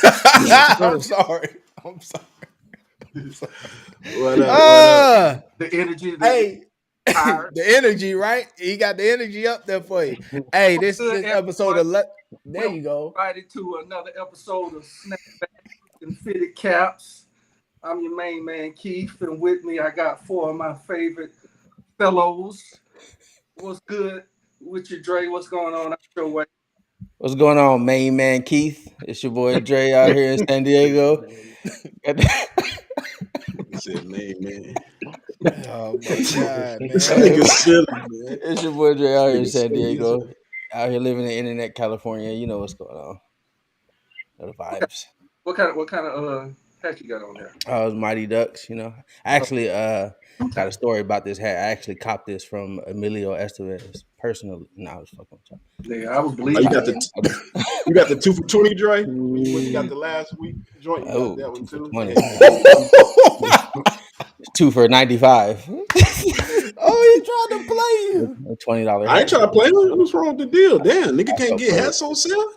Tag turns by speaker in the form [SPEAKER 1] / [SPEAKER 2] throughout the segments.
[SPEAKER 1] I'm sorry.
[SPEAKER 2] What up?
[SPEAKER 3] The energy,
[SPEAKER 1] Hey,
[SPEAKER 3] tired.
[SPEAKER 1] the energy, right? He got the energy up there for you. Hey, this
[SPEAKER 3] Good,
[SPEAKER 1] episode
[SPEAKER 3] everyone.
[SPEAKER 1] there you go.
[SPEAKER 3] Invited to another episode of Snapback and Fitted Caps. I'm your main man, Keith, and with me I got four of my favorite fellows. What's good with you, Dre? What's going on out your way?
[SPEAKER 4] What's going on, main man Keith? It's your boy Dre out here in San Diego.
[SPEAKER 2] He said, man.
[SPEAKER 1] Oh my god, man.
[SPEAKER 2] This nigga's silly, man.
[SPEAKER 4] It's your boy Dre out here in San
[SPEAKER 2] Silly,
[SPEAKER 4] Diego.
[SPEAKER 2] isn't it?
[SPEAKER 4] Out here living in Internet, California. You know what's going on. Know the vibes.
[SPEAKER 3] What kind of hat you got on there?
[SPEAKER 4] It was Mighty Ducks, you know. I actually got a story about this hat. I actually copped this from Emilio Estevez personally. No, I was fucking with you.
[SPEAKER 3] Yeah, I was
[SPEAKER 2] Oh,
[SPEAKER 3] believing.
[SPEAKER 2] you got the 2 for 20, Dre? You got the last week joint. You got that one
[SPEAKER 4] 2 for
[SPEAKER 2] too.
[SPEAKER 4] 20. 2 for 95.
[SPEAKER 1] Oh, he tried to play you.
[SPEAKER 4] $20.
[SPEAKER 2] I ain't trying to play with you. What's wrong with the deal? Damn, nigga can't get hats on sale.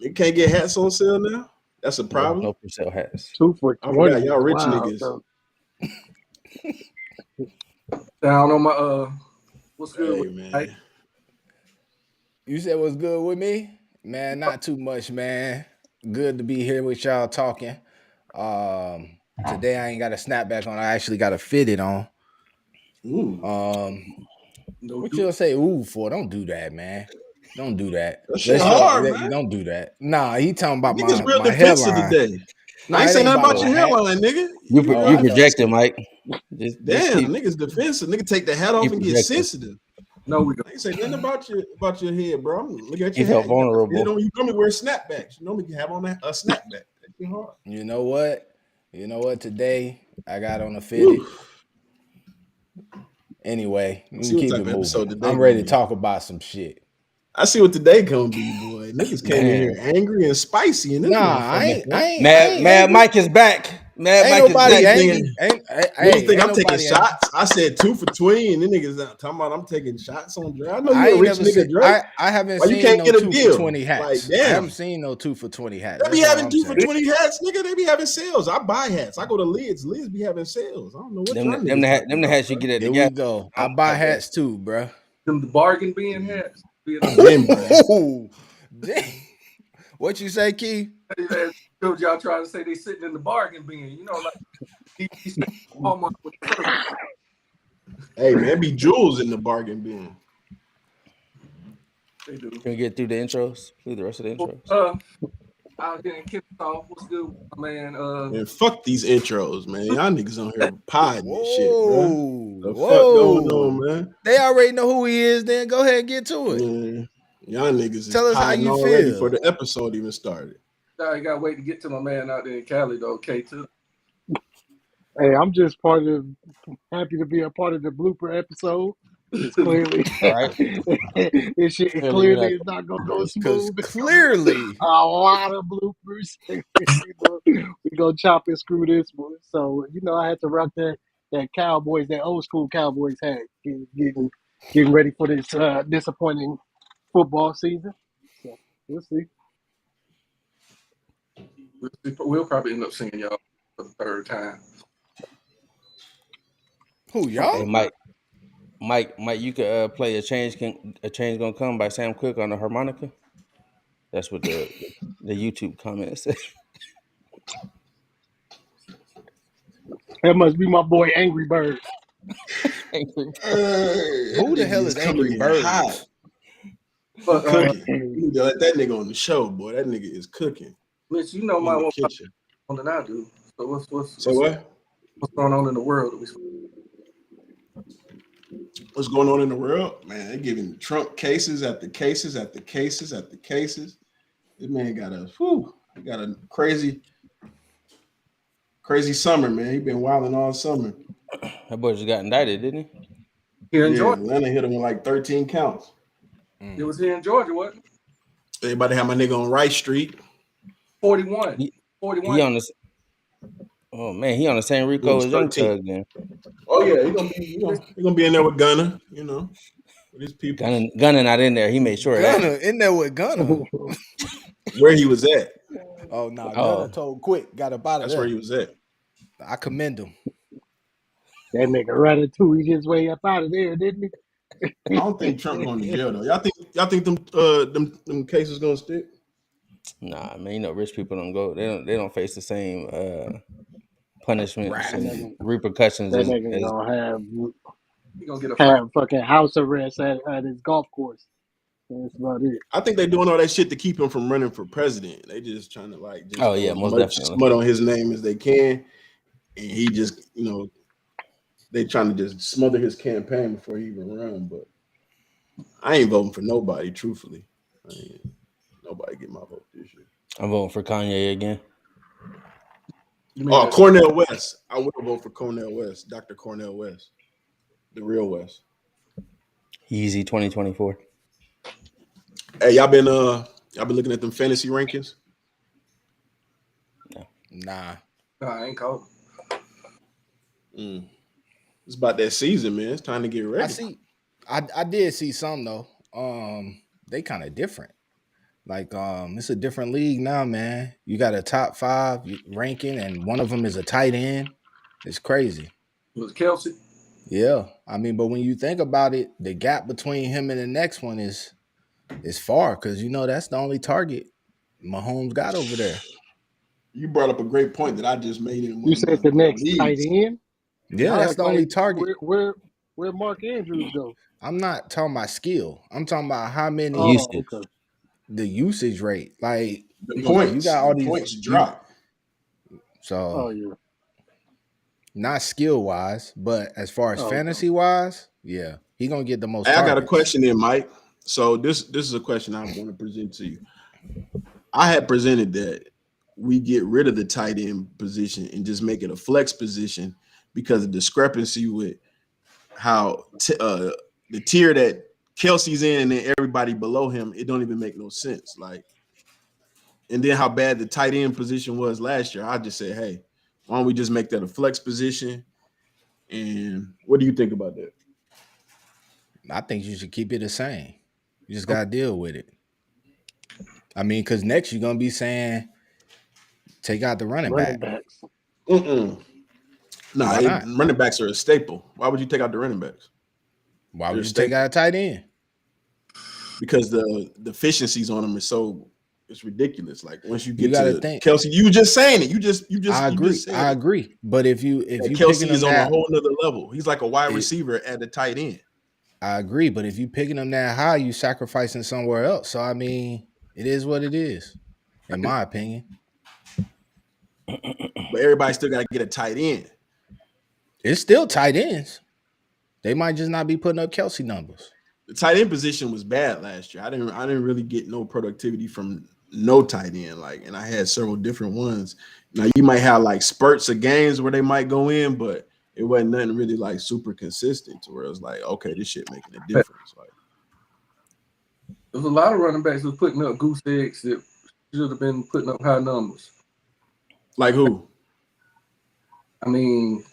[SPEAKER 2] Nigga can't get hats on sale now. That's a problem.
[SPEAKER 4] No for sale hats.
[SPEAKER 5] 2 for 20.
[SPEAKER 2] I forgot y'all rich
[SPEAKER 5] Wow,
[SPEAKER 2] niggas.
[SPEAKER 5] so-
[SPEAKER 3] Down on my what's good
[SPEAKER 2] Hey,
[SPEAKER 3] with
[SPEAKER 2] man.
[SPEAKER 3] Mike?
[SPEAKER 1] You said what's good with me? Man, not too much, man. Good to be here with y'all talking. Today I ain't got a snapback on. I actually got a fitted on.
[SPEAKER 2] Ooh.
[SPEAKER 1] What you gonna say ooh for? Don't do that, man. Don't do that.
[SPEAKER 2] That shit hard, man.
[SPEAKER 1] Don't do that. Nah, he talking about
[SPEAKER 2] Niggas real
[SPEAKER 1] my
[SPEAKER 2] defensive
[SPEAKER 1] hairline.
[SPEAKER 2] today.
[SPEAKER 1] Nah,
[SPEAKER 2] I ain't
[SPEAKER 1] it
[SPEAKER 2] saying
[SPEAKER 1] ain't
[SPEAKER 2] nothing about
[SPEAKER 1] about
[SPEAKER 2] your
[SPEAKER 1] the hat.
[SPEAKER 2] hairline, nigga.
[SPEAKER 4] You projecting, Mike. Just
[SPEAKER 2] Damn,
[SPEAKER 4] keep-
[SPEAKER 2] niggas defensive. Nigga take the hat off
[SPEAKER 4] keep
[SPEAKER 2] and get
[SPEAKER 4] projecting.
[SPEAKER 2] sensitive.
[SPEAKER 3] No, we don't.
[SPEAKER 2] I ain't say nothing about your head, bro. I'm looking at
[SPEAKER 4] He
[SPEAKER 2] your
[SPEAKER 4] felt
[SPEAKER 2] head.
[SPEAKER 4] vulnerable.
[SPEAKER 2] You normally wear snapbacks. You normally have on a snapback. That be hard.
[SPEAKER 1] You know what? Today I got on a fitted.
[SPEAKER 2] Woo.
[SPEAKER 1] Anyway, we
[SPEAKER 2] See
[SPEAKER 1] can
[SPEAKER 2] what
[SPEAKER 1] keep
[SPEAKER 2] type
[SPEAKER 1] it
[SPEAKER 2] of
[SPEAKER 1] moving.
[SPEAKER 2] episode today
[SPEAKER 1] I'm ready
[SPEAKER 2] gonna
[SPEAKER 1] to
[SPEAKER 2] be.
[SPEAKER 1] talk about some shit.
[SPEAKER 2] I see what today gonna be, boy. Niggas came in here angry and spicy, and this
[SPEAKER 1] Nah,
[SPEAKER 2] motherfucker.
[SPEAKER 1] I ain't
[SPEAKER 4] Mad
[SPEAKER 1] angry.
[SPEAKER 4] Mike is back. Mad
[SPEAKER 1] Ain't
[SPEAKER 4] Mike is
[SPEAKER 1] nobody
[SPEAKER 4] back.
[SPEAKER 1] angry.
[SPEAKER 2] Niggas think I'm taking
[SPEAKER 1] nobody angry.
[SPEAKER 2] shots. I said 2 for 20, and then niggas talking about I'm taking shots on Dre. I know
[SPEAKER 1] I
[SPEAKER 2] you a
[SPEAKER 1] ain't
[SPEAKER 2] rich
[SPEAKER 1] never
[SPEAKER 2] nigga,
[SPEAKER 1] seen.
[SPEAKER 2] Dre.
[SPEAKER 1] I haven't
[SPEAKER 2] Why you
[SPEAKER 1] seen
[SPEAKER 2] can't
[SPEAKER 1] no
[SPEAKER 2] get a
[SPEAKER 1] 2
[SPEAKER 2] deal?
[SPEAKER 1] for 20 hats.
[SPEAKER 2] Like,
[SPEAKER 1] I
[SPEAKER 2] damn.
[SPEAKER 1] haven't seen no 2 for 20 hats.
[SPEAKER 2] They be
[SPEAKER 1] That's all
[SPEAKER 2] having
[SPEAKER 1] I'm
[SPEAKER 2] 2 for
[SPEAKER 1] saying.
[SPEAKER 2] 20 hats, nigga. They be having sales. I buy hats. I go to Lids. Lids be having sales. I don't know what y'all
[SPEAKER 4] Them
[SPEAKER 2] niggas talking
[SPEAKER 4] the
[SPEAKER 2] about,
[SPEAKER 4] hats you
[SPEAKER 2] bro.
[SPEAKER 4] get at the
[SPEAKER 1] Here
[SPEAKER 4] gas.
[SPEAKER 1] we go. I buy hats too, bruh.
[SPEAKER 3] Them the bargain bin hats.
[SPEAKER 2] Them, bro.
[SPEAKER 1] Oh, damn. What you say, Key?
[SPEAKER 3] Y'all trying to say they sitting in the bargain bin. You know, like he spent Walmart with the first.
[SPEAKER 2] Hey, man, be jewels in the bargain bin.
[SPEAKER 3] They do.
[SPEAKER 4] Can we get through the intros? Through the rest of the intros?
[SPEAKER 3] Out here in Kennesaw, what's good, man?
[SPEAKER 2] Man, fuck these intros, man. Y'all niggas on here podding this shit, bro. The
[SPEAKER 1] Whoa.
[SPEAKER 2] fuck going on, man?
[SPEAKER 1] They already know who he is. Then go ahead and get to it.
[SPEAKER 2] Man, y'all niggas
[SPEAKER 1] Tell
[SPEAKER 2] is
[SPEAKER 1] us how
[SPEAKER 2] podding
[SPEAKER 1] you
[SPEAKER 2] already
[SPEAKER 1] feel.
[SPEAKER 2] before the episode even started.
[SPEAKER 3] I gotta wait to get to my man out there in Cali, though. K2.
[SPEAKER 5] Hey, I'm just happy to be a part of the blooper episode. It's clearly,
[SPEAKER 4] Right.
[SPEAKER 5] it clearly is not gonna go
[SPEAKER 1] Because
[SPEAKER 5] smooth.
[SPEAKER 1] clearly,
[SPEAKER 5] A lot of bloopers. we gonna chop and screw this one. So I had to rock that old school Cowboys hat, getting ready for this disappointing football season. So we'll see.
[SPEAKER 3] We'll probably end up seeing y'all for the third time.
[SPEAKER 1] who y'all?
[SPEAKER 4] Hey, Mike, you could play a change gonna come by Sam Cooke on the harmonica. That's what the YouTube comment said.
[SPEAKER 5] That must be my boy Angry Bird.
[SPEAKER 1] Who the hell is Angry Birds?
[SPEAKER 2] Hot.
[SPEAKER 3] But
[SPEAKER 2] Cooking. You need to let that nigga on the show, boy. That nigga is cooking.
[SPEAKER 3] Mitch, you know
[SPEAKER 2] In
[SPEAKER 3] my
[SPEAKER 2] the
[SPEAKER 3] more
[SPEAKER 2] kitchen.
[SPEAKER 3] than I do. So what's
[SPEAKER 2] Say what?
[SPEAKER 3] what's going on in the world?
[SPEAKER 2] What's going on in the world? Man, they're giving Trump cases after cases after cases after cases. This man got a crazy summer, man. He been wilding all summer.
[SPEAKER 4] That boy just got indicted, didn't he?
[SPEAKER 3] Here in Georgia.
[SPEAKER 2] Atlanta hit him with like 13 counts.
[SPEAKER 3] It was here in Georgia, what?
[SPEAKER 2] Everybody had my nigga on Rice Street.
[SPEAKER 3] 41.
[SPEAKER 4] He
[SPEAKER 3] 41.
[SPEAKER 4] He on the. Oh man, he on the same Rico as Young Thug then.
[SPEAKER 2] Oh yeah, he gonna be in there with Gunna, with his people.
[SPEAKER 4] Gunner not in there. He made sure of that.
[SPEAKER 1] Gunner in there with Gunner.
[SPEAKER 2] Where he was at.
[SPEAKER 1] Oh no, Gunner
[SPEAKER 4] Oh,
[SPEAKER 1] told quick, got up out of
[SPEAKER 2] That's where
[SPEAKER 1] there.
[SPEAKER 2] he was at.
[SPEAKER 1] I commend him.
[SPEAKER 5] That nigga Ratatouille just way up out of there, didn't
[SPEAKER 2] I
[SPEAKER 5] he?
[SPEAKER 2] don't think Trump going to jail though. Y'all think them cases gonna stick?
[SPEAKER 4] nah, man. You know, rich people don't go. They don't face the same punishments
[SPEAKER 1] Wrath.
[SPEAKER 4] and repercussions
[SPEAKER 5] That
[SPEAKER 4] as
[SPEAKER 5] nigga gonna
[SPEAKER 3] He gonna get a
[SPEAKER 5] have fucking house arrest at his golf course. That's about it.
[SPEAKER 2] I think they doing all that shit to keep him from running for president. They just trying to like just
[SPEAKER 4] Oh
[SPEAKER 2] throw
[SPEAKER 4] yeah,
[SPEAKER 2] as
[SPEAKER 4] most
[SPEAKER 2] much
[SPEAKER 4] definitely.
[SPEAKER 2] smut on his name as they can, and he just they trying to just smother his campaign before he even run. But I ain't voting for nobody, truthfully. Nobody get my vote this year.
[SPEAKER 4] I'm voting for Kanye again.
[SPEAKER 3] You mean
[SPEAKER 2] Oh, Cornell West. I will vote for Cornell West, Dr. Cornell West, the real West.
[SPEAKER 4] Easy 2024.
[SPEAKER 2] Hey, y'all been looking at them fantasy rankings?
[SPEAKER 1] Nah.
[SPEAKER 3] I ain't called.
[SPEAKER 2] Mm. It's about that season, man. It's time to get ready.
[SPEAKER 1] I did see some though. They kind of different. Like it's a different league now, man. You got a top 5 ranking, and one of them is a tight end. It's crazy.
[SPEAKER 3] It was Kelsey.
[SPEAKER 1] Yeah, I mean, but when you think about it, the gap between him and the next one is far, because that's the only target Mahomes got over there.
[SPEAKER 2] You brought up a great point that I just made in
[SPEAKER 5] You
[SPEAKER 2] one of
[SPEAKER 5] said
[SPEAKER 2] my,
[SPEAKER 5] the
[SPEAKER 2] my
[SPEAKER 5] next tight
[SPEAKER 2] leagues.
[SPEAKER 5] end.
[SPEAKER 1] Yeah,
[SPEAKER 5] Y'all
[SPEAKER 1] that's
[SPEAKER 5] act
[SPEAKER 1] the
[SPEAKER 5] like
[SPEAKER 1] only target.
[SPEAKER 5] where Mark Andrews go?
[SPEAKER 1] I'm not talking about skill. I'm talking about how many
[SPEAKER 5] Oh,
[SPEAKER 4] Usage.
[SPEAKER 5] okay.
[SPEAKER 1] the usage rate. Like
[SPEAKER 2] The
[SPEAKER 1] you
[SPEAKER 2] points,
[SPEAKER 1] got
[SPEAKER 2] the
[SPEAKER 1] all these
[SPEAKER 2] points drop.
[SPEAKER 1] so
[SPEAKER 5] Oh yeah.
[SPEAKER 1] not skill wise, but as far as
[SPEAKER 5] Oh, okay.
[SPEAKER 1] fantasy wise, yeah, he gonna get the most
[SPEAKER 2] Hey, I got a
[SPEAKER 1] targets.
[SPEAKER 2] question in, Mike. So this is a question I want to present to you. I had presented that we get rid of the tight end position and just make it a flex position because of discrepancy with how the tier that Kelsey's in and then everybody below him, it don't even make no sense. Like, and then how bad the tight end position was last year. I just said, hey, why don't we just make that a flex position? And what do you think about that?
[SPEAKER 1] I think you should keep it the same. You just gotta deal with it. I mean, because next you're gonna be saying take out the running
[SPEAKER 5] Running
[SPEAKER 1] back.
[SPEAKER 5] backs.
[SPEAKER 2] Mm-mm. Nah,
[SPEAKER 1] Why not?
[SPEAKER 2] running backs are a staple. Why would you take out the running backs?
[SPEAKER 1] Why
[SPEAKER 2] They're
[SPEAKER 1] would
[SPEAKER 2] a
[SPEAKER 1] you take
[SPEAKER 2] staple
[SPEAKER 1] out a tight end?
[SPEAKER 2] because the efficiencies on them is so it's ridiculous. Like once you
[SPEAKER 1] You
[SPEAKER 2] get
[SPEAKER 1] gotta
[SPEAKER 2] to
[SPEAKER 1] think.
[SPEAKER 2] Kelsey, you were just saying it.
[SPEAKER 1] I
[SPEAKER 2] You just
[SPEAKER 1] agree.
[SPEAKER 2] said
[SPEAKER 1] I
[SPEAKER 2] it.
[SPEAKER 1] agree. But if you picking
[SPEAKER 2] Kelsey
[SPEAKER 1] them
[SPEAKER 2] is on a
[SPEAKER 1] that,
[SPEAKER 2] whole nother level. He's like a wide
[SPEAKER 1] it,
[SPEAKER 2] receiver at the tight end.
[SPEAKER 1] I agree. But if you picking them that high, you sacrificing somewhere else. So I mean, it is what it is, in my opinion.
[SPEAKER 2] But everybody still got to get a tight end.
[SPEAKER 1] It's still tight ends. They might just not be putting up Kelsey numbers.
[SPEAKER 2] The tight end position was bad last year. I didn't really get no productivity from no tight end. Like, and I had several different ones. Now you might have like spurts of games where they might go in, but it wasn't nothing really like super consistent to where it was like, okay, this shit making a difference. Like,
[SPEAKER 3] There's a lot of running backs who was putting up goose eggs that should have been putting up high numbers.
[SPEAKER 2] like who?
[SPEAKER 3] I mean,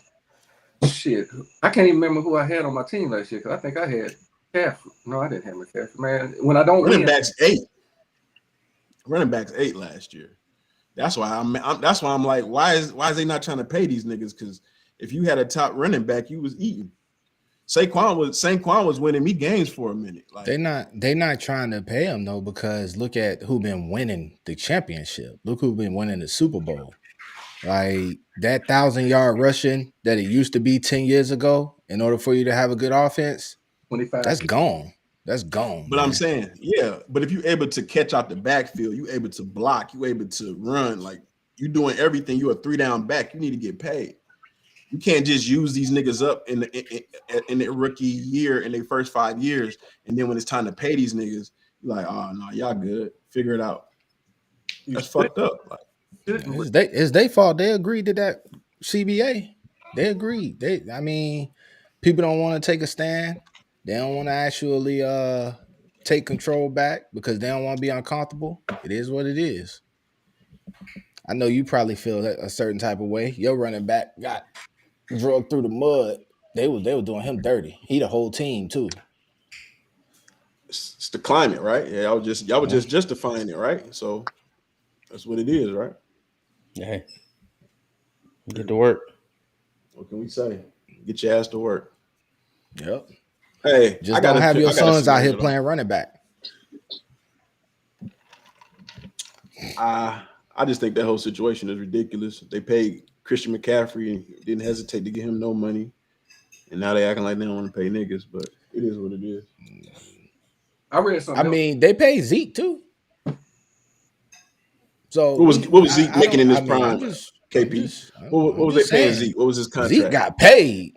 [SPEAKER 3] shit. I can't even remember who I had on my team last year because I think I had McCaffrey. No, I didn't have McCaffrey. Man, when I don't
[SPEAKER 2] Running
[SPEAKER 3] win,
[SPEAKER 2] backs 8. Running backs 8 last year. That's why I'm like, why is they not trying to pay these niggas? Because if you had a top running back, you was eating. Saquon was winning me games for a minute. Like
[SPEAKER 1] They not trying to pay him though, because look at who been winning the championship. Look who been winning the Super Bowl. Like that 1,000-yard rushing that it used to be 10 years ago, in order for you to have a good offense,
[SPEAKER 3] 25.
[SPEAKER 1] that's gone. That's gone,
[SPEAKER 2] But I'm
[SPEAKER 1] man.
[SPEAKER 2] saying, yeah. But if you're able to catch out the backfield, you able to block, you able to run, like you doing everything. You're a 3-down back. You need to get paid. You can't just use these niggas up in their rookie year in their first 5 years, and then when it's time to pay these niggas, you're like, oh no, y'all good. Figure it out.
[SPEAKER 3] You
[SPEAKER 2] That's fucked up. Like,
[SPEAKER 3] shouldn't, but
[SPEAKER 1] It's their fault. They agreed to that CBA. They agreed. I mean, people don't want to take a stand. They don't want to actually take control back because they don't want to be uncomfortable. It is what it is. I know you probably feel a certain type of way. Your running back got drugged through the mud. They were doing him dirty. He the whole team too.
[SPEAKER 2] It's the climate, right? Yeah, y'all was just justifying it, right? So that's what it is, right?
[SPEAKER 4] Hey, get to work.
[SPEAKER 2] What can we say? Get your ass to work.
[SPEAKER 1] Yep.
[SPEAKER 2] Hey,
[SPEAKER 1] Just don't have your
[SPEAKER 2] I got a
[SPEAKER 1] sons out here
[SPEAKER 2] scenario though.
[SPEAKER 1] playing running back.
[SPEAKER 2] I just think that whole situation is ridiculous. They paid Christian McCaffrey and didn't hesitate to give him no money, and now they acting like they don't want to pay niggas. But it is what it is.
[SPEAKER 3] I read
[SPEAKER 1] I
[SPEAKER 3] something else.
[SPEAKER 1] mean, they pay Zeke too. So
[SPEAKER 2] What was Zeke
[SPEAKER 1] I
[SPEAKER 2] making
[SPEAKER 1] don't.
[SPEAKER 2] in
[SPEAKER 1] I
[SPEAKER 2] his
[SPEAKER 1] mean,
[SPEAKER 2] prime? KP. What
[SPEAKER 1] I'm
[SPEAKER 2] was they
[SPEAKER 1] just
[SPEAKER 2] paying
[SPEAKER 1] saying.
[SPEAKER 2] Zeke? What was his
[SPEAKER 1] Zeke
[SPEAKER 2] contract?
[SPEAKER 1] got paid.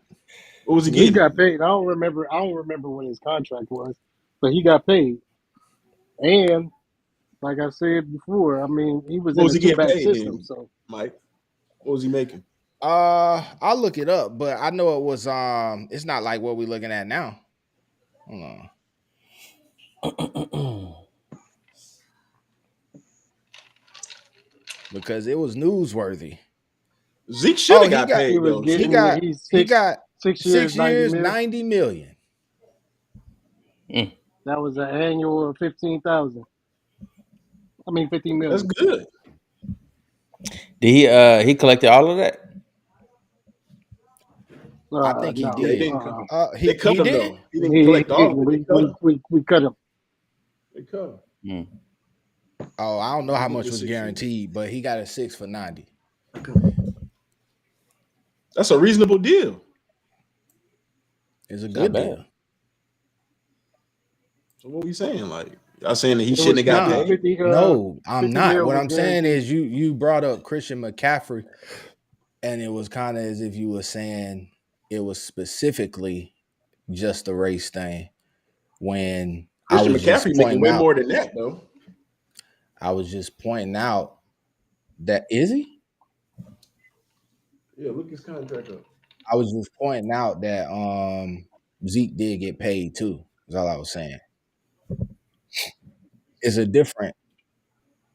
[SPEAKER 2] What was he
[SPEAKER 5] He
[SPEAKER 2] getting?
[SPEAKER 5] got paid. I don't remember when his contract was, but he got paid. And like I said before, I mean, he was
[SPEAKER 2] What
[SPEAKER 5] in
[SPEAKER 2] was
[SPEAKER 5] a
[SPEAKER 2] he
[SPEAKER 5] two
[SPEAKER 2] getting
[SPEAKER 5] back
[SPEAKER 2] paid
[SPEAKER 5] system.
[SPEAKER 2] then,
[SPEAKER 5] So
[SPEAKER 2] Mike? What was he making?
[SPEAKER 1] I'll look it up, but I know it was. It's not like what we're looking at now. Hold on. Because it was newsworthy.
[SPEAKER 2] Zeke should
[SPEAKER 1] Oh,
[SPEAKER 2] have got
[SPEAKER 5] he
[SPEAKER 2] paid
[SPEAKER 5] was
[SPEAKER 2] though,
[SPEAKER 1] he
[SPEAKER 2] shouldn't he?
[SPEAKER 5] getting
[SPEAKER 1] got
[SPEAKER 5] he's
[SPEAKER 1] he got
[SPEAKER 5] 6 years, 90
[SPEAKER 1] 6 years,
[SPEAKER 5] mil.
[SPEAKER 1] 90 million.
[SPEAKER 4] Mm.
[SPEAKER 5] That was an annual of 15,000. I mean 15
[SPEAKER 2] That's
[SPEAKER 5] million.
[SPEAKER 2] good.
[SPEAKER 4] Did he collected all of that?
[SPEAKER 1] I think he
[SPEAKER 2] Yeah, he
[SPEAKER 5] No.
[SPEAKER 1] did.
[SPEAKER 2] didn't. They cut
[SPEAKER 1] He
[SPEAKER 2] him
[SPEAKER 1] did.
[SPEAKER 2] though. He didn't
[SPEAKER 5] He
[SPEAKER 2] collect all of
[SPEAKER 5] didn't.
[SPEAKER 2] it. They cut him.
[SPEAKER 5] We cut him.
[SPEAKER 2] They cut him.
[SPEAKER 4] Mm.
[SPEAKER 1] Oh, I don't know
[SPEAKER 2] He
[SPEAKER 1] how
[SPEAKER 2] didn't
[SPEAKER 1] much
[SPEAKER 2] get
[SPEAKER 1] was
[SPEAKER 2] 6 years.
[SPEAKER 1] guaranteed, but he got a 6 for 90.
[SPEAKER 2] That's a reasonable deal.
[SPEAKER 1] It's a
[SPEAKER 4] It's not
[SPEAKER 1] good
[SPEAKER 4] bad.
[SPEAKER 1] deal.
[SPEAKER 2] So what we saying? Like y'all saying that he
[SPEAKER 5] It
[SPEAKER 2] shouldn't
[SPEAKER 5] was
[SPEAKER 2] have got
[SPEAKER 5] 50,
[SPEAKER 1] Nah,
[SPEAKER 2] paid?
[SPEAKER 5] 50,
[SPEAKER 1] no, I'm
[SPEAKER 5] 50
[SPEAKER 1] not.
[SPEAKER 5] mil
[SPEAKER 1] What
[SPEAKER 5] was
[SPEAKER 1] I'm saying
[SPEAKER 5] guaranteed.
[SPEAKER 1] is you brought up Christian McCaffrey, and it was kind of as if you were saying it was specifically just a race thing. When
[SPEAKER 2] Christian McCaffrey making way more than that though.
[SPEAKER 1] I was just pointing out that is he?
[SPEAKER 2] Yeah, look his contract up.
[SPEAKER 1] I was just pointing out that Zeke did get paid too. Is all I was saying. It's a different.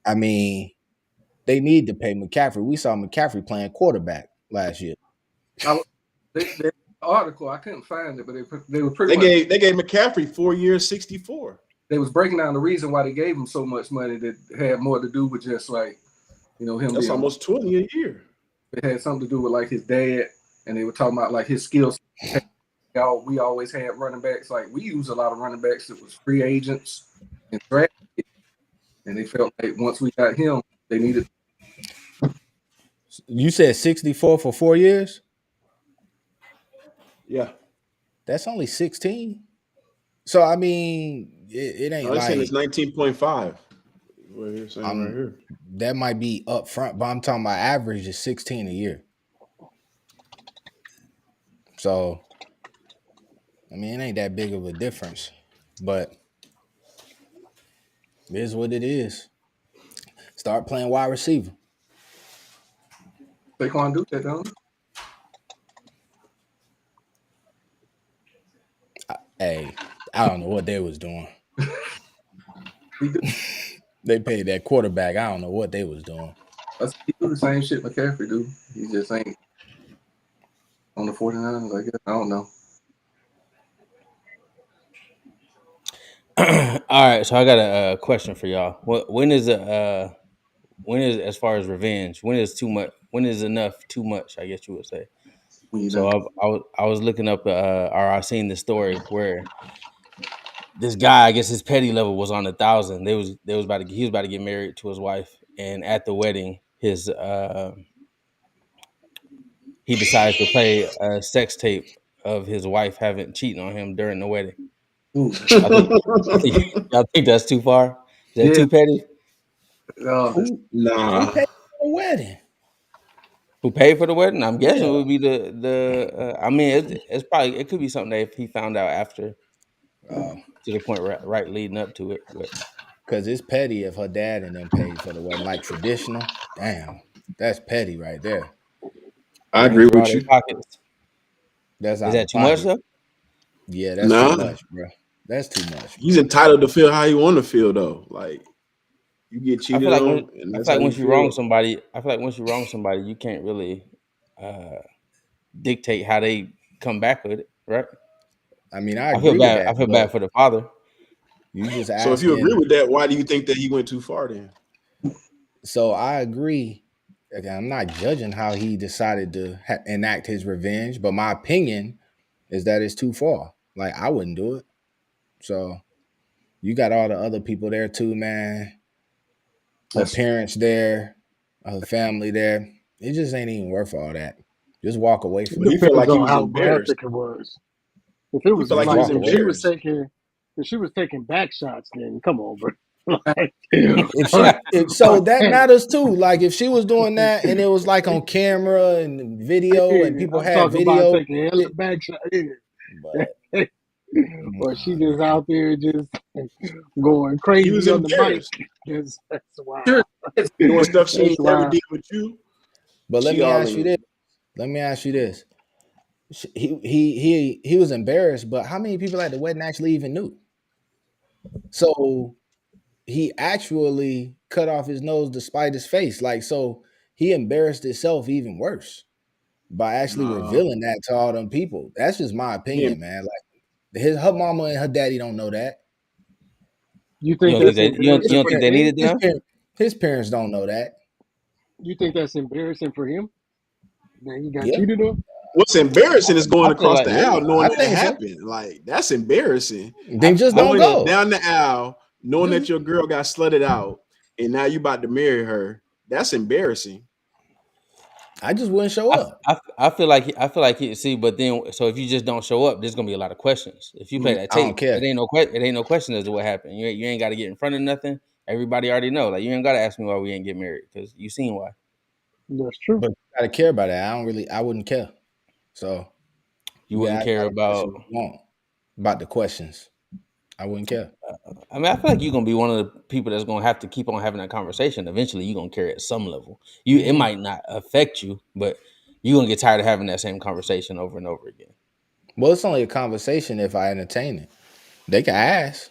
[SPEAKER 1] I mean, they need to pay McCaffrey. We saw McCaffrey playing quarterback last year.
[SPEAKER 3] I, they article I couldn't find it, but they were pretty much
[SPEAKER 2] They gave McCaffrey 4 years, 64.
[SPEAKER 3] they was breaking down the reason why they gave him so much money that had more to do with just like him
[SPEAKER 2] That's
[SPEAKER 3] being.
[SPEAKER 2] almost 20 a year.
[SPEAKER 3] It had something to do with like his dad, and they were talking about like his skills. We always had running backs. Like we use a lot of running backs that was free agents and draft, and they felt like once we got him, they needed.
[SPEAKER 1] You said 64 for 4 years?
[SPEAKER 2] Yeah.
[SPEAKER 1] That's only 16. So I mean, it
[SPEAKER 2] No,
[SPEAKER 1] ain't
[SPEAKER 2] they're saying it's
[SPEAKER 1] like
[SPEAKER 2] 19.5. What you're saying right
[SPEAKER 1] I'm
[SPEAKER 2] here.
[SPEAKER 1] that might be up front, but I'm talking about average is 16 a year. So I mean, it ain't that big of a difference, but it is what it is. Start playing wide receiver.
[SPEAKER 3] Saquon do that, don't
[SPEAKER 1] Hey, I don't know what they was doing.
[SPEAKER 3] he do?
[SPEAKER 1] They paid that quarterback. I don't know what they was doing.
[SPEAKER 3] He do the same shit McCaffrey do. He just ain't on the 49ers. I guess I don't know.
[SPEAKER 4] All right, so I got a question for y'all. When is as far as revenge? When is too much? When is enough too much? I guess you would say.
[SPEAKER 3] When you
[SPEAKER 4] So
[SPEAKER 3] done,
[SPEAKER 4] I was looking up or I seen the story where this guy, I guess his petty level was on 1,000. They was about to he was about to get married to his wife, and at the wedding, his he decides to play a sex tape of his wife having cheating on him during the wedding.
[SPEAKER 3] ooh,
[SPEAKER 4] I think y'all think that's too far. Is that
[SPEAKER 3] yeah,
[SPEAKER 4] too petty?
[SPEAKER 3] that's,
[SPEAKER 1] Who
[SPEAKER 2] Nah.
[SPEAKER 1] paid for the wedding?
[SPEAKER 4] Who paid for the wedding? I'm guessing it
[SPEAKER 1] Yeah.
[SPEAKER 4] would be the. I mean, it's probably it could be something that if he found out after to the point right leading up to it, but
[SPEAKER 1] Because it's petty if her dad and them paid for the wedding, like traditional. Damn, that's petty right there.
[SPEAKER 2] I
[SPEAKER 4] drain
[SPEAKER 2] agree
[SPEAKER 4] through all
[SPEAKER 2] with
[SPEAKER 4] their
[SPEAKER 2] you.
[SPEAKER 4] pockets.
[SPEAKER 1] That's
[SPEAKER 4] Is
[SPEAKER 1] out
[SPEAKER 4] that
[SPEAKER 1] of
[SPEAKER 4] too much
[SPEAKER 1] pocket.
[SPEAKER 4] though?
[SPEAKER 1] Yeah, that's too
[SPEAKER 2] Nah.
[SPEAKER 1] much, bro. That's too much,
[SPEAKER 2] He's
[SPEAKER 1] bro.
[SPEAKER 2] entitled to feel how he want to feel though. Like you get
[SPEAKER 4] I feel
[SPEAKER 2] cheated
[SPEAKER 4] like
[SPEAKER 2] on, and
[SPEAKER 4] I
[SPEAKER 2] that's
[SPEAKER 4] feel
[SPEAKER 2] how
[SPEAKER 4] like
[SPEAKER 2] you
[SPEAKER 4] once you wrong
[SPEAKER 2] feel.
[SPEAKER 4] somebody, I feel like once you wrong somebody, you can't really uh, dictate how they come back with it, right?
[SPEAKER 1] I mean, I agree with
[SPEAKER 4] I
[SPEAKER 1] that,
[SPEAKER 4] feel
[SPEAKER 1] but
[SPEAKER 4] bad for the father.
[SPEAKER 1] You just
[SPEAKER 2] So if you agree
[SPEAKER 1] asking.
[SPEAKER 2] with that, why do you think that he went too far then?
[SPEAKER 1] So I agree. Again, I'm not judging how he decided to enact his revenge, but my opinion is that it's too far. Like I wouldn't do it. So you got all the other people there too, man. Her
[SPEAKER 3] That's
[SPEAKER 1] parents there, her family there. It just ain't even worth all that. Just walk away
[SPEAKER 5] It
[SPEAKER 1] from
[SPEAKER 2] But he
[SPEAKER 1] it.
[SPEAKER 2] felt
[SPEAKER 5] depends
[SPEAKER 2] like he
[SPEAKER 5] on
[SPEAKER 2] was
[SPEAKER 5] how
[SPEAKER 2] embarrassed.
[SPEAKER 5] graphic it was. If it
[SPEAKER 2] He
[SPEAKER 5] was
[SPEAKER 2] felt like
[SPEAKER 1] Just
[SPEAKER 2] he
[SPEAKER 5] like
[SPEAKER 2] was
[SPEAKER 1] walk
[SPEAKER 5] if she
[SPEAKER 1] away.
[SPEAKER 5] was
[SPEAKER 2] embarrassed.
[SPEAKER 5] taking back shots, then come on, bro.
[SPEAKER 3] that's
[SPEAKER 5] Like,
[SPEAKER 1] If
[SPEAKER 5] but,
[SPEAKER 1] she, if so, that
[SPEAKER 5] but
[SPEAKER 1] matters too. Like if she was doing that and it was like on camera and video and
[SPEAKER 5] yeah,
[SPEAKER 1] people
[SPEAKER 5] I'm
[SPEAKER 1] had
[SPEAKER 5] talking about
[SPEAKER 1] video,
[SPEAKER 5] taking hella
[SPEAKER 1] it,
[SPEAKER 5] back shots. Yeah.
[SPEAKER 1] but
[SPEAKER 5] Or she
[SPEAKER 1] nah,
[SPEAKER 5] just out there just going
[SPEAKER 2] He was
[SPEAKER 5] crazy on the mic.
[SPEAKER 2] embarrassed.
[SPEAKER 5] That's
[SPEAKER 3] sure.
[SPEAKER 5] wild.
[SPEAKER 3] It's
[SPEAKER 2] Doing stuff she
[SPEAKER 5] That's
[SPEAKER 2] ain't never
[SPEAKER 5] wild.
[SPEAKER 2] did with you.
[SPEAKER 1] but let
[SPEAKER 2] She
[SPEAKER 1] me
[SPEAKER 2] all
[SPEAKER 1] ask you this.
[SPEAKER 2] in.
[SPEAKER 1] Let me ask you this. He was embarrassed, but how many people at the wedding actually even knew? So he actually cut off his nose despite his face. Like so, he embarrassed himself even worse by actually
[SPEAKER 2] Nah.
[SPEAKER 1] revealing that to all them people. That's just my
[SPEAKER 2] He
[SPEAKER 1] opinion, man. Like her mama and her daddy don't know that.
[SPEAKER 5] You
[SPEAKER 4] You
[SPEAKER 5] think
[SPEAKER 4] don't think
[SPEAKER 5] that's
[SPEAKER 4] that you
[SPEAKER 1] His
[SPEAKER 5] embarrassing
[SPEAKER 4] don't
[SPEAKER 5] for
[SPEAKER 4] think
[SPEAKER 1] parents,
[SPEAKER 4] they
[SPEAKER 5] him?
[SPEAKER 4] needed them?
[SPEAKER 1] his parents don't know that.
[SPEAKER 5] You think that's embarrassing for him that he got
[SPEAKER 1] Yeah,
[SPEAKER 5] cheated on?
[SPEAKER 2] What's embarrassing is going
[SPEAKER 4] I feel
[SPEAKER 2] across
[SPEAKER 4] like
[SPEAKER 2] the
[SPEAKER 1] yeah,
[SPEAKER 2] aisle knowing
[SPEAKER 1] I
[SPEAKER 2] that it
[SPEAKER 1] think so.
[SPEAKER 2] happened. Like that's embarrassing.
[SPEAKER 4] I,
[SPEAKER 1] Then just
[SPEAKER 4] I
[SPEAKER 1] don't
[SPEAKER 2] Going
[SPEAKER 1] go.
[SPEAKER 2] down the aisle, knowing
[SPEAKER 1] Just
[SPEAKER 2] that your girl got slutted out, and now you about to marry her. That's embarrassing.
[SPEAKER 1] I just wouldn't show up.
[SPEAKER 4] I feel like he see, but then so if you just don't show up, there's gonna be a lot of questions. If you play that
[SPEAKER 1] I don't
[SPEAKER 4] tape,
[SPEAKER 1] care.
[SPEAKER 4] it ain't no question as to what happened. You ain't got to get in front of nothing. Everybody already know. Like you ain't got to ask me why we ain't get married because you seen why.
[SPEAKER 5] That's true.
[SPEAKER 1] But you gotta care about that. I wouldn't care. So
[SPEAKER 4] You
[SPEAKER 1] you can
[SPEAKER 4] wouldn't
[SPEAKER 1] ask
[SPEAKER 4] care
[SPEAKER 1] all the
[SPEAKER 4] about.
[SPEAKER 1] questions you want about the questions. I wouldn't care.
[SPEAKER 4] I mean, I feel like you're gonna be one of the people that's gonna have to keep on having that conversation. Eventually, you're gonna care at some level. It
[SPEAKER 1] Mm.
[SPEAKER 4] might not affect you, but you're gonna get tired of having that same conversation over and over again.
[SPEAKER 1] Well, it's only a conversation if I entertain it. They can ask.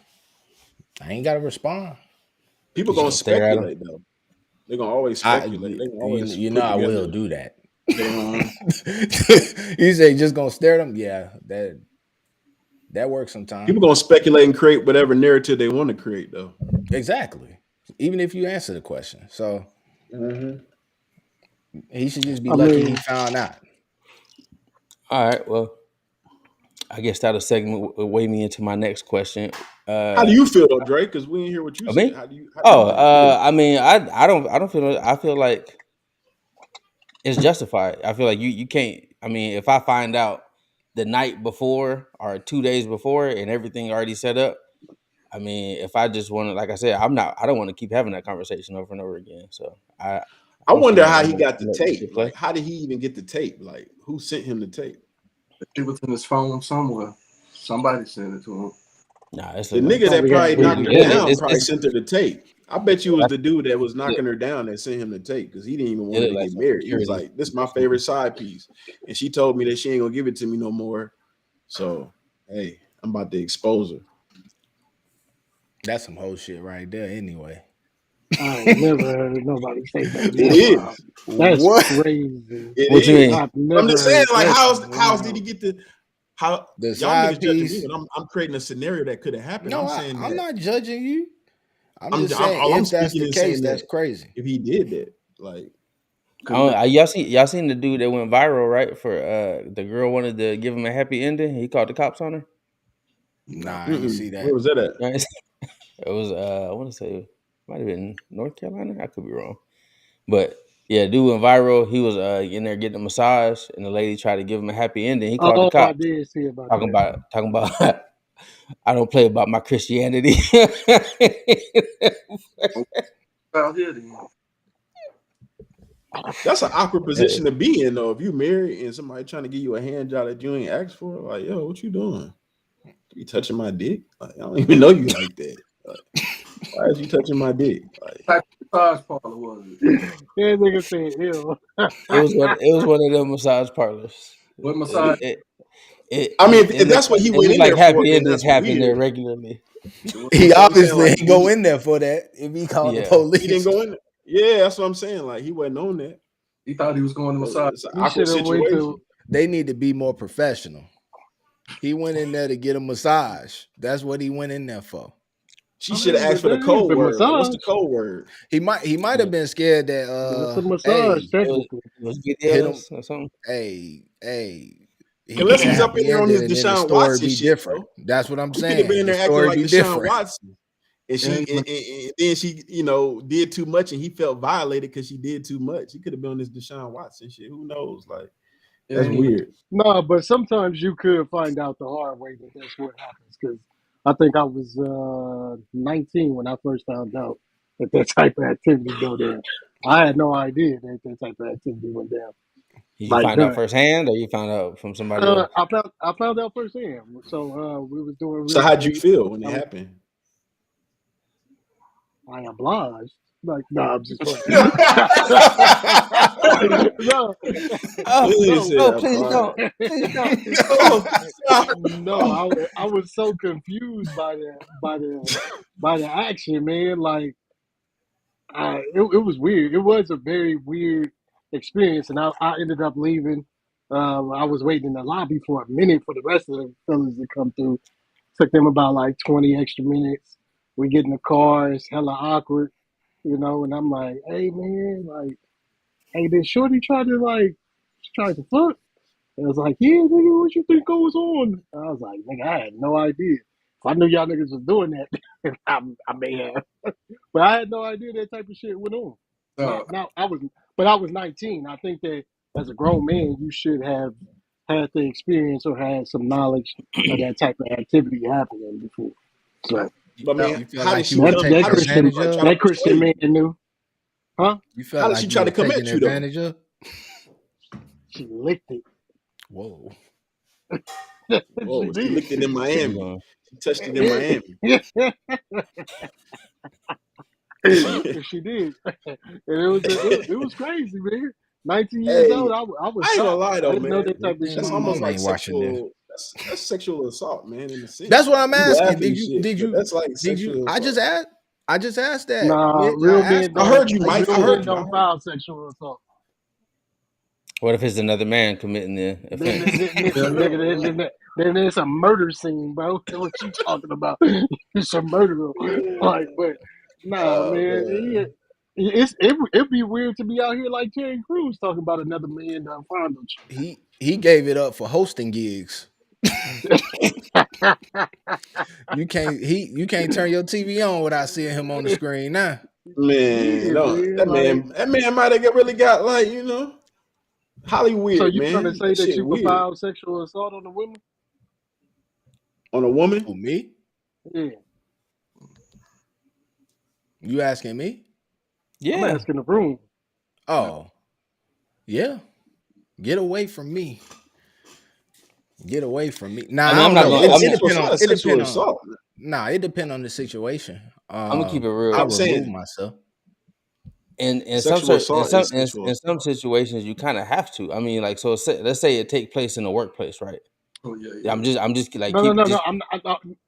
[SPEAKER 1] I ain't gotta respond.
[SPEAKER 2] People
[SPEAKER 4] You just
[SPEAKER 2] gonna
[SPEAKER 4] gonna stare at them.
[SPEAKER 2] speculate though. They're gonna always
[SPEAKER 1] I
[SPEAKER 2] speculate. They gonna
[SPEAKER 1] you,
[SPEAKER 2] always
[SPEAKER 1] you know
[SPEAKER 2] put
[SPEAKER 1] I
[SPEAKER 2] together.
[SPEAKER 1] will do that.
[SPEAKER 2] They
[SPEAKER 1] You say just gonna stare at them? Yeah, that works
[SPEAKER 2] people
[SPEAKER 1] sometimes.
[SPEAKER 2] gonna speculate and create whatever narrative they want to create though.
[SPEAKER 1] Exactly. Even if you answer the question. So
[SPEAKER 2] Mm-hmm.
[SPEAKER 1] he should just be
[SPEAKER 5] I
[SPEAKER 1] lucky he
[SPEAKER 5] mean,
[SPEAKER 1] found out.
[SPEAKER 4] All right. Well, I guess that'll segment weigh me into my next question.
[SPEAKER 2] How
[SPEAKER 4] Uh,
[SPEAKER 2] do you feel though, Drake? Because we didn't hear what you
[SPEAKER 4] of
[SPEAKER 2] said.
[SPEAKER 4] me?
[SPEAKER 2] How do you
[SPEAKER 4] Oh,
[SPEAKER 2] think? Yeah.
[SPEAKER 4] I mean, I don't feel. I feel like it's justified. I feel like you can't. I mean, if I find out the night before or 2 days before and everything already set up, I mean, if I just want to, like I said, I'm not. I don't want to keep having that conversation over and over again. So
[SPEAKER 2] I
[SPEAKER 4] I'm
[SPEAKER 2] wonder
[SPEAKER 4] saying
[SPEAKER 2] how
[SPEAKER 4] I'm
[SPEAKER 2] he
[SPEAKER 4] gonna
[SPEAKER 2] got the
[SPEAKER 4] let this
[SPEAKER 2] tape.
[SPEAKER 4] shit play.
[SPEAKER 2] Like, how did he even get the tape? Like, who sent him the tape?
[SPEAKER 3] it was in his phone somewhere. Somebody sent it to him.
[SPEAKER 4] Nah, it's
[SPEAKER 2] The
[SPEAKER 4] like
[SPEAKER 2] nigga that
[SPEAKER 5] probably had
[SPEAKER 2] probably
[SPEAKER 5] it in
[SPEAKER 2] knocked
[SPEAKER 5] his
[SPEAKER 2] her
[SPEAKER 4] yeah,
[SPEAKER 5] back.
[SPEAKER 2] down probably
[SPEAKER 4] it's
[SPEAKER 2] sent her the tape. I bet you it was
[SPEAKER 4] that's
[SPEAKER 2] the dude that was
[SPEAKER 4] it.
[SPEAKER 2] knocking her down that sent him the tape because he didn't even
[SPEAKER 4] It
[SPEAKER 2] want her
[SPEAKER 4] look
[SPEAKER 2] to
[SPEAKER 4] like
[SPEAKER 2] get
[SPEAKER 4] some
[SPEAKER 2] married. He was
[SPEAKER 4] security.
[SPEAKER 2] like, "This is my favorite side piece," and she told me that she ain't gonna give it to me no more. So, hey, I'm about to expose her.
[SPEAKER 1] That's some whole shit right there anyway.
[SPEAKER 5] I ain't never heard nobody say that
[SPEAKER 2] It
[SPEAKER 5] that wild.
[SPEAKER 2] is.
[SPEAKER 5] That's
[SPEAKER 1] What?
[SPEAKER 5] crazy.
[SPEAKER 2] It
[SPEAKER 4] What you
[SPEAKER 2] is.
[SPEAKER 4] mean?
[SPEAKER 5] I've
[SPEAKER 2] I'm
[SPEAKER 5] never
[SPEAKER 2] just saying,
[SPEAKER 5] heard
[SPEAKER 2] like,
[SPEAKER 5] that.
[SPEAKER 2] how's did he
[SPEAKER 5] Wow.
[SPEAKER 2] get the how
[SPEAKER 1] The
[SPEAKER 2] y'all
[SPEAKER 1] side
[SPEAKER 2] niggas judging me
[SPEAKER 1] piece.
[SPEAKER 2] when I'm creating a scenario that could have happened.
[SPEAKER 1] No,
[SPEAKER 2] I'm saying
[SPEAKER 1] I'm
[SPEAKER 2] that
[SPEAKER 1] not judging you. I'm just saying
[SPEAKER 2] all I'm
[SPEAKER 1] if that's
[SPEAKER 2] speaking
[SPEAKER 1] the
[SPEAKER 2] is
[SPEAKER 1] case,
[SPEAKER 2] saying
[SPEAKER 1] that's
[SPEAKER 2] that
[SPEAKER 1] crazy.
[SPEAKER 2] if he did that, like,
[SPEAKER 3] Could not.
[SPEAKER 4] Y'all seen the dude that went viral, right? For the girl wanted to give him a happy ending. He called the cops on her.
[SPEAKER 3] No.
[SPEAKER 1] Nah, I ain't see
[SPEAKER 2] where
[SPEAKER 1] that.
[SPEAKER 2] was that at?
[SPEAKER 4] Right? It was I want to say it might have been North Carolina. I could be wrong, but yeah, dude went viral. He was in there getting a massage, and the lady tried to give him a happy ending. He called the
[SPEAKER 5] Oh, I
[SPEAKER 4] cops,
[SPEAKER 5] did see about that.
[SPEAKER 4] talking about I don't play about my Christianity.
[SPEAKER 3] Out here then.
[SPEAKER 2] That's an awkward position to be in, though. If you married and somebody trying to give you a hand job that you ain't asked for, like, yo, what you doing? You touching my dick? Like, I don't even know you like that. Like, why is you touching my dick? Like,
[SPEAKER 3] What type of massage parlor was it?
[SPEAKER 5] Yeah, nigga said, ew.
[SPEAKER 4] It was one of them massage parlors.
[SPEAKER 3] What massage?
[SPEAKER 2] I mean, if
[SPEAKER 4] And
[SPEAKER 2] that's what he
[SPEAKER 4] it
[SPEAKER 2] went
[SPEAKER 4] was
[SPEAKER 2] in
[SPEAKER 4] like
[SPEAKER 2] there for,
[SPEAKER 4] happy
[SPEAKER 2] then
[SPEAKER 4] endings
[SPEAKER 2] that's
[SPEAKER 4] happen there
[SPEAKER 2] weird.
[SPEAKER 4] regularly.
[SPEAKER 1] He
[SPEAKER 2] That's what I'm saying.
[SPEAKER 1] obviously
[SPEAKER 2] Like,
[SPEAKER 1] ain't go in there for that if he called the
[SPEAKER 4] Yeah,
[SPEAKER 2] he didn't
[SPEAKER 1] police.
[SPEAKER 2] go in there. Yeah, that's what I'm saying. Like, he wasn't on that.
[SPEAKER 3] He thought he was going to massage.
[SPEAKER 2] It's an
[SPEAKER 5] He
[SPEAKER 2] awkward
[SPEAKER 5] should have went to
[SPEAKER 2] situation.
[SPEAKER 1] They need to be more professional. He went in there to get a massage. That's what he went in there for.
[SPEAKER 2] She should have
[SPEAKER 5] Hey,
[SPEAKER 2] asked
[SPEAKER 5] but
[SPEAKER 2] for the
[SPEAKER 5] that is
[SPEAKER 2] code
[SPEAKER 5] the
[SPEAKER 2] word. Like, what's the
[SPEAKER 5] massage.
[SPEAKER 2] code word?
[SPEAKER 1] He might have been scared that
[SPEAKER 5] That's a massage,
[SPEAKER 1] hey,
[SPEAKER 5] technically.
[SPEAKER 4] It was
[SPEAKER 1] hit him,
[SPEAKER 4] videos or something.
[SPEAKER 1] hey, he could
[SPEAKER 2] Unless
[SPEAKER 1] have
[SPEAKER 2] he's up in
[SPEAKER 1] happy
[SPEAKER 2] there on
[SPEAKER 1] ended
[SPEAKER 2] his
[SPEAKER 1] and then the
[SPEAKER 2] Deshaun
[SPEAKER 1] story
[SPEAKER 2] Watson
[SPEAKER 1] be
[SPEAKER 2] shit,
[SPEAKER 1] different.
[SPEAKER 2] though.
[SPEAKER 1] That's what I'm
[SPEAKER 2] He could have been
[SPEAKER 1] saying.
[SPEAKER 2] in
[SPEAKER 1] The
[SPEAKER 2] there acting
[SPEAKER 1] story
[SPEAKER 2] like
[SPEAKER 1] be
[SPEAKER 2] Deshaun
[SPEAKER 1] different.
[SPEAKER 2] Watson. And
[SPEAKER 5] And
[SPEAKER 2] and then she, did too much, and he felt violated because she did too much. He could have been on this Deshaun Watson shit. Who knows? Like, that's
[SPEAKER 5] and
[SPEAKER 2] weird.
[SPEAKER 5] no, but sometimes you could find out the hard way that that's what happens. Because I think I was 19 when I first found out that that type of activity go down. I had no idea that that type of activity went down.
[SPEAKER 4] Did you
[SPEAKER 5] Like
[SPEAKER 4] find out
[SPEAKER 5] none.
[SPEAKER 4] firsthand, or you found out from somebody else?
[SPEAKER 5] I found out firsthand. So we was doing
[SPEAKER 2] So
[SPEAKER 5] real
[SPEAKER 2] how'd you
[SPEAKER 5] estate.
[SPEAKER 2] feel when it
[SPEAKER 5] I was
[SPEAKER 2] happened?
[SPEAKER 5] I obliged. Like, no, I'm just playing. No,
[SPEAKER 4] Oh,
[SPEAKER 2] He
[SPEAKER 5] no,
[SPEAKER 2] said,
[SPEAKER 4] oh,
[SPEAKER 2] "I'm
[SPEAKER 4] please
[SPEAKER 2] blind."
[SPEAKER 4] don't, please don't.
[SPEAKER 2] Oh, stop.
[SPEAKER 5] no.
[SPEAKER 2] Oh.
[SPEAKER 5] I was so confused by the action, man. Like, it was weird. It was a very weird experience, and I ended up leaving. I was waiting in the lobby for a minute for the rest of the fellas to come through. Took them about like 20 extra minutes. We get in the car. It's hella awkward, and I'm like, hey, man, like, hey, did Shorty try to fuck? And I was like, yeah, nigga, what you think goes on? I was like, nigga, I had no idea. If I knew y'all niggas was doing that, I may have. But I had no idea that type of shit went on.
[SPEAKER 3] Uh,
[SPEAKER 5] I was 19. I think that as a grown man, you should have had the experience or had some knowledge of that type of activity happening before. So
[SPEAKER 2] But I mean,
[SPEAKER 1] You felt
[SPEAKER 2] how did
[SPEAKER 1] like you
[SPEAKER 2] she
[SPEAKER 1] was
[SPEAKER 5] that
[SPEAKER 2] come?
[SPEAKER 5] that
[SPEAKER 2] How
[SPEAKER 1] taken
[SPEAKER 2] did she
[SPEAKER 5] Christian
[SPEAKER 1] advantage
[SPEAKER 2] like try
[SPEAKER 1] of.
[SPEAKER 2] to
[SPEAKER 5] that Christian
[SPEAKER 2] persuade
[SPEAKER 5] man
[SPEAKER 2] you?
[SPEAKER 5] knew, huh?
[SPEAKER 1] You
[SPEAKER 2] How
[SPEAKER 1] felt
[SPEAKER 2] did she
[SPEAKER 1] like you
[SPEAKER 2] try to
[SPEAKER 1] was
[SPEAKER 2] come
[SPEAKER 1] taken
[SPEAKER 2] at you though?
[SPEAKER 1] advantage of.
[SPEAKER 5] She licked it.
[SPEAKER 1] Whoa.
[SPEAKER 5] She
[SPEAKER 2] Whoa, she
[SPEAKER 5] did.
[SPEAKER 2] licked it in
[SPEAKER 4] Keep
[SPEAKER 2] Miami.
[SPEAKER 4] going.
[SPEAKER 2] She touched it in Miami.
[SPEAKER 5] She did, and it was crazy, man. 19 years old,
[SPEAKER 2] Hey,
[SPEAKER 5] I was
[SPEAKER 2] I ain't gonna
[SPEAKER 5] shocked.
[SPEAKER 2] lie
[SPEAKER 5] I
[SPEAKER 2] though,
[SPEAKER 5] didn't know
[SPEAKER 2] man.
[SPEAKER 5] that type
[SPEAKER 1] Good
[SPEAKER 5] of
[SPEAKER 1] thing
[SPEAKER 5] shit
[SPEAKER 2] That's
[SPEAKER 1] my
[SPEAKER 5] could
[SPEAKER 2] almost
[SPEAKER 1] mama
[SPEAKER 5] happen.
[SPEAKER 2] like
[SPEAKER 1] ain't watching this.
[SPEAKER 2] sexual. That's sexual assault, man. In a
[SPEAKER 1] That's
[SPEAKER 2] sense,
[SPEAKER 1] what
[SPEAKER 2] like
[SPEAKER 1] I'm
[SPEAKER 2] you
[SPEAKER 1] asking.
[SPEAKER 2] laughing
[SPEAKER 1] Did
[SPEAKER 2] and
[SPEAKER 1] you
[SPEAKER 2] shit,
[SPEAKER 1] did
[SPEAKER 2] but
[SPEAKER 1] you
[SPEAKER 2] that's like
[SPEAKER 1] did you
[SPEAKER 2] sexual
[SPEAKER 1] I just
[SPEAKER 2] assault.
[SPEAKER 1] asked that.
[SPEAKER 5] Nah,
[SPEAKER 1] I
[SPEAKER 5] real
[SPEAKER 1] asked
[SPEAKER 5] men
[SPEAKER 2] I
[SPEAKER 1] her.
[SPEAKER 5] don't.
[SPEAKER 2] heard you, Mike.
[SPEAKER 5] Real
[SPEAKER 2] I heard
[SPEAKER 5] men
[SPEAKER 2] you. I
[SPEAKER 5] don't
[SPEAKER 2] heard.
[SPEAKER 5] file sexual assault.
[SPEAKER 4] What if it's another man committing the
[SPEAKER 5] Then,
[SPEAKER 4] offense?
[SPEAKER 5] then, then,
[SPEAKER 3] yeah,
[SPEAKER 5] nigga, then there's a murder scene, bro. What you talking about? It's a murder. Like, but nah,
[SPEAKER 2] Oh
[SPEAKER 5] man.
[SPEAKER 2] man.
[SPEAKER 5] It'd be weird to be out here like Terry Crews talking about another man done fondled
[SPEAKER 1] He gave it up for hosting gigs.
[SPEAKER 5] you.
[SPEAKER 1] You can't turn your TV on without seeing him on the screen now.
[SPEAKER 2] Man,
[SPEAKER 5] Yeah,
[SPEAKER 2] don't,
[SPEAKER 5] man. Like,
[SPEAKER 2] that man might have really got like
[SPEAKER 5] so
[SPEAKER 2] Hollywood,
[SPEAKER 5] you trying to
[SPEAKER 2] man.
[SPEAKER 5] say
[SPEAKER 2] That
[SPEAKER 5] that
[SPEAKER 2] shit
[SPEAKER 5] you could
[SPEAKER 2] weird
[SPEAKER 5] file sexual assault on a woman?
[SPEAKER 2] on a woman.
[SPEAKER 1] Who, me?
[SPEAKER 5] Yeah,
[SPEAKER 1] You asking me?
[SPEAKER 5] I'm
[SPEAKER 4] Yeah,
[SPEAKER 5] asking the room.
[SPEAKER 1] Oh, yeah. Get away from me. Get away from me. Nah,
[SPEAKER 4] I
[SPEAKER 1] I
[SPEAKER 4] mean, I'm
[SPEAKER 1] don't
[SPEAKER 4] not
[SPEAKER 1] know.
[SPEAKER 2] No,
[SPEAKER 4] gonna.
[SPEAKER 1] It
[SPEAKER 2] it's
[SPEAKER 1] it
[SPEAKER 2] sexual
[SPEAKER 1] depend on
[SPEAKER 2] assault. It's
[SPEAKER 1] it
[SPEAKER 2] sexual
[SPEAKER 1] depend on
[SPEAKER 2] assault.
[SPEAKER 1] nah, it depend on the situation.
[SPEAKER 4] I'm gonna keep it
[SPEAKER 1] I
[SPEAKER 4] real.
[SPEAKER 2] I'm
[SPEAKER 1] remove
[SPEAKER 2] saying
[SPEAKER 1] myself.
[SPEAKER 4] In some
[SPEAKER 2] sexual
[SPEAKER 4] in
[SPEAKER 2] assault
[SPEAKER 4] some
[SPEAKER 2] is sexual
[SPEAKER 4] in some
[SPEAKER 2] assault.
[SPEAKER 4] situations, you kind of have to. I mean, like, so let's say it take place in the workplace, right?
[SPEAKER 3] oh yeah,
[SPEAKER 4] Yeah,
[SPEAKER 3] yeah.
[SPEAKER 4] I'm just like
[SPEAKER 5] No, no,
[SPEAKER 4] keep
[SPEAKER 5] no, no.
[SPEAKER 4] just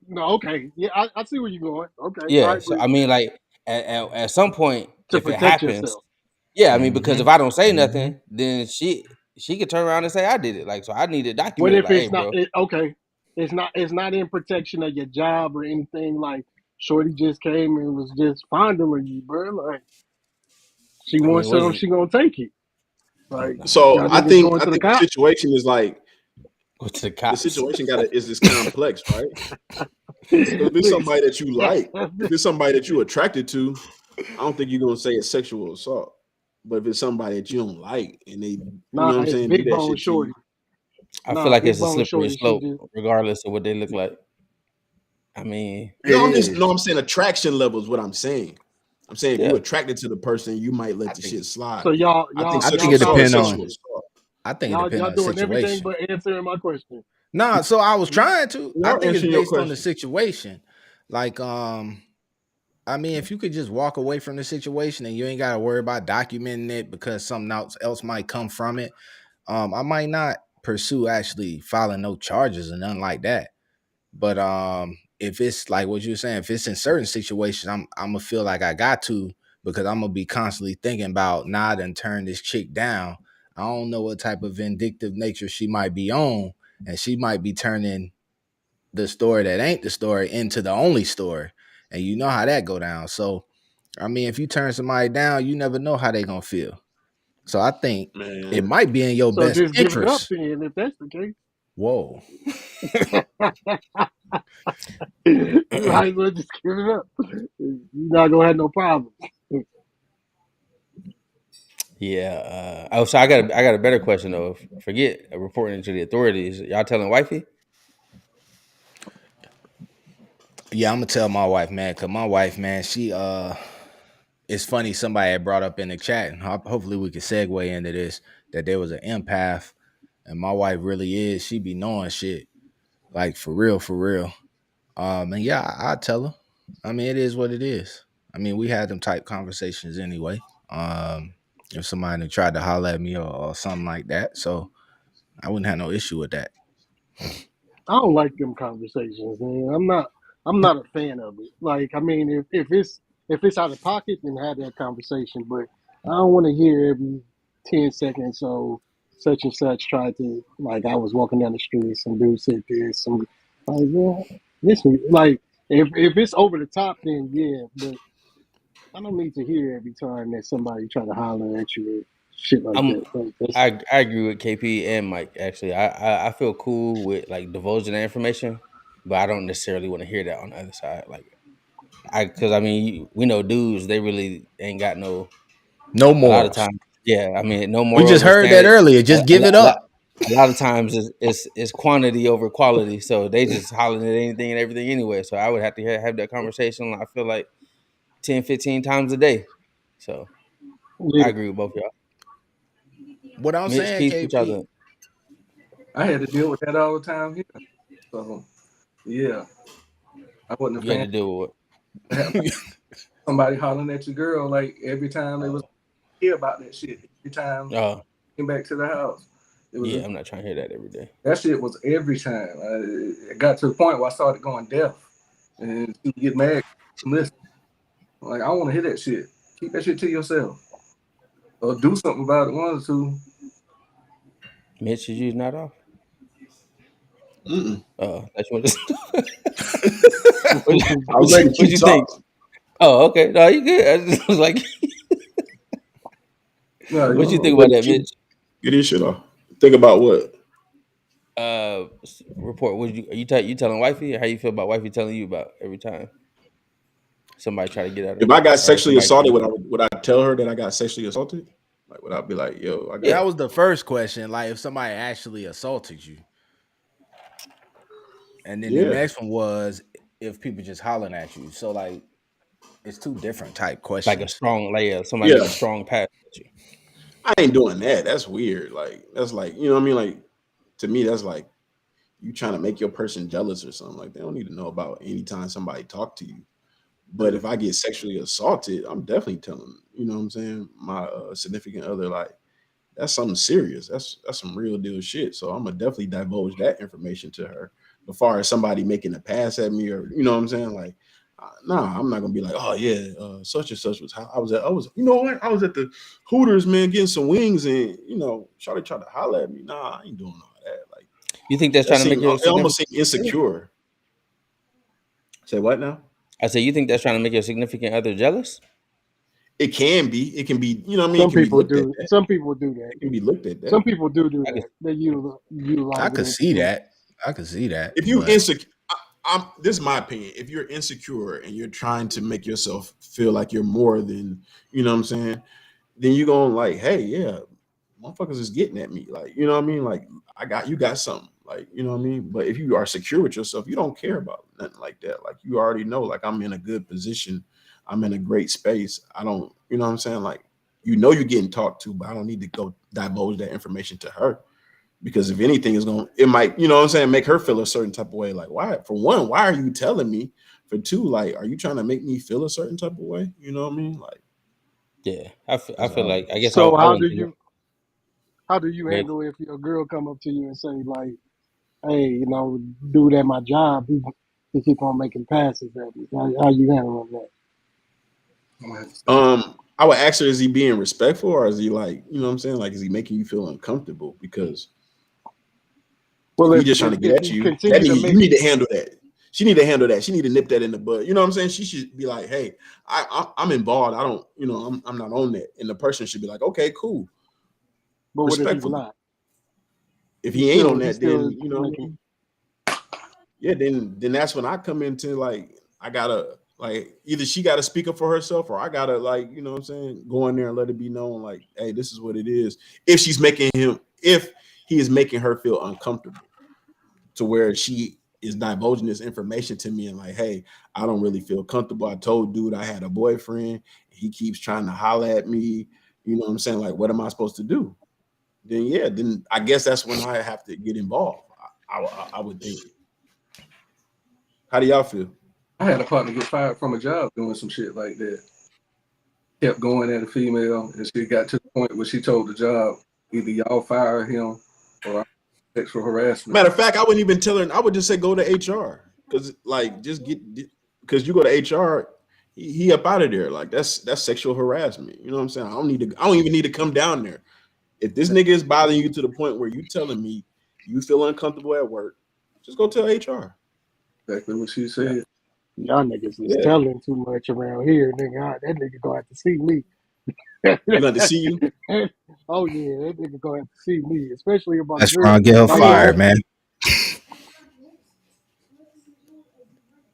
[SPEAKER 5] No. Okay. Yeah, I see where you're going. Okay, I
[SPEAKER 4] yeah. So
[SPEAKER 5] agree.
[SPEAKER 4] I mean, like at some point,
[SPEAKER 5] To
[SPEAKER 4] if it
[SPEAKER 5] protect
[SPEAKER 4] happens,
[SPEAKER 5] yourself.
[SPEAKER 4] yeah, I mean, because if
[SPEAKER 1] Mhm.
[SPEAKER 4] I don't say
[SPEAKER 1] Mhm.
[SPEAKER 4] nothing, then she could turn around and say I did it. Like, so I need to
[SPEAKER 5] What
[SPEAKER 4] document it.
[SPEAKER 5] if
[SPEAKER 4] Like, hey,
[SPEAKER 5] it's not
[SPEAKER 4] bro,
[SPEAKER 5] okay? It's not in protection of your job or anything. Like, Shorty just came and was just fondling you, bro. Like, she
[SPEAKER 4] I mean,
[SPEAKER 5] wants
[SPEAKER 4] what
[SPEAKER 5] something,
[SPEAKER 4] is it?
[SPEAKER 5] she gonna take it.
[SPEAKER 4] Oh
[SPEAKER 5] Like,
[SPEAKER 4] no,
[SPEAKER 2] So
[SPEAKER 5] y'all
[SPEAKER 2] I
[SPEAKER 5] niggas
[SPEAKER 2] think
[SPEAKER 5] going
[SPEAKER 2] I
[SPEAKER 5] to the
[SPEAKER 2] think the
[SPEAKER 5] cops.
[SPEAKER 2] situation is like
[SPEAKER 4] go to the
[SPEAKER 2] the
[SPEAKER 4] cops.
[SPEAKER 2] situation is this complex, right? Because if it's
[SPEAKER 5] Niggas.
[SPEAKER 2] somebody that you like, if it's somebody that you're attracted to, I don't think you're gonna say it's sexual assault. But if it's somebody that you don't like and they,
[SPEAKER 5] Nah,
[SPEAKER 2] what I'm
[SPEAKER 5] it's
[SPEAKER 2] saying, do
[SPEAKER 5] big
[SPEAKER 2] that
[SPEAKER 5] bone
[SPEAKER 2] shit to you.
[SPEAKER 5] Shorty.
[SPEAKER 4] I feel
[SPEAKER 5] Nah,
[SPEAKER 4] like
[SPEAKER 5] big
[SPEAKER 4] it's a
[SPEAKER 5] bone
[SPEAKER 4] slippery
[SPEAKER 5] Shorty. She
[SPEAKER 4] slope,
[SPEAKER 5] just
[SPEAKER 4] regardless of what they look like. I mean,
[SPEAKER 5] it is.
[SPEAKER 2] I'm saying attraction level is what I'm saying. I'm saying if
[SPEAKER 4] yeah,
[SPEAKER 2] you're attracted to the person, you might let
[SPEAKER 1] I
[SPEAKER 2] the
[SPEAKER 1] think
[SPEAKER 2] shit slide.
[SPEAKER 5] So y'all,
[SPEAKER 2] I think
[SPEAKER 5] y'all,
[SPEAKER 1] I think
[SPEAKER 5] y'all
[SPEAKER 2] sexual
[SPEAKER 1] it
[SPEAKER 2] assault is
[SPEAKER 1] depend
[SPEAKER 5] finding
[SPEAKER 1] on
[SPEAKER 2] sexual
[SPEAKER 5] out.
[SPEAKER 2] assault.
[SPEAKER 1] I think it
[SPEAKER 5] Y'all
[SPEAKER 1] depend on the
[SPEAKER 5] doing everything
[SPEAKER 1] situation.
[SPEAKER 5] but answering my question.
[SPEAKER 1] Nah, so I was trying to.
[SPEAKER 2] We
[SPEAKER 1] I
[SPEAKER 2] are
[SPEAKER 1] think it's
[SPEAKER 2] answering your
[SPEAKER 1] based on the
[SPEAKER 2] question.
[SPEAKER 1] situation. Like, I mean, if you could just walk away from the situation and you ain't gotta worry about documenting it because something else might come from it, I might not pursue actually filing no charges or nothing like that. But if it's like what you're saying, if it's in certain situations, I'm gonna feel like I got to because I'm gonna be constantly thinking about not and turn this chick down. I don't know what type of vindictive nature she might be on, and she might be turning the story that ain't the story into the only story. and you know how that go down. So, I mean, if you turn somebody down, you never know how they gonna feel. So I think it
[SPEAKER 2] Man,
[SPEAKER 1] might be in your
[SPEAKER 5] So
[SPEAKER 1] best
[SPEAKER 5] just give it up
[SPEAKER 1] interest.
[SPEAKER 5] then, if that's the case.
[SPEAKER 1] Whoa.
[SPEAKER 5] You might as well just give it up. You're not gonna have no problems.
[SPEAKER 4] Yeah. Oh, so I got a better question though. Forget reporting to the authorities. Y'all telling wifey?
[SPEAKER 1] Yeah, I'm gonna tell my wife, man, cause my wife, man, she it's funny somebody had brought up in the chat, and hopefully we can segue into this, that there was an empath, and my wife really is. She be knowing shit, like for real, for real. And yeah, I tell her. I mean, it is what it is. I mean, we had them type conversations anyway. If somebody tried to holler at me or something like that, so I wouldn't have no issue with that.
[SPEAKER 5] I don't like them conversations, man. I'm not a fan of it. Like, I mean, if it's out of pocket, then have that conversation. But I don't want to hear every 10 seconds. So such and such tried to, like, I was walking down the street, some dude said this, some like, yeah, this like if it's over the top, then yeah. But I don't need to hear every time that somebody try to holler at you or shit like
[SPEAKER 4] I'm
[SPEAKER 5] that. Like, that's
[SPEAKER 4] I agree with KP and Mike. Actually, I feel cool with like divulging that information, but I don't necessarily want to hear that on the other side. Like because I mean we know dudes they really ain't got no
[SPEAKER 1] No
[SPEAKER 4] a lot of
[SPEAKER 1] morals.
[SPEAKER 4] times. Yeah, I mean no
[SPEAKER 1] We
[SPEAKER 4] morals
[SPEAKER 1] just
[SPEAKER 4] or
[SPEAKER 1] heard that
[SPEAKER 4] standard.
[SPEAKER 1] earlier.
[SPEAKER 4] A,
[SPEAKER 1] Just
[SPEAKER 4] a,
[SPEAKER 1] give
[SPEAKER 4] lot,
[SPEAKER 1] it
[SPEAKER 4] a lot
[SPEAKER 1] up.
[SPEAKER 4] a lot of times it's quantity over quality. So they just hollering at anything and everything anyway. So I would have to have that conversation. I feel like 10, 15 times a day. So I
[SPEAKER 5] yeah.
[SPEAKER 4] agree with both y'all.
[SPEAKER 1] What I'm
[SPEAKER 4] Mitch,
[SPEAKER 1] saying,
[SPEAKER 4] Keith, what y'all
[SPEAKER 1] KP.
[SPEAKER 4] think?
[SPEAKER 3] I had to deal with that all the time here. So yeah, I wasn't a
[SPEAKER 4] You had
[SPEAKER 3] fan
[SPEAKER 4] to deal with
[SPEAKER 3] of having somebody hollering at your girl like every time they was hear about that shit. Every time
[SPEAKER 4] what?
[SPEAKER 3] came back to the house, it was
[SPEAKER 4] Yeah, I'm not trying to hear that every day.
[SPEAKER 3] that shit was every time. It got to the point where I started going deaf, and she would get mad. Listen, like I don't want to hear that shit. Keep that shit to yourself, or do something about it. One or two.
[SPEAKER 4] Mitch, is you not off?
[SPEAKER 2] mm-mm.
[SPEAKER 4] That's what.
[SPEAKER 2] I was letting
[SPEAKER 4] What
[SPEAKER 2] Keith
[SPEAKER 4] you think?
[SPEAKER 2] talk.
[SPEAKER 4] Oh, okay. No, you good. I just was like,
[SPEAKER 3] No,
[SPEAKER 4] what you
[SPEAKER 2] No, I
[SPEAKER 4] think
[SPEAKER 2] was
[SPEAKER 4] about
[SPEAKER 2] letting
[SPEAKER 4] that,
[SPEAKER 2] Keith
[SPEAKER 4] Mitch?
[SPEAKER 2] get his shit off. Think about what?
[SPEAKER 4] Report. Would you you telling wifey? Or how you feel about wifey telling you about every time somebody try to get at her
[SPEAKER 2] If I got
[SPEAKER 4] or
[SPEAKER 2] sexually
[SPEAKER 4] somebody try
[SPEAKER 2] assaulted,
[SPEAKER 4] to?
[SPEAKER 2] would I tell her that I got sexually assaulted? Like, would I be like, yo, I
[SPEAKER 4] Yeah,
[SPEAKER 2] got.
[SPEAKER 1] That was the first question. Like if somebody actually assaulted you. And then the
[SPEAKER 2] Yeah.
[SPEAKER 1] next one was if people just hollering at you. So like it's two different type
[SPEAKER 4] like a
[SPEAKER 1] questions.
[SPEAKER 4] strong layer. Somebody make
[SPEAKER 2] Yeah.
[SPEAKER 4] a strong pass at you.
[SPEAKER 2] I ain't doing that. That's weird. Like, that's like, you know what I mean? Like, to me, that's like you trying to make your person jealous or something. Like, they don't need to know about anytime somebody talk to you. But if I get sexually assaulted, I'm definitely telling, you know what I'm saying, my significant other, like, that's something serious. That's some real deal shit. So I'm gonna definitely divulge that information to her. As far as somebody making a pass at me, or you know what I'm saying, like, nah, I'm not gonna be like, oh yeah, such and such was how you know what, I was at the Hooters, man, getting some wings, and you know, Charlie tried to holler at me. Nah, I ain't doing all that. Like,
[SPEAKER 4] You think that's
[SPEAKER 2] that
[SPEAKER 4] trying to
[SPEAKER 2] seemed
[SPEAKER 4] make your
[SPEAKER 2] it almost
[SPEAKER 4] significant?
[SPEAKER 2] seemed insecure. Say what now?
[SPEAKER 4] I said, you think that's trying to make your significant other jealous?
[SPEAKER 2] It can be. It can be. You know what I mean? It
[SPEAKER 5] Some
[SPEAKER 2] can be
[SPEAKER 5] people
[SPEAKER 2] looked at
[SPEAKER 5] do.
[SPEAKER 2] that.
[SPEAKER 5] Some people do that.
[SPEAKER 2] It can be looked at
[SPEAKER 5] Some
[SPEAKER 2] that.
[SPEAKER 5] people do
[SPEAKER 4] I
[SPEAKER 5] that.
[SPEAKER 4] guess
[SPEAKER 5] They
[SPEAKER 1] I
[SPEAKER 5] utilize
[SPEAKER 1] could
[SPEAKER 5] it
[SPEAKER 1] see
[SPEAKER 5] to.
[SPEAKER 1] that. I could see that.
[SPEAKER 2] If you
[SPEAKER 1] But
[SPEAKER 2] insecure, this is my opinion. If you're insecure and you're trying to make yourself feel like you're more than, you know what I'm saying, then you're going like, hey, yeah, motherfuckers is getting at me. Like, you know what I mean? Like, you got something. Like, you know what I mean? But if you are secure with yourself, you don't care about nothing like that. Like, you already know, like, I'm in a good position. I'm in a great space. I don't, you know what I'm saying? Like, you know, you're getting talked to, but I don't need to go divulge that information to her, because if anything is going, it might, you know what I'm saying, make her feel a certain type of way. Like, why, for one, why are you telling me? For two, like, are you trying to make me feel a certain type of way? You know what I mean? Like,
[SPEAKER 4] yeah. I
[SPEAKER 2] that's
[SPEAKER 4] feel
[SPEAKER 2] how.
[SPEAKER 4] like I guess
[SPEAKER 5] So
[SPEAKER 4] I wouldn't think.
[SPEAKER 5] how do you
[SPEAKER 4] Good.
[SPEAKER 5] handle if your girl come up to you and say like, hey, dude at my job, he keep on making passes at me. How you handling that?
[SPEAKER 3] I'm gonna have to say,
[SPEAKER 2] I would ask her, is he being respectful, or is he like, you know what I'm saying, like, is he making you feel uncomfortable? Because
[SPEAKER 5] Well,
[SPEAKER 2] if he
[SPEAKER 5] if
[SPEAKER 2] just trying
[SPEAKER 5] if
[SPEAKER 2] to get
[SPEAKER 5] if
[SPEAKER 2] at
[SPEAKER 5] he
[SPEAKER 2] you,
[SPEAKER 5] continue to
[SPEAKER 2] you
[SPEAKER 5] make
[SPEAKER 2] need to handle that. She need to handle that. She need to nip that in the bud. You know what I'm saying? She should be like, hey, I'm involved. I don't, I'm not on that. And the person should be like, okay, cool,
[SPEAKER 5] But what if he's
[SPEAKER 2] respectfully.
[SPEAKER 5] not?
[SPEAKER 2] If he ain't on
[SPEAKER 5] He's
[SPEAKER 2] that,
[SPEAKER 5] still
[SPEAKER 2] then you know what I
[SPEAKER 5] making.
[SPEAKER 2] mean? Yeah, then that's when I come into like I gotta like either she gotta speak up for herself or I gotta like, you know what I'm saying, go in there and let it be known like, hey, this is what it is. If he is making her feel uncomfortable to where she is divulging this information to me and like, hey, I don't really feel comfortable. I told dude I had a boyfriend. He keeps trying to holler at me. You know what I'm saying? Like, what am I supposed to do? Then yeah, then I guess that's when I have to get involved. I would think. How do y'all feel?
[SPEAKER 3] I had a partner get fired from a job doing some shit like that. Kept going at a female, and she got to the point where she told the job, either y'all fire him or sexual harassment.
[SPEAKER 2] Matter of fact, I wouldn't even tell her. I would just say go to HR because like just get because you go to HR, he up out of there. Like that's sexual harassment. You know what I'm saying? I don't even need to come down there. If this nigga is bothering you to the point where you telling me you feel uncomfortable at work, just go tell HR.
[SPEAKER 3] Exactly what she said.
[SPEAKER 5] Y'all niggas is
[SPEAKER 2] Yeah,
[SPEAKER 5] telling too much around here, nigga. That nigga gonna have to see me.
[SPEAKER 2] you got to see you.
[SPEAKER 5] Oh yeah, that nigga gonna have to see me, especially about a
[SPEAKER 1] That's
[SPEAKER 5] girl.
[SPEAKER 1] wrong. Get her
[SPEAKER 5] Like
[SPEAKER 1] fired, man.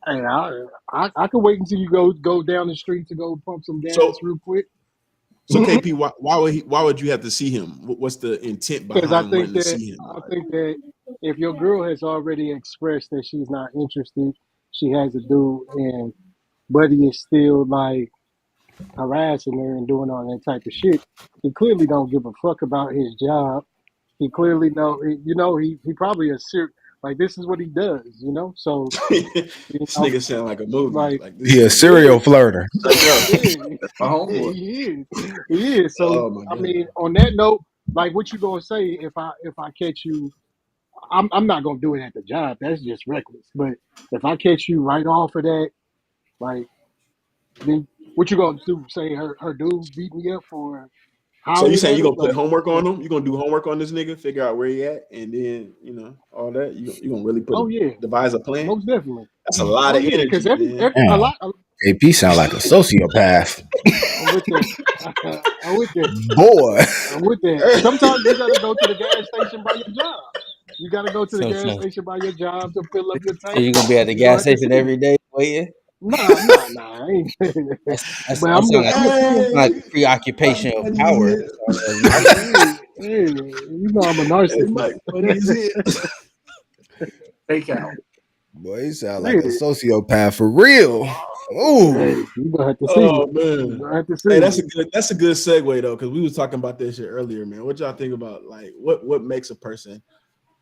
[SPEAKER 5] hey, I could wait until you go down the street to go pump some gas
[SPEAKER 2] So
[SPEAKER 5] real quick.
[SPEAKER 2] so KP, why would you have to see him? What's the intent
[SPEAKER 5] Because
[SPEAKER 2] behind wanting to see him?
[SPEAKER 5] I think that if your girl has already expressed that she's not interested, she has a dude, and Buddy is still like harassing her and doing all that type of shit. He clearly don't give a fuck about his job. He clearly he probably a like this is what he does, So you
[SPEAKER 2] This
[SPEAKER 5] know,
[SPEAKER 2] nigga sound like a movie.
[SPEAKER 5] like
[SPEAKER 2] Like
[SPEAKER 1] He
[SPEAKER 2] this
[SPEAKER 1] a
[SPEAKER 2] nigga
[SPEAKER 1] serial
[SPEAKER 5] yeah,
[SPEAKER 1] flirter.
[SPEAKER 2] straight up.
[SPEAKER 5] yeah,
[SPEAKER 3] That's my homeboy.
[SPEAKER 5] he is. So
[SPEAKER 2] Oh my
[SPEAKER 5] I
[SPEAKER 2] god.
[SPEAKER 5] mean, on that note, like, what you gonna say if I catch you? I'm not gonna do it at the job. That's just reckless. But if I catch you right off of that, like, then what you gonna do? Say her dude beat me up for
[SPEAKER 2] So you
[SPEAKER 5] hollering
[SPEAKER 2] saying
[SPEAKER 5] at
[SPEAKER 2] you
[SPEAKER 5] her?
[SPEAKER 2] gonna put
[SPEAKER 5] Like,
[SPEAKER 2] homework on him? You gonna do homework on this nigga, figure out where he at, and then all that. You gonna really
[SPEAKER 5] oh yeah,
[SPEAKER 2] devise a plan?
[SPEAKER 5] most definitely.
[SPEAKER 2] That's a lot
[SPEAKER 5] Oh
[SPEAKER 2] of
[SPEAKER 5] yeah, because
[SPEAKER 2] energy, man.
[SPEAKER 5] every a
[SPEAKER 1] Damn.
[SPEAKER 5] lot.
[SPEAKER 1] AP sound like a sociopath.
[SPEAKER 5] I'm with that. I'm with that.
[SPEAKER 1] Boy.
[SPEAKER 5] I'm with that. Sometimes you gotta go to the gas station by your job. You gotta go to the gas
[SPEAKER 4] So
[SPEAKER 5] station by your job to fill up your
[SPEAKER 4] so
[SPEAKER 5] tank.
[SPEAKER 4] you're gonna be at the
[SPEAKER 5] You gonna
[SPEAKER 4] gas
[SPEAKER 5] have to see
[SPEAKER 4] station
[SPEAKER 5] me.
[SPEAKER 4] every day waiting.
[SPEAKER 5] Nah. I ain't. But
[SPEAKER 4] That sound like
[SPEAKER 5] I'm gonna see him.
[SPEAKER 4] like
[SPEAKER 2] Hey,
[SPEAKER 4] preoccupation
[SPEAKER 2] Mike
[SPEAKER 4] of
[SPEAKER 2] Buddy is
[SPEAKER 4] power.
[SPEAKER 2] here.
[SPEAKER 4] That's all it is.
[SPEAKER 5] I'm a
[SPEAKER 2] Hey,
[SPEAKER 5] narcissist.
[SPEAKER 2] Mike Buddy is here.
[SPEAKER 3] Takeout.
[SPEAKER 1] Boy, he sound like a
[SPEAKER 5] Yeah.
[SPEAKER 1] sociopath for real. Ooh.
[SPEAKER 5] Hey, you gonna have to see me.
[SPEAKER 2] Oh
[SPEAKER 5] You
[SPEAKER 2] man.
[SPEAKER 5] gonna have to see
[SPEAKER 2] Hey,
[SPEAKER 5] me.
[SPEAKER 2] that's a good segue though, because we was talking about this shit earlier, man. What y'all think about like what makes a person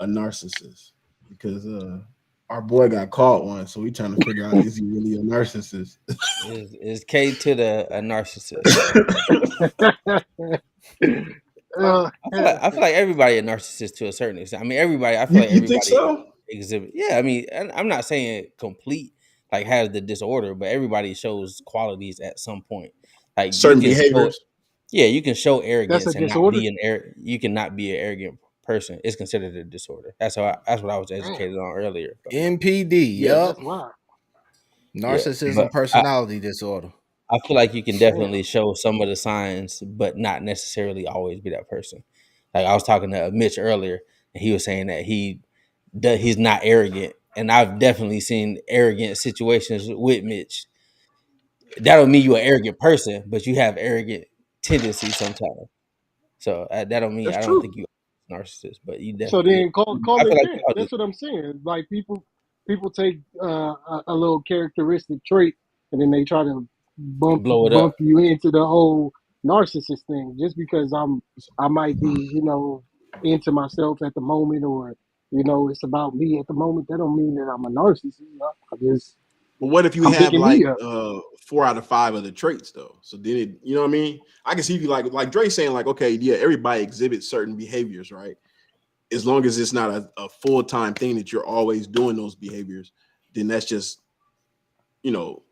[SPEAKER 2] a narcissist? Because our boy got caught one, so we trying to figure out is he really a narcissist?
[SPEAKER 4] Is K to the a narcissist?
[SPEAKER 5] uh,
[SPEAKER 4] I feel like everybody a narcissist to a certain extent. I mean, everybody. I feel like
[SPEAKER 2] You think
[SPEAKER 4] everybody
[SPEAKER 2] so?
[SPEAKER 4] exhibit. Yeah, I mean, and I'm not saying complete like has the disorder, but everybody shows qualities at some point. Like you
[SPEAKER 2] Certain
[SPEAKER 4] can show,
[SPEAKER 2] behaviors.
[SPEAKER 4] yeah, you can show
[SPEAKER 5] that's a
[SPEAKER 4] arrogance and not
[SPEAKER 5] disorder.
[SPEAKER 4] be you cannot be an arrogant person. It's considered a disorder. That's what I was
[SPEAKER 5] Damn,
[SPEAKER 4] educated on earlier. But
[SPEAKER 1] NPD.
[SPEAKER 2] Yeah.
[SPEAKER 1] Yup.
[SPEAKER 5] that's wild.
[SPEAKER 4] yeah,
[SPEAKER 1] Narcissism
[SPEAKER 4] but
[SPEAKER 1] personality disorder.
[SPEAKER 4] I feel like you can
[SPEAKER 5] Damn,
[SPEAKER 4] definitely show some of the signs, but not necessarily always be that person. Like I was talking to Mitch earlier, and he was saying that he's not arrogant, and I've definitely seen arrogant situations with Mitch. That don't mean you're an arrogant person, but you have arrogant tendencies sometimes. So that don't mean
[SPEAKER 2] That's
[SPEAKER 4] I don't
[SPEAKER 2] true.
[SPEAKER 4] think you are a narcissist, but you
[SPEAKER 5] so
[SPEAKER 4] definitely.
[SPEAKER 5] then call
[SPEAKER 4] I feel
[SPEAKER 5] it
[SPEAKER 4] like we
[SPEAKER 5] that.
[SPEAKER 4] all just
[SPEAKER 5] That's what I'm saying. Like people take a little characteristic trait and then they try to
[SPEAKER 4] blow it up.
[SPEAKER 5] bump you into the whole narcissist thing just because I might be into myself at the moment, or it's about me at the moment. That don't mean that I'm a narcissist.
[SPEAKER 2] But what if you
[SPEAKER 5] I'm
[SPEAKER 2] have
[SPEAKER 5] picking me
[SPEAKER 2] like
[SPEAKER 5] up.
[SPEAKER 2] 4 out of 5 of the traits though? So then you know what I mean? I can see if you like Dre saying like, okay, yeah, everybody exhibits certain behaviors, right? As long as it's not a full-time thing that you're always doing those behaviors, then that's just, you know,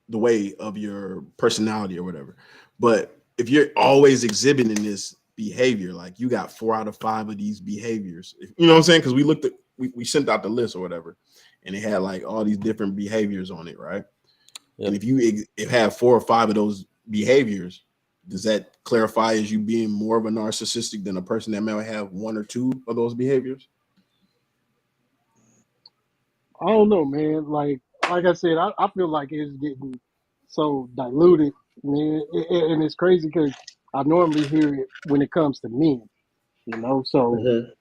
[SPEAKER 2] the way of your personality or whatever. But if you're always exhibiting this behavior, like you got 4 out of 5 of these behaviors, you know what I'm saying? Because we sent out the list or whatever, and it had like all these different behaviors on it, right? And
[SPEAKER 4] Yep.
[SPEAKER 2] if you if have 4 or 5 of those behaviors, does that clarify as you being more of a narcissistic than a person that may have 1 or 2 of those behaviors?
[SPEAKER 5] I don't know, man. Like I said, I feel like it's getting so diluted, man. And it's crazy because I normally hear it when it comes to men, you know. So
[SPEAKER 2] Mm-hmm.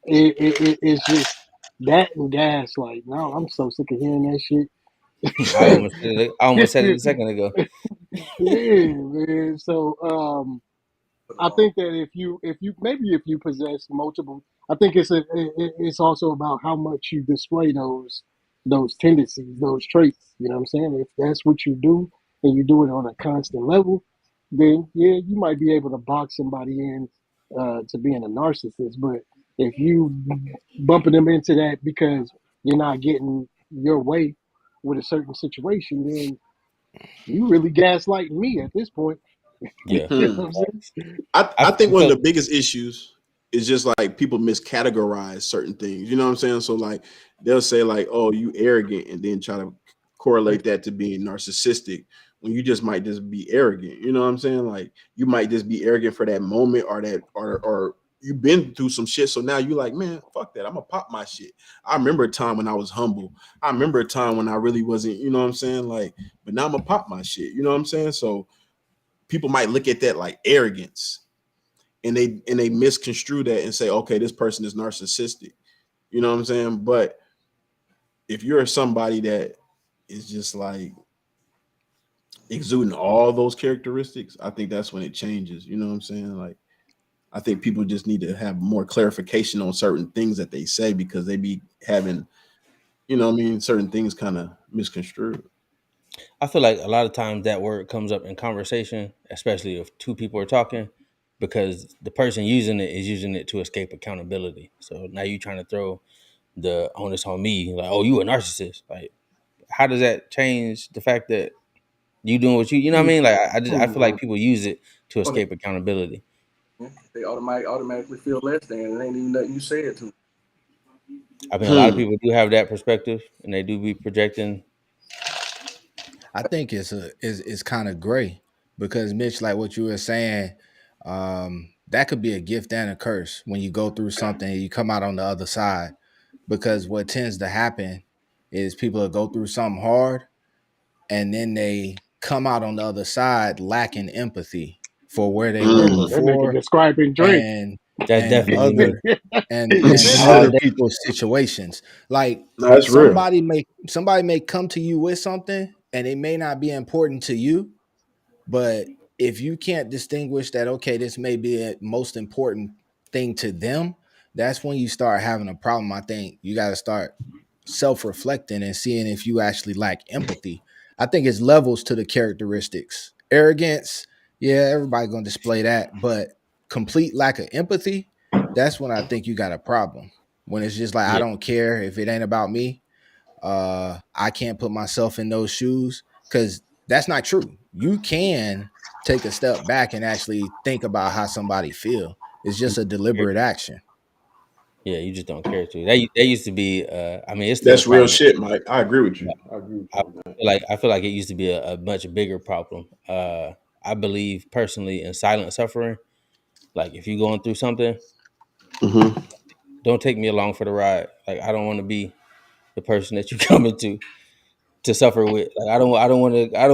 [SPEAKER 5] it's just that and gaslight. Now I'm so sick of hearing
[SPEAKER 4] I almost said it
[SPEAKER 5] that
[SPEAKER 4] a second ago.
[SPEAKER 5] shit. Yeah, man. So
[SPEAKER 3] Put it
[SPEAKER 5] I
[SPEAKER 3] on.
[SPEAKER 5] think that if you maybe if you possess multiple, I think it's also about how much you display those tendencies, those traits. You know what I'm saying? If that's what you do and you do it on a constant level, then yeah, you might be able to box somebody in to being a narcissist. But if you bumping them into that because you're not getting your way with a certain situation, then you really gaslighting me at this point. You
[SPEAKER 4] Yeah.
[SPEAKER 5] know
[SPEAKER 2] Hmm.
[SPEAKER 5] what I'm saying?
[SPEAKER 2] I think
[SPEAKER 4] I
[SPEAKER 2] one of
[SPEAKER 4] feel
[SPEAKER 2] the biggest issues is just like people miscategorize certain things. You know what I'm saying? So like they'll say like, "Oh, you arrogant," and then try to correlate that to being narcissistic when you just might just be arrogant. You know what I'm saying? Like you might just be arrogant for that moment or that or you've been through some shit. So now you like, man, fuck that. I'm gonna pop my shit. I remember a time when I was humble. I remember a time when I really wasn't, you know what I'm saying? Like, but now I'm gonna pop my shit. You know what I'm saying? So people might look at that like arrogance and they misconstrue that and say, okay, this person is narcissistic. You know what I'm saying? But if you're somebody that is just like exuding all those characteristics, I think that's when it changes. You know what I'm saying? Like I think people just need to have more clarification on certain things that they say because they be having, you know what I mean, certain things kind of misconstrued.
[SPEAKER 4] I feel like a lot of times that word comes up in conversation, especially if two people are talking, because the person using it is using it to escape accountability. So now you trying to throw the onus on me, like, oh, you a narcissist. Like, how does that change the fact that you doing what you know what I mean? Like I feel like
[SPEAKER 3] Mhm.
[SPEAKER 4] people use it to
[SPEAKER 3] Oh,
[SPEAKER 4] escape accountability.
[SPEAKER 3] they automatically feel less than. It ain't even nothing you said to them.
[SPEAKER 4] I mean, a lot of
[SPEAKER 2] Hmm.
[SPEAKER 4] people do have that perspective, and they do be projecting.
[SPEAKER 1] I think it's kind of gray because Mitch, like what you were saying, that could be a gift and a curse when you go through something and you come out on the other side. Because what tends to happen is people will go through something hard and then they come out on the other side lacking empathy for where they were
[SPEAKER 2] Mm.
[SPEAKER 5] That nigga
[SPEAKER 1] before
[SPEAKER 5] describing Drake.
[SPEAKER 1] and
[SPEAKER 4] That's
[SPEAKER 1] and
[SPEAKER 4] definitely me.
[SPEAKER 1] other and
[SPEAKER 4] All
[SPEAKER 1] other
[SPEAKER 4] day.
[SPEAKER 1] people's situations. Like
[SPEAKER 2] No, that's real.
[SPEAKER 1] somebody may come to you with something and it may not be important to you, but if you can't distinguish that, okay, this may be a most important thing to them, that's when you start having a problem. I think you got to start self reflecting and seeing if you actually lack empathy. I think it's levels to the characteristics. Arrogance, yeah, everybody going to display that, but complete lack of empathy, that's when I think you got a problem. When it's just like, I
[SPEAKER 4] Yeah,
[SPEAKER 1] don't care if it ain't about me, I can't put myself in those shoes because that's not true. You can take a step back and actually think about how somebody feel. It's just a deliberate action.
[SPEAKER 4] yeah, you just don't care to. That used to be. I mean, it's still a
[SPEAKER 2] That's real
[SPEAKER 4] problem.
[SPEAKER 2] shit, Mike. I agree with
[SPEAKER 4] But
[SPEAKER 2] you. I agree with
[SPEAKER 4] I
[SPEAKER 2] you on that.
[SPEAKER 4] I feel like it used to be a much bigger problem. I believe personally in silent suffering. Like if you're going through something,
[SPEAKER 2] Hmm.
[SPEAKER 4] don't take me along for the ride. Like I don't want to be the person that you coming to suffer with. Like I don't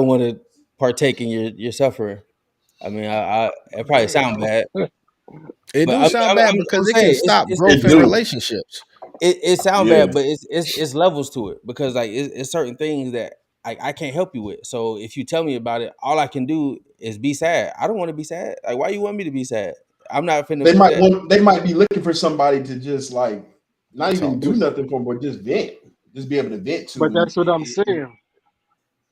[SPEAKER 4] want to partake in your suffering. I mean, it probably sound bad,
[SPEAKER 1] It
[SPEAKER 4] but
[SPEAKER 1] do sound bad
[SPEAKER 4] I'm
[SPEAKER 1] because it can
[SPEAKER 4] saying
[SPEAKER 1] stop
[SPEAKER 4] it's
[SPEAKER 1] growth
[SPEAKER 2] It
[SPEAKER 1] in
[SPEAKER 2] do.
[SPEAKER 1] relationships.
[SPEAKER 4] it sound
[SPEAKER 2] Yeah.
[SPEAKER 4] bad, but it's levels to it because like it's certain things that I can't help you with. So if you tell me about it, all I can do is be sad. I don't want to be sad. Like why you want me to be sad? I'm not finna put that.
[SPEAKER 2] They might be looking for somebody to just like not even
[SPEAKER 1] Talk
[SPEAKER 2] do
[SPEAKER 1] to.
[SPEAKER 2] nothing for, but just vent, just be able to vent
[SPEAKER 5] But
[SPEAKER 2] to.
[SPEAKER 5] that's what I'm saying.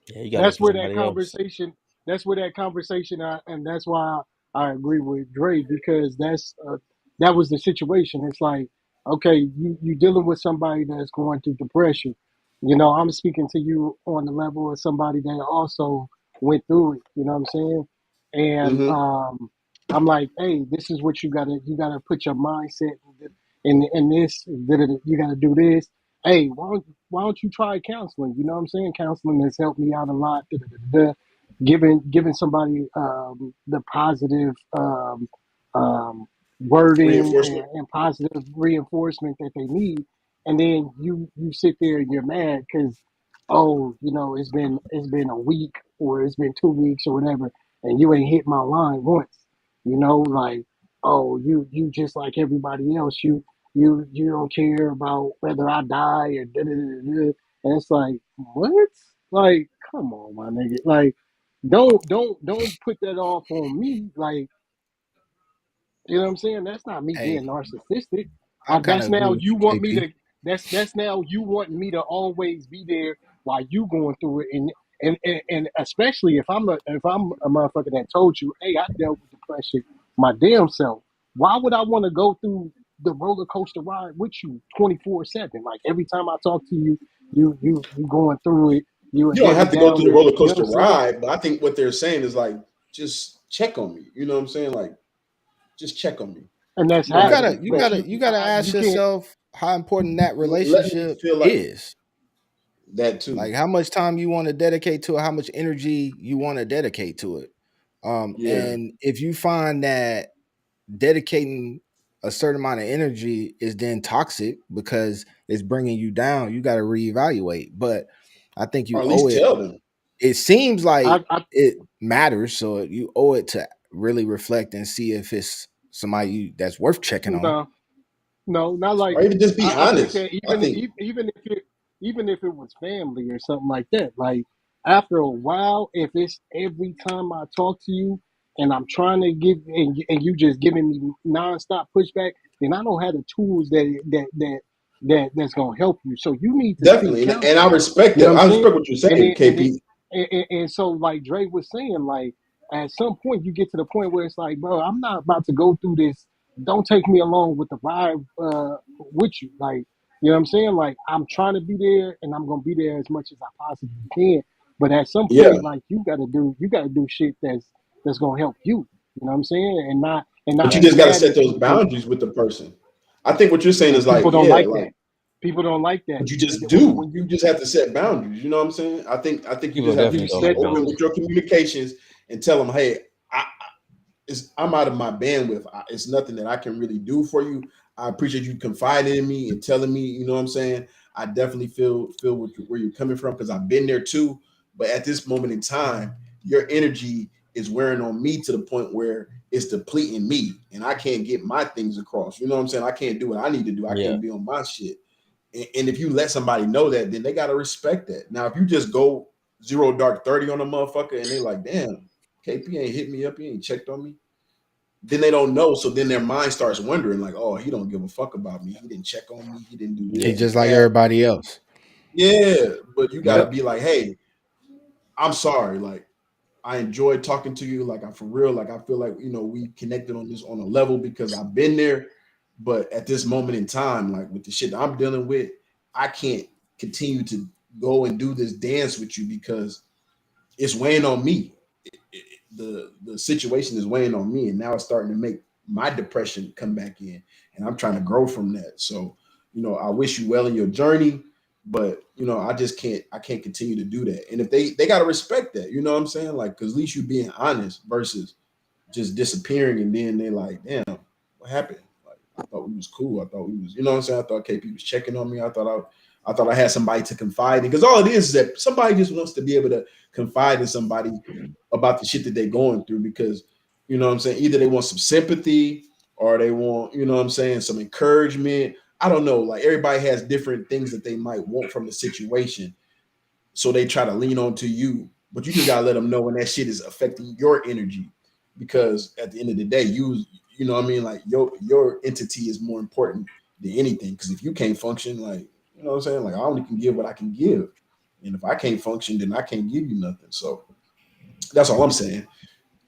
[SPEAKER 4] Yeah, you gotta look
[SPEAKER 5] That's
[SPEAKER 4] for
[SPEAKER 5] where that
[SPEAKER 4] somebody else.
[SPEAKER 5] conversation. That's where that conversation. And that's why I agree with Dre because that was the situation. It's like, okay, you dealing with somebody that's going through depression. You know, I'm speaking to you on the level of somebody that also went through it. You know what I'm saying? And
[SPEAKER 2] Hmm.
[SPEAKER 5] I'm like, hey, this is what you gotta put your mindset in this. You gotta do this. hey, why don't you try counseling? You know what I'm saying? Counseling has helped me out a lot. Da, da, da, da. Giving somebody the positive um, wording
[SPEAKER 2] Reinforcement.
[SPEAKER 5] and positive reinforcement that they need, and then you sit there and you're mad because oh, it's been a week or it's been 2 weeks or whatever, and you ain't hit my line once. Like oh, you just like everybody else. You don't care about whether I die or da da da da. And it's like, what? Like, come on, my nigga. Like, don't put that off on me. Like, you know what I'm saying? That's not me being
[SPEAKER 1] Hey,
[SPEAKER 5] narcissistic.
[SPEAKER 1] I kind
[SPEAKER 5] That's
[SPEAKER 1] of agree
[SPEAKER 5] now
[SPEAKER 1] with
[SPEAKER 5] you
[SPEAKER 1] you,
[SPEAKER 5] want me
[SPEAKER 1] KP.
[SPEAKER 5] to. That's now you want me to always be there while you going through it, and especially if I'm a motherfucker that told you, hey, I dealt with depression my damn self. Why would I want to go through the roller coaster ride with you 24/7? Like every time I talk to you, you going through it. You a
[SPEAKER 2] You don't
[SPEAKER 5] Debbie
[SPEAKER 2] have to go through the
[SPEAKER 5] Downer.
[SPEAKER 2] roller
[SPEAKER 5] You know what I'm
[SPEAKER 2] coaster
[SPEAKER 5] saying?
[SPEAKER 2] ride, but I think what they're saying is like, just check on me. You know what I'm saying? Like, just check on me.
[SPEAKER 5] And that's
[SPEAKER 2] You don't
[SPEAKER 1] You
[SPEAKER 2] have to
[SPEAKER 5] happening.
[SPEAKER 1] gotta,
[SPEAKER 2] be
[SPEAKER 1] you
[SPEAKER 5] But
[SPEAKER 1] gotta,
[SPEAKER 2] like,
[SPEAKER 1] you gotta ask
[SPEAKER 5] you can't.
[SPEAKER 1] yourself how important that
[SPEAKER 2] let me
[SPEAKER 1] relationship
[SPEAKER 2] feel like
[SPEAKER 1] is.
[SPEAKER 2] that too.
[SPEAKER 1] Like how much time you want to dedicate to it, how much energy you want to dedicate to it.
[SPEAKER 2] Yeah.
[SPEAKER 1] And if you find that dedicating a certain amount of energy is then toxic because it's bringing you down, you got to reevaluate. But I think
[SPEAKER 2] Or
[SPEAKER 1] you
[SPEAKER 2] at
[SPEAKER 1] owe
[SPEAKER 2] least
[SPEAKER 1] it.
[SPEAKER 2] tell them.
[SPEAKER 1] It seems
[SPEAKER 5] I,
[SPEAKER 1] like
[SPEAKER 5] I
[SPEAKER 1] it matters, so you owe it to really reflect and see if it's somebody that's worth checking on.
[SPEAKER 5] no. No, not like
[SPEAKER 2] Or even just be
[SPEAKER 5] I think
[SPEAKER 2] honest.
[SPEAKER 5] that
[SPEAKER 2] I think
[SPEAKER 5] even if it was family or something like that, like after a while, if it's every time I talk to you and I'm trying to give and you just giving me nonstop pushback, then I don't have the tools that's gonna help you. So you need to seek
[SPEAKER 2] definitely. And I
[SPEAKER 5] counseling.
[SPEAKER 2] respect
[SPEAKER 5] You know
[SPEAKER 2] that.
[SPEAKER 5] what I'm
[SPEAKER 2] I
[SPEAKER 5] saying?
[SPEAKER 2] respect what you're
[SPEAKER 5] And
[SPEAKER 2] saying,
[SPEAKER 5] then and then
[SPEAKER 2] KP.
[SPEAKER 5] and so like Dre was saying, like at some point you get to the point where it's like, bro, I'm not about to go through this. Don't take me along with the ride with you. Like, you know what I'm saying? Like, I'm trying to be there and I'm gonna be there as much as I possibly can. But at some
[SPEAKER 2] Yeah.
[SPEAKER 5] point, like you gotta do shit that's gonna help you. You know what I'm saying? And not
[SPEAKER 2] But you
[SPEAKER 5] be
[SPEAKER 2] just got to
[SPEAKER 5] mad
[SPEAKER 2] set
[SPEAKER 5] at
[SPEAKER 2] those
[SPEAKER 5] people.
[SPEAKER 2] boundaries with the person. I think what you're saying is like,
[SPEAKER 5] People don't
[SPEAKER 2] yeah,
[SPEAKER 5] like
[SPEAKER 2] like,
[SPEAKER 5] that. People don't like that.
[SPEAKER 2] but you just do.
[SPEAKER 5] When
[SPEAKER 2] You
[SPEAKER 5] you
[SPEAKER 2] just have to set boundaries. You know what I'm saying? I think you
[SPEAKER 4] People
[SPEAKER 2] just have to
[SPEAKER 5] you
[SPEAKER 4] definitely don't
[SPEAKER 2] be
[SPEAKER 5] set
[SPEAKER 4] like
[SPEAKER 2] open
[SPEAKER 5] those
[SPEAKER 2] with
[SPEAKER 4] boundaries.
[SPEAKER 2] your communications and tell them, hey, I'm out of my bandwidth. It's nothing that I can really do for you. I appreciate you confiding in me and telling me. You know what I'm saying? I definitely feel where you're coming from because I've been there too. But at this moment in time, your energy is wearing on me to the point where it's depleting me, and I can't get my things across. You know what I'm saying? I can't do what I need to do. I
[SPEAKER 4] Yeah.
[SPEAKER 2] can't be on my shit. And if you let somebody know that, then they gotta respect that. Now, if you just go 0 dark 30 on a motherfucker and they like, damn, KP ain't hit me up, he ain't checked on me, then they don't know. So then their mind starts wondering, like, oh, he don't give a fuck about me. He didn't check on me. He didn't do
[SPEAKER 1] He's
[SPEAKER 2] this,
[SPEAKER 4] Yeah.
[SPEAKER 2] do
[SPEAKER 1] just like
[SPEAKER 2] that.
[SPEAKER 1] everybody else.
[SPEAKER 2] Yeah, but you got to
[SPEAKER 1] Yep.
[SPEAKER 2] be like, hey, I'm sorry. Like, I enjoyed talking to you. Like, I for real. Like, I feel like we connected on this on a level because I've been there. But at this moment in time, like with the shit that I'm dealing with, I can't continue to go and do this dance with you because it's weighing on me. The situation is weighing on me, and now it's starting to make my depression come back in, and I'm trying to grow from that. So, I wish you well in your journey, but I just can't. I can't continue to do that. And if they got to respect that, you know what I'm saying? Like, because at least you being honest versus just disappearing, and then they like, damn, what happened? Like, I thought we was cool. I thought we was, what I'm saying? I thought KP was checking on me. I thought I had somebody to confide in because all it is that somebody just wants to be able to confide in somebody about the shit that they're going through because what I'm saying, either they want some sympathy or they want, what I'm saying, some encouragement. I don't know. Like everybody has different things that they might want from the situation. So they try to lean on to you. But you just gotta let them know when that shit is affecting your energy. Because at the end of the day, you know what I mean? Like your entity is more important than anything. Because if you can't function, like, you know what I'm saying? Like I only can give what I can give. And if I can't function, then I can't give you nothing. So that's all I'm saying.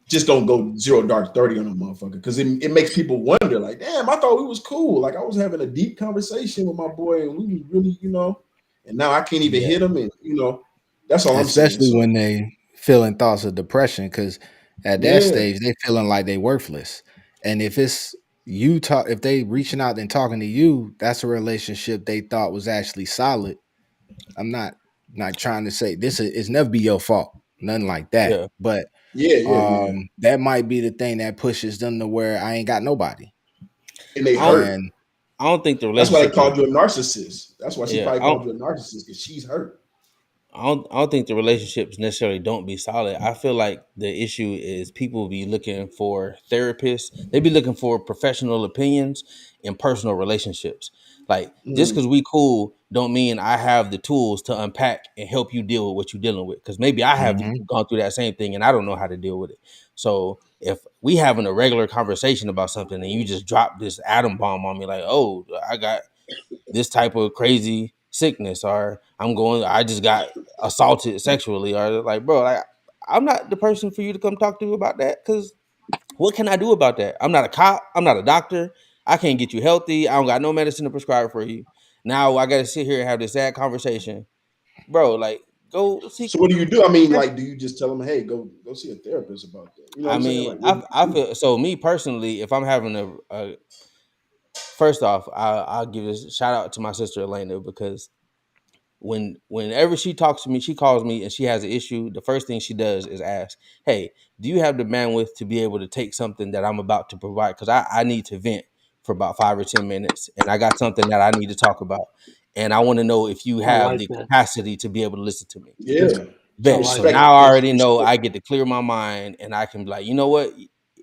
[SPEAKER 2] Just don't go 0 dark 30 on a motherfucker because it makes people wonder, like, damn, I thought we was cool. Like I was having a deep conversation with my boy and we was really, and now I can't even
[SPEAKER 4] Yeah.
[SPEAKER 2] hit him. And that's all I'm saying.
[SPEAKER 1] Especially
[SPEAKER 2] So
[SPEAKER 1] when they feeling thoughts of depression, because at that
[SPEAKER 2] yeah,
[SPEAKER 1] stage they feeling like they worthless. And if it's you talk if they reaching out and talking to you, that's a relationship they thought was actually solid. I'm not trying to say this is it's never be your fault, nothing like that.
[SPEAKER 4] Yeah.
[SPEAKER 1] But
[SPEAKER 2] Yeah, yeah, yeah.
[SPEAKER 1] that might be the thing that pushes them to where I ain't got nobody.
[SPEAKER 2] And they
[SPEAKER 4] I don't
[SPEAKER 2] hurt.
[SPEAKER 1] And
[SPEAKER 4] I don't think the
[SPEAKER 2] That's why they
[SPEAKER 4] relationship is
[SPEAKER 2] called you a narcissist. That's why she
[SPEAKER 4] yeah.
[SPEAKER 2] probably called you a narcissist because she's hurt.
[SPEAKER 4] I don't think the relationships necessarily don't be solid. I feel like the issue is people be looking for therapists. They be looking for professional opinions in personal relationships. Like just
[SPEAKER 2] Mm.
[SPEAKER 4] because we cool don't mean I have the tools to unpack and help you deal with what you're dealing with. Because maybe I have
[SPEAKER 1] mhm.
[SPEAKER 4] gone through that same thing and I don't know how to deal with it. So if we having a regular conversation about something and you just drop this atom bomb on me like, oh, I got this type of crazy sickness, or I just got assaulted sexually, or like, bro, like, I'm not the person for you to come talk to about that, because what can I do about that? I'm not a cop, I'm not a doctor, I can't get you healthy, I don't got no medicine to prescribe for you. Now I gotta sit here and have this sad conversation, bro. Like, go seek.
[SPEAKER 2] So what do you do? I mean, like, do you just tell them, "Hey, go see a therapist about that"? You know what
[SPEAKER 4] I
[SPEAKER 2] I'm saying?
[SPEAKER 4] mean,
[SPEAKER 2] Like, what do
[SPEAKER 4] I
[SPEAKER 2] you do?
[SPEAKER 4] feel so. Me personally, if I'm having a first off, I'll give this shout out to my sister Elena, because whenever she talks to me, she calls me and she has an issue, the first thing she does is ask, hey, do you have the bandwidth to be able to take something that I'm about to provide? Because I need to vent for about 5 or 10 minutes and I got something that I need to talk about. And I want to know if you
[SPEAKER 5] I
[SPEAKER 4] have
[SPEAKER 5] like
[SPEAKER 4] the
[SPEAKER 5] that.
[SPEAKER 4] capacity to be able to listen to me.
[SPEAKER 5] It's
[SPEAKER 2] Yeah, it's
[SPEAKER 5] I
[SPEAKER 4] Bet. So
[SPEAKER 5] like
[SPEAKER 2] respect.
[SPEAKER 5] that.
[SPEAKER 4] now I
[SPEAKER 2] It's
[SPEAKER 4] already know
[SPEAKER 2] respect.
[SPEAKER 4] I get to clear my mind and I can be like, you know what?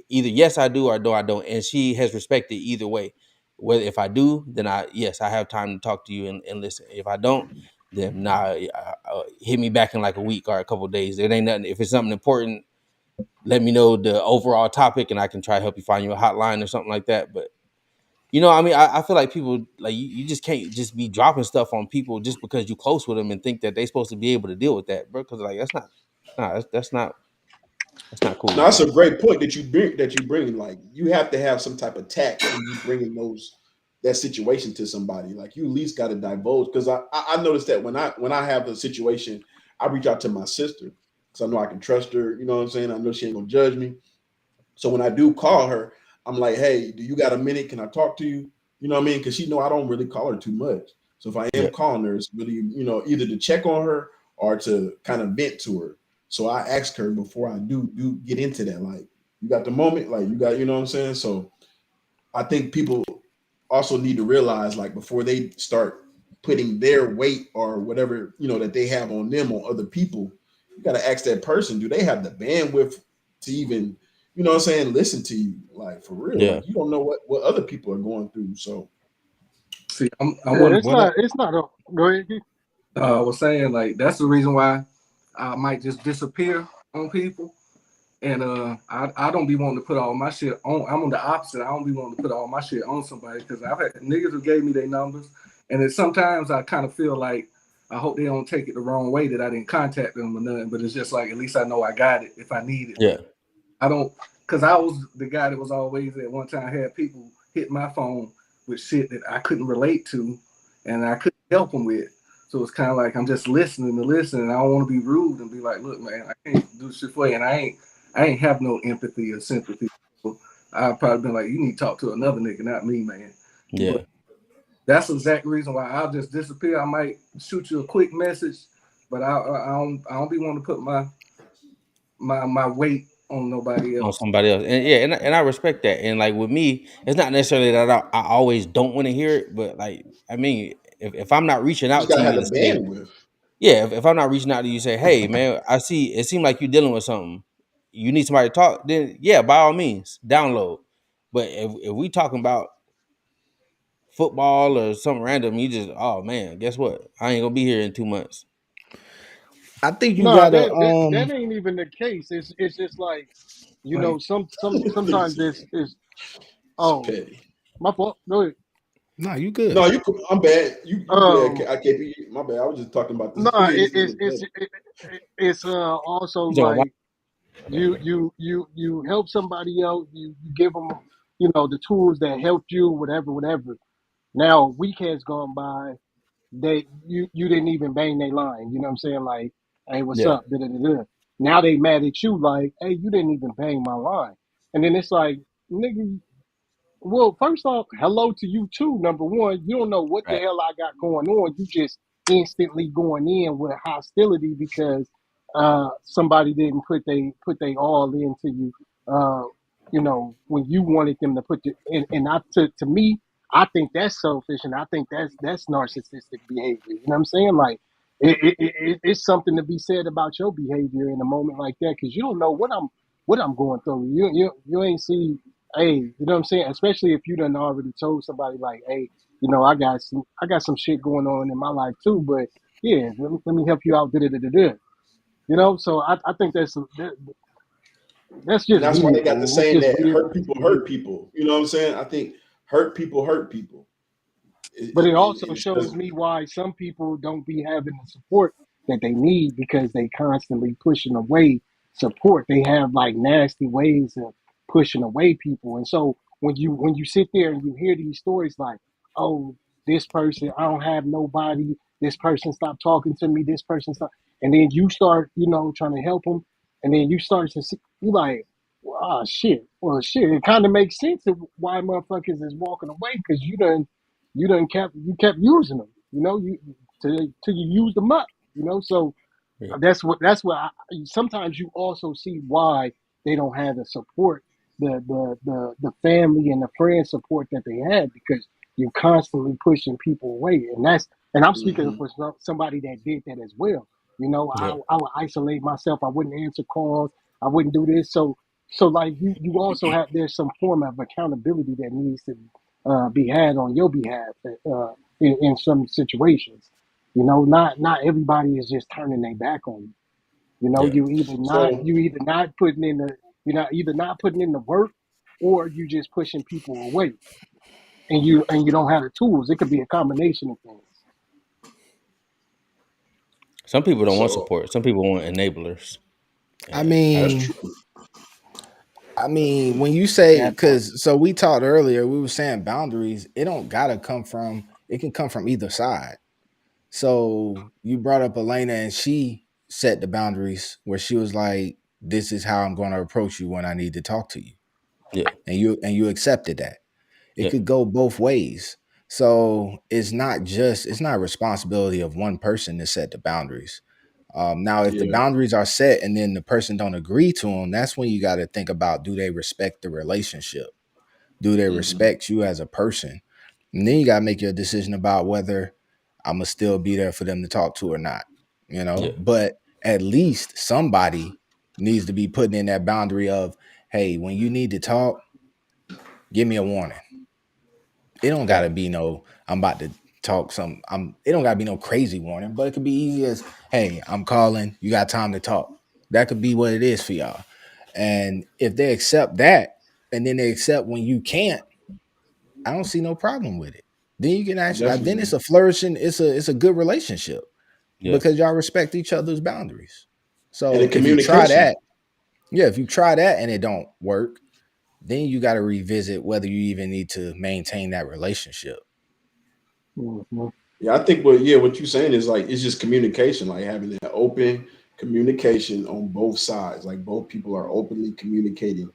[SPEAKER 4] Either yes, I do, or no, I don't. And she has respected either way. Whether if I do, then yes, I have time to talk to you and listen. If I don't, then nah, hit me back in like a week or a couple of days. It ain't nothing. If it's something important, let me know the overall topic and I can try to help you find you a hotline or something like that. But I mean, I feel like people like you just can't just be dropping stuff on people just because you're close with them and think that they're supposed to be able to deal with that, bro. Because like that's not, nah, that's not cool,
[SPEAKER 2] Now that's
[SPEAKER 4] man.
[SPEAKER 2] a great point that you bring. That you bring. Like, you have to have some type of tact when you bringing that situation to somebody. Like, you at least got to divulge. Because I noticed that when I have a situation, I reach out to my sister because I know I can trust her. You know what I'm saying? I know she ain't gonna judge me. So when I do call her, I'm like, hey, do you got a minute? Can I talk to you? You know what I mean? Because she know I don't really call her too much. So if I am
[SPEAKER 4] Yeah,
[SPEAKER 2] calling her, it's really, either to check on her or to kind of vent to her. So I ask her before I do get into that. Like, you got the moment, like you got, you know what I'm saying? So I think people also need to realize, like, before they start putting their weight or whatever, that they have on them on other people, you got to ask that person, do they have the bandwidth to even, what I'm saying, listen to you, like, for real?
[SPEAKER 4] yeah,
[SPEAKER 2] Like, you don't know what other people are going through. So
[SPEAKER 3] See, I'm
[SPEAKER 5] Yeah,
[SPEAKER 3] one.
[SPEAKER 5] it's
[SPEAKER 1] What I,
[SPEAKER 5] not. It's not a. Go ahead. Keith.
[SPEAKER 3] I was saying like that's the reason why I might just disappear on people. And I don't be wanting to put all my shit on. I'm on the opposite. I don't be wanting to put all my shit on somebody because I've had niggas who gave me their numbers, and then sometimes I kind of feel like I hope they don't take it the wrong way that I didn't contact them or nothing. But it's just like at least I know I got it if I need it.
[SPEAKER 4] yeah,
[SPEAKER 3] I don't, because I was the guy that was always at one time had people hit my phone with shit that I couldn't relate to, and I couldn't help them with. So it's kind of like I'm just listening to listen, and I don't want to be rude and be like, "Look, man, I can't do shit for you," and I ain't have no empathy or sympathy. So I've probably been like, "You need to talk to another nigga, not me, man." But
[SPEAKER 4] yeah.
[SPEAKER 3] that's the exact reason why I'll just disappear. I might shoot you a quick message, but I don't be wanting to put my weight on nobody
[SPEAKER 4] On
[SPEAKER 3] else.
[SPEAKER 4] somebody else, and yeah, and I respect that. And like with me, it's not necessarily that I always don't want to hear it, but like I mean, if I'm not reaching
[SPEAKER 2] you just
[SPEAKER 4] out to
[SPEAKER 2] gotta have
[SPEAKER 4] you
[SPEAKER 2] the
[SPEAKER 4] to say,
[SPEAKER 2] bandwidth.
[SPEAKER 4] yeah, if I'm not reaching out to you, say, hey man, I see it seemed like you're dealing with something. You need somebody to talk. Then yeah, by all means, download. But if we talking about football or something random, you just oh man, guess what? I ain't gonna be here in 2 months.
[SPEAKER 1] I think you
[SPEAKER 5] No,
[SPEAKER 1] gotta
[SPEAKER 5] that ain't even the case. It's just like
[SPEAKER 3] Like
[SPEAKER 2] Nigga
[SPEAKER 5] sometimes
[SPEAKER 2] said,
[SPEAKER 5] it's
[SPEAKER 2] it's
[SPEAKER 5] oh
[SPEAKER 2] petty.
[SPEAKER 5] my fault. Go ahead.
[SPEAKER 1] no, you
[SPEAKER 2] No,
[SPEAKER 1] good.
[SPEAKER 2] you. I'm bad. You good?
[SPEAKER 5] Um,
[SPEAKER 2] I can't be. My bad. I was just talking about this.
[SPEAKER 5] no,
[SPEAKER 2] This nigga petty.
[SPEAKER 5] it's also
[SPEAKER 4] You talking about
[SPEAKER 5] like you help somebody else. You give them the tools that helped you, whatever. Now a week has gone by. They you didn't even bang their line. You know what I'm saying? Like, hey, what's
[SPEAKER 4] yeah,
[SPEAKER 5] up? Da, da, da, da. Now they mad at you. Like, hey, you didn't even bang my line. And then it's like, nigga, Well, first off, hello to you too. Number one, you don't know what the
[SPEAKER 4] Right.
[SPEAKER 5] hell I got going on. You just instantly going in with hostility because somebody didn't put they all into you. Uh, when you wanted them to put the and I to me, I think that's selfish, and I think that's narcissistic behavior. You know what I'm saying? Like it's something to be said about your behavior in a moment like that because you don't know what I'm going through. You ain't see. Hey, you know what I'm saying? Especially if you done already told somebody like, hey, I got some shit going on in my life too, but yeah, let me help you out. Da, da, da, da, da. So I think that's
[SPEAKER 2] And
[SPEAKER 5] just
[SPEAKER 2] that's why they
[SPEAKER 5] weird,
[SPEAKER 2] got the
[SPEAKER 5] man. It's
[SPEAKER 2] saying
[SPEAKER 5] just
[SPEAKER 2] that
[SPEAKER 5] weird.
[SPEAKER 2] hurt
[SPEAKER 5] It's
[SPEAKER 2] people
[SPEAKER 5] just
[SPEAKER 2] hurt
[SPEAKER 5] weird.
[SPEAKER 2] people. You know what I'm saying? I think hurt people.
[SPEAKER 5] But it also
[SPEAKER 2] It
[SPEAKER 5] shows
[SPEAKER 2] doesn't.
[SPEAKER 5] me why some people don't be having the support that they need because they constantly pushing away support. They have like nasty ways of pushing away people. And so when you sit there and you hear these stories like, oh, this person, I don't have nobody, this person stopped talking to me, this person stopped, and then you start, trying to help them, and then you start to see, you like, well, oh shit, well shit, it kind of makes sense of why motherfuckers is walking away because you kept using them, you till you use them up, So
[SPEAKER 4] Yeah.
[SPEAKER 5] that's what sometimes you also see why they don't have the support, the family and the friend support that they had because you're constantly pushing people away, and I'm speaking
[SPEAKER 2] Hmm.
[SPEAKER 5] for somebody that did that as well.
[SPEAKER 4] Yeah.
[SPEAKER 5] I would isolate myself. I wouldn't answer calls. I wouldn't do this. So like you also have there's some form of accountability that needs to be had on your behalf in some situations. Not everybody is just turning their back on you.
[SPEAKER 4] Yeah.
[SPEAKER 2] So
[SPEAKER 5] You either not putting in the work, or you just pushing people away, and you don't have the tools. It could be a combination of things.
[SPEAKER 4] Some people don't want
[SPEAKER 2] so
[SPEAKER 4] support. Some people want enablers.
[SPEAKER 1] I
[SPEAKER 4] And I
[SPEAKER 2] that's
[SPEAKER 1] mean,
[SPEAKER 2] true.
[SPEAKER 1] when you say,
[SPEAKER 5] That part.
[SPEAKER 1] because so we talked earlier, we were saying boundaries. It don't gotta come from. It can come from either side. So you brought up Elena, and she set the boundaries where she was like, "This is how I'm going to approach you when I need to talk to you,"
[SPEAKER 4] yeah.
[SPEAKER 1] and you accepted that. It
[SPEAKER 4] Yeah.
[SPEAKER 1] could go both ways. So it's not responsibility of one person to set the boundaries. Now, if the
[SPEAKER 2] Yeah.
[SPEAKER 1] boundaries are set and then the person don't agree to them, that's when you got to think about, do they respect the relationship? Do they
[SPEAKER 2] Hmm.
[SPEAKER 1] respect you as a person? And then you got to make your decision about whether I'm gonna still be there for them to talk to or not.
[SPEAKER 4] Yeah.
[SPEAKER 1] But at least somebody needs to be putting in that boundary of, hey, when you need to talk, give me a warning. It don't gotta
[SPEAKER 2] Facts.
[SPEAKER 1] be no, I'm about to talk some. It don't gotta be no crazy warning, but it could be easy as, hey, I'm calling. You got time to talk. That could be what it is for y'all. And if they accept that, and then they accept when you can't, I don't see no problem with it. Then you can actually, then it's
[SPEAKER 2] Definitely.
[SPEAKER 1] a flourishing, it's a good relationship
[SPEAKER 4] Yeah.
[SPEAKER 1] because y'all respect each other's boundaries.
[SPEAKER 2] And the
[SPEAKER 1] So if you try
[SPEAKER 2] communication.
[SPEAKER 1] that, yeah, if you try that and it don't work, then you got to revisit whether you even need to maintain that relationship.
[SPEAKER 5] Mhm.
[SPEAKER 2] Yeah, I think what you're saying is like it's just communication, like having that open communication on both sides. Like both people are openly communicating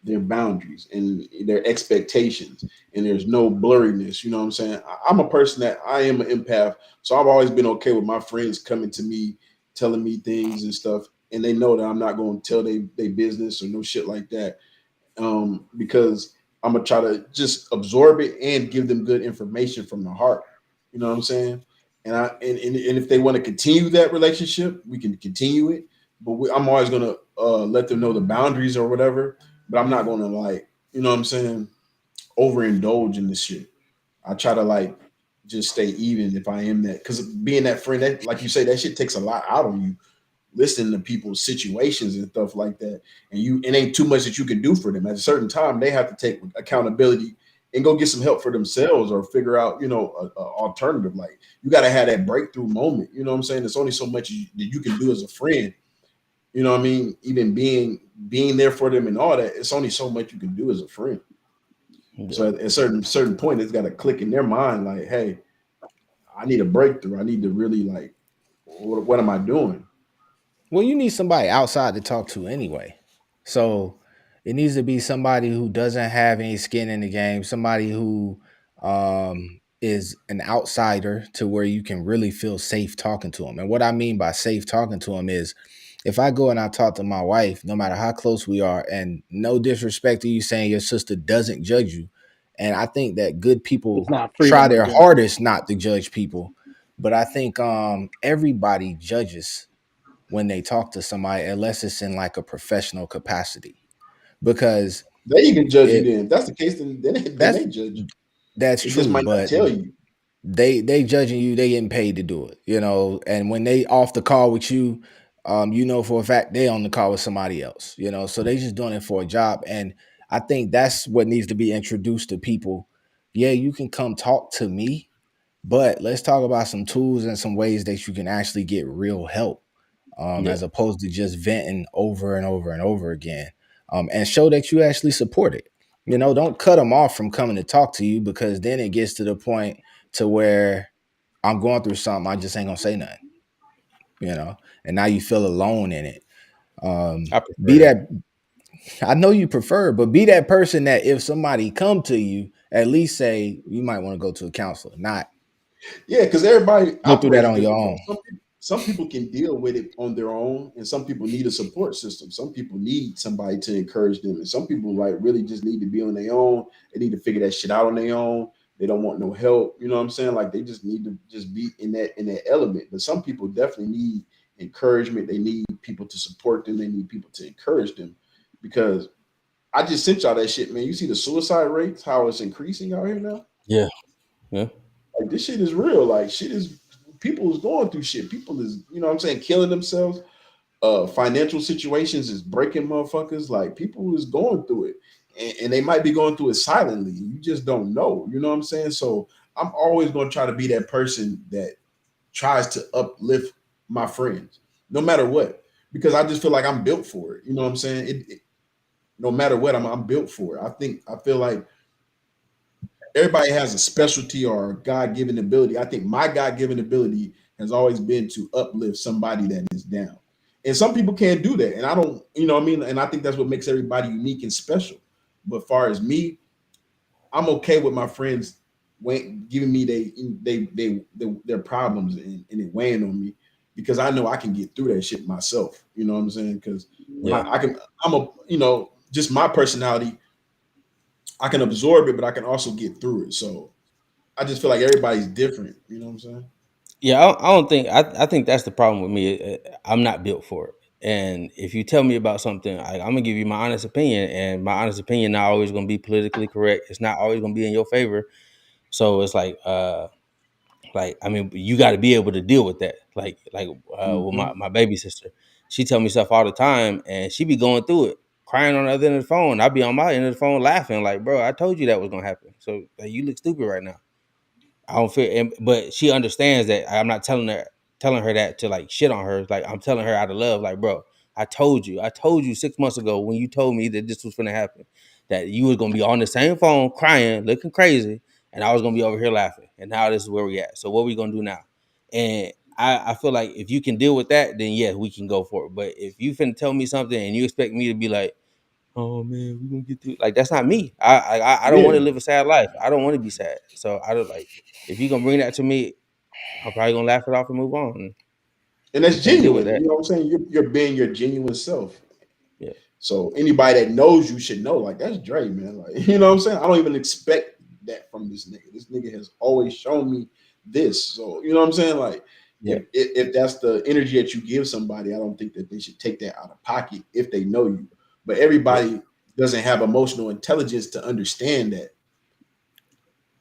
[SPEAKER 2] their boundaries and their expectations, and there's no blurriness. You know what I'm saying? I'm a person that I am an empath, so I've always been okay with my friends coming to me, telling me things and stuff, and they know that I'm not going to tell they business or no shit like that, because I'm gonna try to just absorb it and give them good information from the heart. You know what I'm saying? And if they want to continue that relationship, we can continue it. But I'm always gonna let them know the boundaries or whatever. But I'm not gonna like, you know what I'm saying, overindulge in this shit. I try to like just stay even if I am that, because being that friend, that like you say, that shit takes a lot out of you, listening to people's situations and stuff like that. And it ain't too much that you can do for them. At a certain time, they have to take accountability and go get some help for themselves or figure out, a alternative. Like you got to have that breakthrough moment. You know what I'm saying? There's only so much that you can do as a friend. You know what I mean? Even being there for them and all that. It's only so much you can do as a friend.
[SPEAKER 4] Yeah.
[SPEAKER 2] So at a certain point, it's got to click in their mind, like, hey, I need a breakthrough. I need to really like, what am I doing?
[SPEAKER 1] Well, you need somebody outside to talk to anyway. So It needs to be somebody who doesn't have any skin in the game, somebody who is an outsider to where you can really feel safe talking to them. And what I mean by safe talking to them is if I go and I talk to my wife, no matter how close we are, and no disrespect to you saying your sister doesn't judge you. And I think that good
[SPEAKER 5] It's
[SPEAKER 1] people
[SPEAKER 5] not
[SPEAKER 1] try
[SPEAKER 5] freedom of
[SPEAKER 1] their
[SPEAKER 5] judgment.
[SPEAKER 1] hardest not to judge people. But I think everybody judges when they talk to somebody unless it's in like a professional capacity. Because
[SPEAKER 2] They even judge you
[SPEAKER 1] it
[SPEAKER 2] then. If that's the case, then
[SPEAKER 1] that's
[SPEAKER 2] they judge you.
[SPEAKER 1] that's
[SPEAKER 2] They just
[SPEAKER 1] true,
[SPEAKER 2] might not
[SPEAKER 1] but
[SPEAKER 2] tell you.
[SPEAKER 1] they judging you, they getting paid to do it, you know. And when they off the call with you, you know for a fact they on the call with somebody else, you know. So they just doing it for a job. And I think that's what needs to be introduced to people. Yeah, you can come talk to me, but let's talk about some tools and some ways that you can actually get real help,
[SPEAKER 4] Yeah.
[SPEAKER 1] as opposed to just venting over and over and over again, and show that you actually support it. You know, don't cut them off from coming to talk to you because then it gets to the point to where I'm going through something, I just ain't gonna say nothing, you know, and now you feel alone in it.
[SPEAKER 4] I prefer
[SPEAKER 1] Be
[SPEAKER 4] that.
[SPEAKER 1] that, I know you prefer, but be that person that if somebody come to you, at least say you might want to go to a counselor, not
[SPEAKER 2] Yeah, because everybody
[SPEAKER 1] go through that
[SPEAKER 2] operates
[SPEAKER 1] on your
[SPEAKER 2] different, bro.
[SPEAKER 1] own.
[SPEAKER 2] Some people can deal with it on their own, and some people need a support system. Some people need somebody to encourage them, and some people like really just need to be on their own. They need to figure that shit out on their own. They don't want no help. You know what I'm saying? Like they just need to just be in that element. But some people definitely need encouragement. They need people to support them. They need people to encourage them because I just sent y'all that shit, man. You see the suicide rates, how it's increasing out here now?
[SPEAKER 4] Yeah. Yeah.
[SPEAKER 2] Like this shit is real. Like shit is people is going through shit. People is, you know what I'm saying, killing themselves. Financial situations is breaking motherfuckers. Like people is going through it. And they might be going through it silently. You just don't know. You know what I'm saying? So I'm always gonna try to be that person that tries to uplift my friends, no matter what. Because I just feel like I'm built for it. You know what I'm saying? No matter what, I'm built for it. I feel like everybody has a specialty or a God-given ability. I think my God-given ability has always been to uplift somebody that is down. And some people can't do that. And I don't, you know what I mean? And I think that's what makes everybody unique and special. But far as me, I'm okay with my friends giving me their problems and it weighing on me because I know I can get through that shit myself. You know what I'm saying? Because
[SPEAKER 4] Yeah.
[SPEAKER 2] I can, I'm a, just my personality, I can absorb it, but I can also get through it. So I just feel like everybody's different. You know what I'm saying?
[SPEAKER 4] Yeah, I don't think I think that's the problem with me. I'm not built for it. And if you tell me about something, I'm gonna give you my honest opinion, and my honest opinion not always gonna be politically correct. It's not always gonna be in your favor. So it's like I mean, you got to be able to deal with that. With
[SPEAKER 2] Mm-hmm.
[SPEAKER 4] my baby sister, she tell me stuff all the time, and she be going through it, crying on the other end of the phone. I be on my end of the phone laughing, like, bro, I told you that was gonna happen. So like, you look stupid right now. I don't feel, but she understands that I'm not telling her that to like shit on her. Like I'm telling her out of love, like bro, I told you 6 months ago when you told me that this was gonna happen, that you was gonna be on the same phone crying, looking crazy, and I was gonna be over here laughing. And now this is where we at. So what we gonna do now? And I feel like if you can deal with that, then yeah, we can go for it. But if you finna tell me something and you expect me to be like, oh man, we gonna get through. Like that's not me. I don't want
[SPEAKER 2] Yeah,
[SPEAKER 4] to live a sad life. I don't want to be sad. So I don't like if you gonna bring that to me, I'm probably gonna laugh it off and move on. And
[SPEAKER 2] and that's
[SPEAKER 4] I can't deal with
[SPEAKER 2] genuine.
[SPEAKER 4] that.
[SPEAKER 2] You know what I'm saying? You're being your genuine self.
[SPEAKER 4] Yeah,
[SPEAKER 2] So anybody that knows you should know, like that's Dre, man. Like you know what I'm saying? I don't even expect that from this nigga. This nigga has always shown me this. So you know what I'm saying? Like
[SPEAKER 4] yeah,
[SPEAKER 2] if that's the energy that you give somebody, I don't think that they should take that out of pocket if they know you. But
[SPEAKER 4] yeah,
[SPEAKER 2] everybody doesn't have emotional intelligence to understand that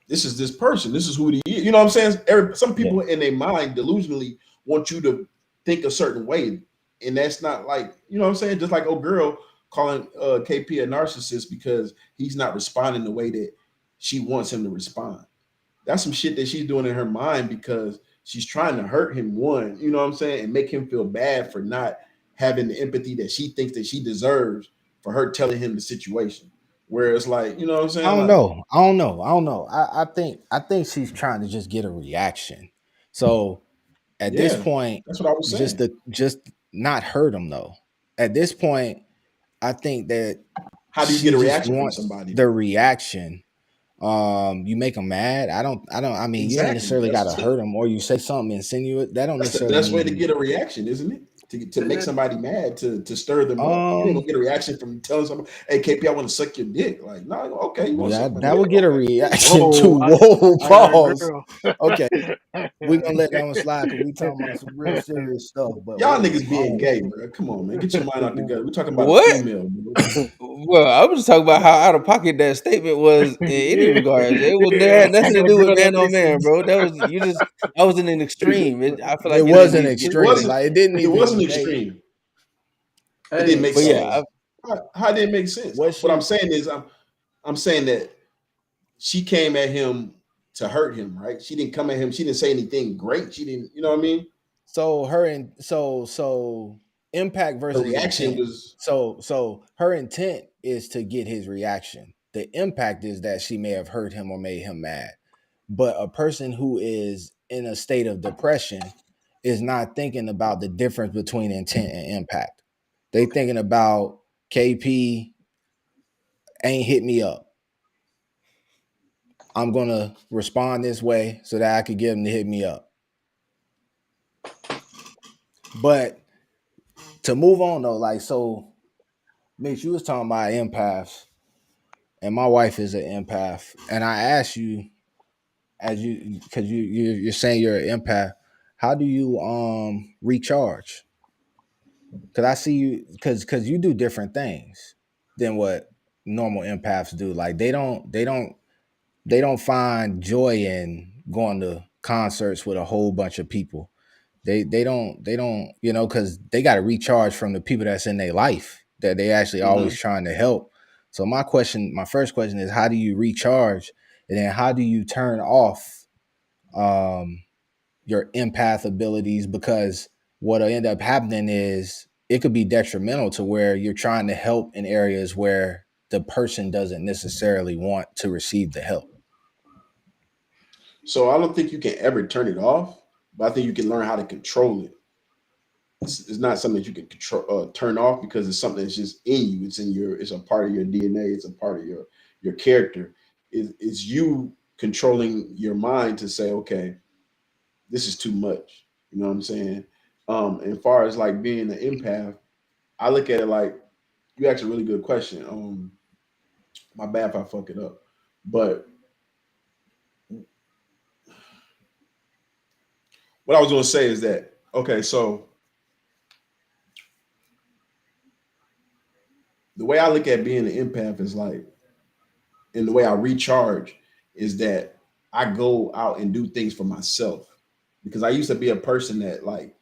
[SPEAKER 2] this is this person. This is who he is. You know what I'm saying? Some
[SPEAKER 4] yeah,
[SPEAKER 2] people in their mind delusionally want you to think a certain way. And that's not like, you know what I'm saying? Just like old girl calling KP a narcissist because he's not responding the way that she wants him to respond. That's some shit that she's doing in her mind because she's trying to hurt him, one, you know what I'm saying? And make him feel bad for not having the empathy that she thinks that she deserves for her telling him the situation. Where it's like, you know what I'm
[SPEAKER 1] I
[SPEAKER 2] saying?
[SPEAKER 1] don't
[SPEAKER 2] Like,
[SPEAKER 1] know. I don't know. I don't know. I think she's trying to just get a reaction. So at this
[SPEAKER 2] yeah,
[SPEAKER 1] point,
[SPEAKER 2] that's what I was saying.
[SPEAKER 1] just not hurt him though. At this point, I think that
[SPEAKER 2] How do you get
[SPEAKER 1] She
[SPEAKER 2] a
[SPEAKER 1] just
[SPEAKER 2] reaction from
[SPEAKER 1] wants
[SPEAKER 2] somebody?
[SPEAKER 1] the reaction. You make them mad. I don't. I mean, you ain't
[SPEAKER 2] Exactly.
[SPEAKER 1] necessarily got to hurt them, or you say something insinuate. That don't
[SPEAKER 2] That's the
[SPEAKER 1] necessarily
[SPEAKER 2] best way to
[SPEAKER 1] mean.
[SPEAKER 2] get a reaction, isn't it? To make somebody mad, to stir them up. You ain't
[SPEAKER 1] Um,
[SPEAKER 2] gonna get a reaction from telling somebody, "Hey, KP, I want to suck your dick." Like, no, okay, you want to
[SPEAKER 1] yeah,
[SPEAKER 2] suck my
[SPEAKER 1] that
[SPEAKER 2] dick?
[SPEAKER 1] would get a
[SPEAKER 2] Okay, cool.
[SPEAKER 1] reaction
[SPEAKER 5] Whoa,
[SPEAKER 1] too. Whoa,
[SPEAKER 5] I got a
[SPEAKER 1] pause.
[SPEAKER 5] girl.
[SPEAKER 1] Okay, we gonna let that one slide because we talking about some real serious stuff. But
[SPEAKER 2] Y'all
[SPEAKER 1] whoa,
[SPEAKER 2] niggas being
[SPEAKER 1] pause.
[SPEAKER 2] gay, bro. Come on, man. Get your mind out the gutter. We're talking about a
[SPEAKER 4] What?
[SPEAKER 2] female, bro.
[SPEAKER 4] Well, I was just talking about how out of pocket that statement was in any
[SPEAKER 5] Yeah,
[SPEAKER 4] regards. It was there
[SPEAKER 5] yeah,
[SPEAKER 4] had
[SPEAKER 5] I
[SPEAKER 4] nothing to
[SPEAKER 5] got a
[SPEAKER 4] do with
[SPEAKER 5] girl that
[SPEAKER 4] man on man,
[SPEAKER 5] listens.
[SPEAKER 4] bro. That was you just that was in an extreme. I feel
[SPEAKER 1] It
[SPEAKER 4] like it didn't
[SPEAKER 1] was an
[SPEAKER 4] need to get
[SPEAKER 2] It
[SPEAKER 4] to
[SPEAKER 1] extreme.
[SPEAKER 4] that.
[SPEAKER 2] wasn't.
[SPEAKER 1] Like it didn't
[SPEAKER 2] It
[SPEAKER 1] need to
[SPEAKER 2] wasn't
[SPEAKER 1] be made.
[SPEAKER 2] extreme. It didn't
[SPEAKER 3] Hey,
[SPEAKER 2] make
[SPEAKER 4] But yeah,
[SPEAKER 2] sense. How did it make sense?
[SPEAKER 1] What
[SPEAKER 2] What I'm
[SPEAKER 1] she
[SPEAKER 2] saying is, I'm saying that she came at him to hurt him, right? She didn't come at him. She didn't say anything great. She didn't. You know what I mean?
[SPEAKER 1] so her and so impact
[SPEAKER 2] Her
[SPEAKER 1] versus
[SPEAKER 2] reaction
[SPEAKER 1] intent.
[SPEAKER 2] was.
[SPEAKER 1] So her intent is to get his reaction. The impact is that she may have hurt him or made him mad. But a person who is in a state of depression is not thinking about the difference between intent and impact. They thinking about KP ain't hit me up. I'm gonna respond this way so that I could get him to hit me up. But to move on though, like so, Mitch, you was talking about empaths, and my wife is an empath, and I asked you as you because you're saying you're an empath, how do you recharge? Because I see you because you do different things than what normal empaths do. Like they don't find joy in going to concerts with a whole bunch of people. They don't because they got to recharge from the people that's in their life that they actually always
[SPEAKER 2] Mhm.
[SPEAKER 1] trying to help. So my first question is, how do you recharge, and then how do you turn off um, your empath abilities? Because what'll end up happening is it could be detrimental to where you're trying to help in areas where the person doesn't necessarily want to receive the help.
[SPEAKER 2] So I don't think you can ever turn it off, but I think you can learn how to control it. It's not something that you can control, turn off because it's something that's just in you. It's in your. It's a part of your DNA. It's a part of your character. It's you controlling your mind to say, okay, this is too much. You know what I'm saying? And far as like being an empath, I look at it like you asked a really good question. My bad if I fuck it up, but what I was going to say is that okay, so the way I look at being an empath is like, and the way I recharge is that I go out and do things for myself because I used to be a person that like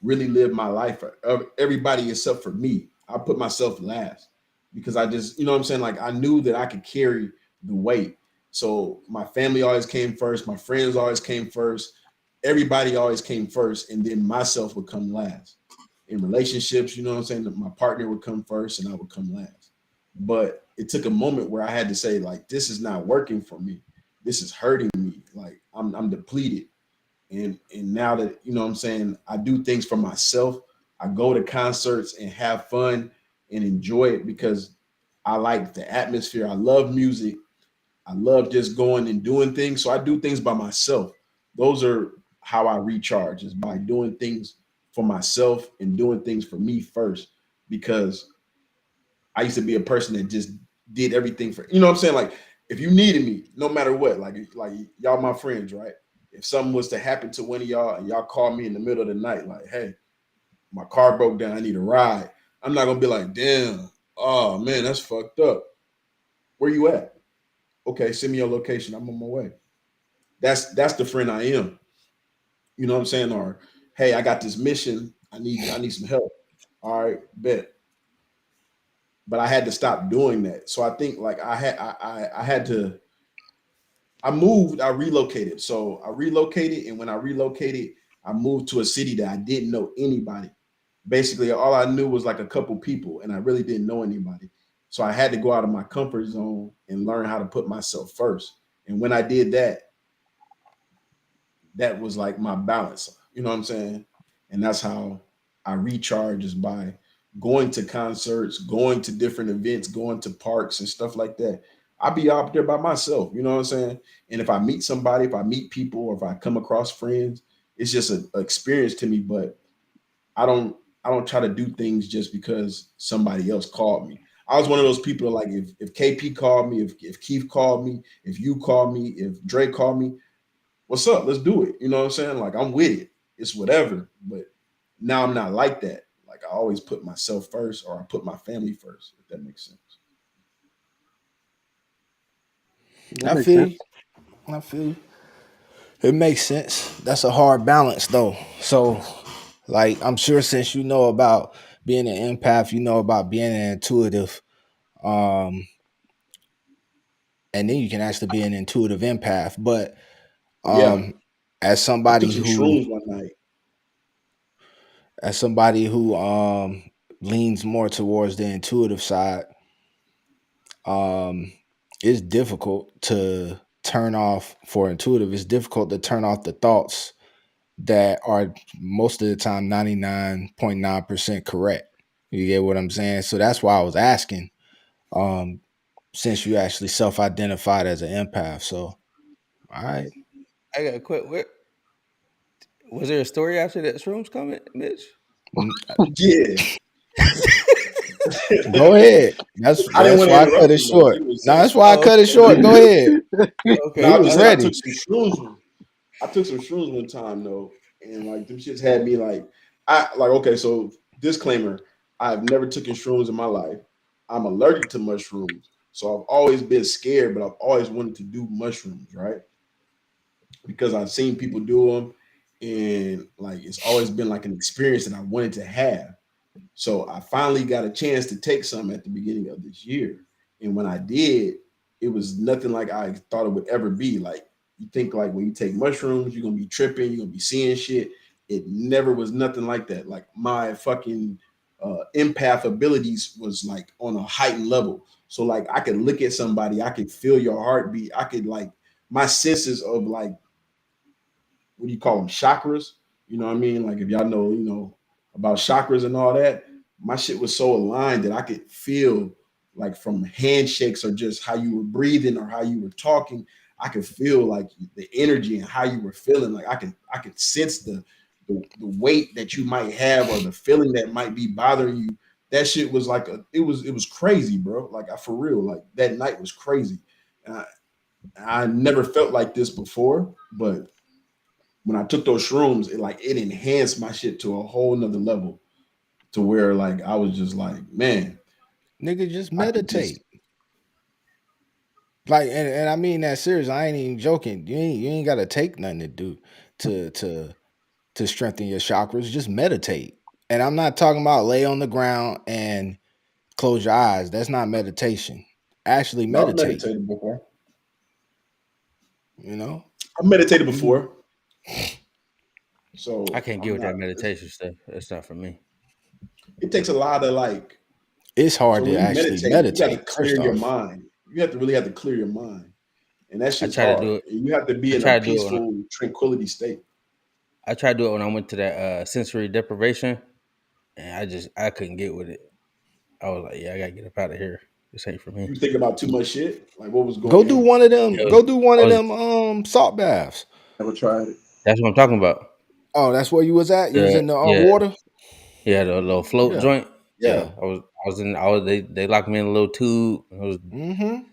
[SPEAKER 2] really lived my life for everybody except for me. I put myself last because I just, you know what I'm saying? Like I knew that I could carry the weight. So my family always came first, my friends always came first, everybody always came first, and then myself would come last. In relationships, you know what I'm saying? My partner would come first and I would come last. But it took a moment where I had to say, like, this is not working for me. This is hurting me. Like I'm depleted, and now that you know what I'm saying, I do things for myself. I go to concerts and have fun and enjoy it because I like the atmosphere. I love music. I love just going and doing things. So I do things by myself. Those are how I recharge, is by doing things for myself and doing things for me first. Because I used to be a person that just did everything for, you know what I'm saying? Like if you needed me, no matter what, like y'all my friends, right? If something was to happen to one of y'all and y'all call me in the middle of the night, like, hey, my car broke down, I need a ride. I'm not gonna be like, damn, oh man, that's fucked up. Where you at? Okay, send me your location. I'm on my way. That's the friend I am. You know what I'm saying? Or hey, I got this mission. I need some help. All right, bet. But I had to stop doing that. So I think like I had to I moved, I relocated. So I relocated, and when I relocated, I moved to a city that I didn't know anybody. Basically, all I knew was like a couple people, and I really didn't know anybody. So I had to go out of my comfort zone and learn how to put myself first. And when I did that, that was like my balance. You know what I'm saying? And that's how I recharge, is by going to concerts, going to different events, going to parks and stuff like that. I be out there by myself, you know what I'm saying? And if I meet somebody, if I meet people, or if I come across friends, it's just an experience to me. But I don't I don't try to do things just because somebody else called me. I was one of those people like if KP called me, if Keith called me, if you called me, if Dre called me, what's up? Let's do it. You know what I'm saying? Like I'm with it. It's whatever. But now I'm not like that. Like I always put myself first, or I put my family first, if that makes sense.
[SPEAKER 5] That
[SPEAKER 1] I
[SPEAKER 5] makes
[SPEAKER 1] feel
[SPEAKER 5] sense.
[SPEAKER 1] you. I feel you. It makes sense. That's a hard balance though. So like I'm sure since you know about being an empath, you know about being an intuitive, um, and then you can actually be an intuitive empath. But
[SPEAKER 2] Yeah.
[SPEAKER 1] um as
[SPEAKER 2] I took
[SPEAKER 1] somebody
[SPEAKER 2] some
[SPEAKER 1] who
[SPEAKER 2] shrooms one night.
[SPEAKER 1] as somebody who leans more towards the intuitive side, um it's difficult to turn off for intuitive. It's difficult to turn off the thoughts that are most of the time 99.9% correct. You get what I'm saying? So that's why I was asking, um, since you actually self-identified as an empath. So all right.
[SPEAKER 4] I got a quick. Was there a story after that shrooms comment, Mitch?
[SPEAKER 1] N-
[SPEAKER 2] Yeah.
[SPEAKER 1] Go ahead. That's
[SPEAKER 2] I didn't
[SPEAKER 1] that's
[SPEAKER 2] want to
[SPEAKER 1] why I cut
[SPEAKER 2] interrupt
[SPEAKER 1] it
[SPEAKER 2] him though. He
[SPEAKER 1] short.
[SPEAKER 2] was
[SPEAKER 1] No,
[SPEAKER 2] saying
[SPEAKER 1] that's
[SPEAKER 2] some
[SPEAKER 1] why I
[SPEAKER 2] shit.
[SPEAKER 4] Oh,
[SPEAKER 1] cut it
[SPEAKER 4] okay.
[SPEAKER 1] short. Go ahead.
[SPEAKER 2] No,
[SPEAKER 1] He
[SPEAKER 4] Okay.
[SPEAKER 2] I'm
[SPEAKER 1] was
[SPEAKER 2] just saying I
[SPEAKER 1] ready.
[SPEAKER 2] took some shrooms. I took some shrooms one time though, and like them shits had me like I like okay. So disclaimer: I've never taken shrooms in my life. I'm allergic to mushrooms, so I've always been scared, but I've always wanted to do mushrooms, right? Because I've seen people do them, and like it's always been like an experience that I wanted to have. So I finally got a chance to take some at the beginning of this year. And when I did, it was nothing like I thought it would ever be. Like you think like when you take mushrooms, you're gonna be tripping, you're gonna be seeing shit. It never was nothing like that. Like my fucking empath abilities was like on a heightened level. So like I could look at somebody, I could feel your heartbeat. I could like my senses of like what do you call them, chakras? You know what I mean? Like if y'all know, about chakras and all that, my shit was so aligned that I could feel like from handshakes or just how you were breathing or how you were talking, I could feel like the energy and how you were feeling. Like I could sense the weight that you might have or the feeling that might be bothering you. That shit was like it was crazy, bro. Like I for real, like that night was crazy. And I never felt like this before, but when I took those shrooms, it enhanced my shit to a whole nother level to where like I was just like, man,
[SPEAKER 1] Nigga, just
[SPEAKER 2] I could just
[SPEAKER 1] meditate. Like, and I mean that serious. I ain't even joking. You ain't gotta take nothing to do to to to strengthen your chakras. Just meditate. And I'm not talking about lay on the ground and close your eyes. That's not meditation. Actually
[SPEAKER 2] no, I've
[SPEAKER 1] meditate.
[SPEAKER 2] meditated before.
[SPEAKER 1] You know,
[SPEAKER 2] I've meditated
[SPEAKER 1] you can.
[SPEAKER 2] before,
[SPEAKER 4] I
[SPEAKER 2] so
[SPEAKER 4] can't get
[SPEAKER 2] I'm
[SPEAKER 4] with
[SPEAKER 2] not.
[SPEAKER 4] that meditation stuff. That's not for me.
[SPEAKER 2] It takes a lot of like.
[SPEAKER 1] It's
[SPEAKER 2] So
[SPEAKER 1] hard
[SPEAKER 2] when
[SPEAKER 1] to
[SPEAKER 2] you
[SPEAKER 1] actually
[SPEAKER 2] meditate, you got to
[SPEAKER 1] meditate.
[SPEAKER 2] clear
[SPEAKER 1] First
[SPEAKER 2] your
[SPEAKER 1] off,
[SPEAKER 2] mind. You have to really have to clear your mind, and that
[SPEAKER 4] I
[SPEAKER 2] shit's
[SPEAKER 4] try to
[SPEAKER 2] hard.
[SPEAKER 4] do it.
[SPEAKER 2] You have to be
[SPEAKER 4] I
[SPEAKER 2] in a
[SPEAKER 4] try to do it when
[SPEAKER 2] peaceful tranquility state.
[SPEAKER 4] I tried to do it when I went to that sensory deprivation, and I couldn't get with it. I was like, yeah, I gotta get up out of here. This ain't for me.
[SPEAKER 2] You think about too much shit. Like what was
[SPEAKER 1] go
[SPEAKER 2] going
[SPEAKER 1] do
[SPEAKER 2] on?
[SPEAKER 1] one of them.
[SPEAKER 4] It
[SPEAKER 1] Go
[SPEAKER 4] was,
[SPEAKER 1] do one
[SPEAKER 4] I
[SPEAKER 1] of
[SPEAKER 4] was.
[SPEAKER 1] them salt baths.
[SPEAKER 3] Never tried it.
[SPEAKER 4] That's what I'm talking about.
[SPEAKER 1] Oh, that's where you was at. You was
[SPEAKER 4] The
[SPEAKER 1] in the
[SPEAKER 4] yeah,
[SPEAKER 1] water.
[SPEAKER 4] yeah, the little float
[SPEAKER 1] Yeah,
[SPEAKER 4] joint.
[SPEAKER 1] yeah.
[SPEAKER 4] Yeah, They locked me in a little tube. It was
[SPEAKER 1] Mm-hmm.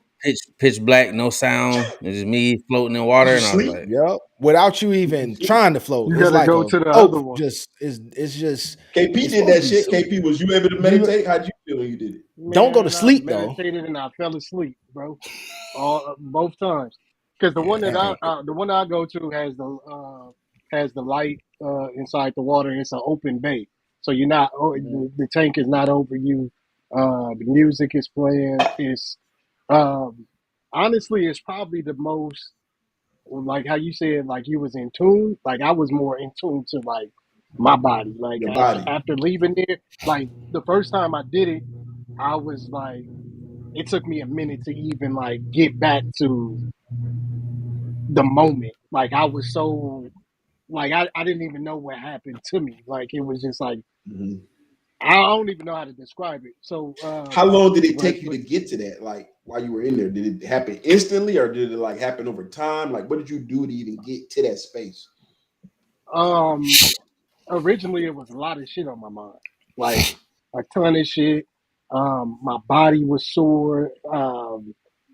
[SPEAKER 4] pitch black, no sound. It's just me floating in
[SPEAKER 2] Did
[SPEAKER 4] water,
[SPEAKER 2] you
[SPEAKER 4] and I was
[SPEAKER 2] sleep?
[SPEAKER 4] like,
[SPEAKER 1] Yep. Without you
[SPEAKER 2] Did you
[SPEAKER 1] even
[SPEAKER 2] sleep?
[SPEAKER 1] trying to float,
[SPEAKER 5] You
[SPEAKER 1] it's
[SPEAKER 5] got to
[SPEAKER 1] like
[SPEAKER 5] go
[SPEAKER 1] a
[SPEAKER 5] to the other
[SPEAKER 1] boat.
[SPEAKER 5] one.
[SPEAKER 1] Just it's just
[SPEAKER 2] KP
[SPEAKER 1] it's
[SPEAKER 2] did
[SPEAKER 1] supposed to
[SPEAKER 2] that
[SPEAKER 1] be
[SPEAKER 2] shit.
[SPEAKER 1] super.
[SPEAKER 2] KP, was you able to
[SPEAKER 1] You
[SPEAKER 2] meditate? How'd you feel when you did it?
[SPEAKER 1] don't go to
[SPEAKER 5] Man, I
[SPEAKER 1] sleep though.
[SPEAKER 5] meditated and I fell asleep, bro. All both times. Because
[SPEAKER 1] Yeah, that ain't it.
[SPEAKER 5] the one I go to has the light inside the water. And it's an open bay, so you're not the tank is not over you. The music is playing. It's um, honestly, it's probably the most like how you said like you was in tune. Like I was more in tune to like my body. Like
[SPEAKER 2] Your body.
[SPEAKER 5] after leaving there, like the first time I did it, I was like it took me a minute to even like get back to the moment. Like I was so like I didn't even know what happened to me. Like it was just like
[SPEAKER 2] Mhm.
[SPEAKER 5] I don't even know how to describe it. So,
[SPEAKER 2] How long did it take you
[SPEAKER 5] but
[SPEAKER 2] to get to that? Like while you were in there, did it happen instantly or did it like happen over time? Like what did you do to even get to that space?
[SPEAKER 5] um, originally it was a lot of shit on my mind, like a ton of shit. My body was sore.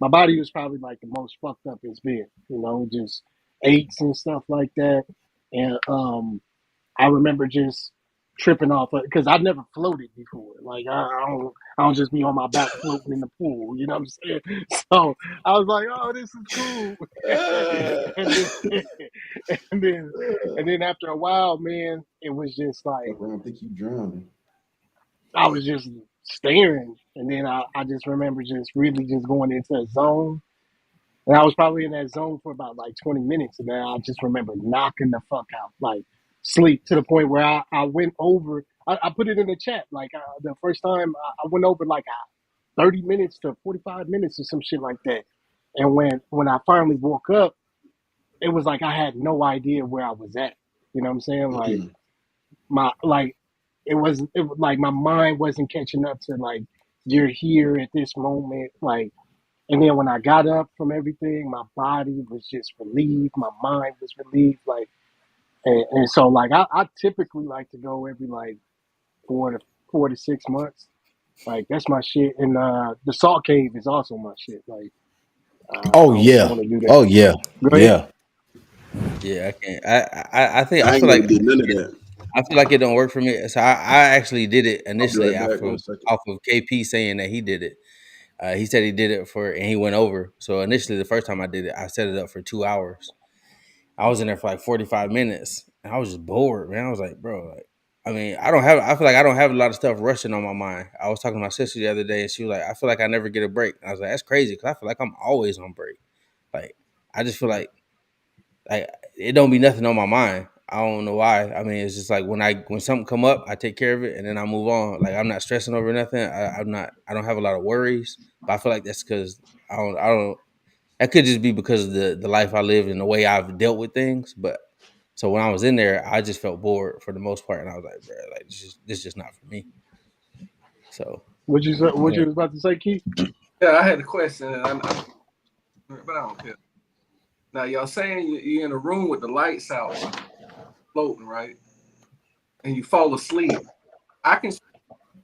[SPEAKER 5] My body was probably like the most fucked up it's been. You know, just aches and stuff like that. And I remember just tripping off because I've never floated before. Like I don't just be on my back floating in the pool. You know what I'm saying? So I was like, oh, this is cool.
[SPEAKER 2] Uh,
[SPEAKER 5] and then and then and then after a while, man, it was just like
[SPEAKER 2] I think you drowning.
[SPEAKER 5] I was just staring. And then I just remember just really just going into a zone. And I was probably in that zone for about like 20 minutes. And then I just remember knocking the fuck out, like sleep to the point where I went over, I put it in the chat. Like the first time I went over like 30 minutes to 45 minutes or some shit like that. And when I finally woke up, it was like I had no idea where I was at. You know what I'm saying? Like
[SPEAKER 2] Mm-mm.
[SPEAKER 5] like it was like my mind wasn't catching up to like you're here at this moment. Like and then when I got up from everything, my body was just relieved. My mind was relieved. Like, and so like I typically like to go every like 4 to 6 months. Like that's my shit. And the salt cave is also my shit. Like
[SPEAKER 1] Oh
[SPEAKER 5] I
[SPEAKER 1] yeah.
[SPEAKER 5] want to do that.
[SPEAKER 1] Oh yeah.
[SPEAKER 5] Go ahead.
[SPEAKER 1] Yeah.
[SPEAKER 4] Yeah, I can't. I think I
[SPEAKER 2] I ain't
[SPEAKER 4] feel
[SPEAKER 2] never
[SPEAKER 4] like
[SPEAKER 2] did none of that.
[SPEAKER 4] it don't work for me. So I actually did it
[SPEAKER 2] I'll be
[SPEAKER 4] initially
[SPEAKER 2] right back. One second.
[SPEAKER 4] off of KP saying that he did it. He said he did it and he went over. So initially, the first time I did it, I set it up for 2 hours. I was in there for like 45 minutes, and I was just bored, man. I was like, bro, like, I mean, I feel like I don't have a lot of stuff rushing on my mind. I was talking to my sister the other day, and she was like, I feel like I never get a break. And I was like, that's crazy, because I feel like I'm always on break. Like, I just feel like it don't be nothing on my mind. I don't know why. I mean, it's just like when something come up, I take care of it and then I move on. Like I'm not stressing over nothing. I don't have a lot of worries. But I feel like that's because I don't. That could just be because of the life I live and the way I've dealt with things. But so when I was in there, I just felt bored for the most part, and I was like, bro, like this is just not for me. So
[SPEAKER 5] What
[SPEAKER 4] yeah.
[SPEAKER 5] you was about to say, Keith?
[SPEAKER 3] Yeah, I had a question, but I don't care. Now, y'all saying you're in a room with the lights out, floating, right? And you fall asleep. I can,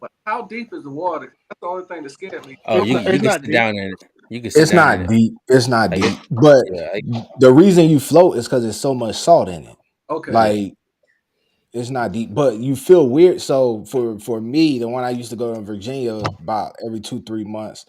[SPEAKER 3] but how deep is the water? That's the only thing that scared me.
[SPEAKER 4] Oh, you
[SPEAKER 5] It's
[SPEAKER 4] can
[SPEAKER 5] not
[SPEAKER 4] sit
[SPEAKER 5] deep.
[SPEAKER 4] down in it. You can sit
[SPEAKER 1] It's
[SPEAKER 4] down in
[SPEAKER 1] not
[SPEAKER 4] it.
[SPEAKER 1] deep. It's not
[SPEAKER 4] Like it,
[SPEAKER 1] deep. But
[SPEAKER 4] yeah,
[SPEAKER 1] the reason you float is because there's so much salt in it.
[SPEAKER 3] Okay.
[SPEAKER 4] yeah,
[SPEAKER 1] Like it's not deep, but you feel weird. So for me, the one I used to go to in Virginia about every 2 3 months,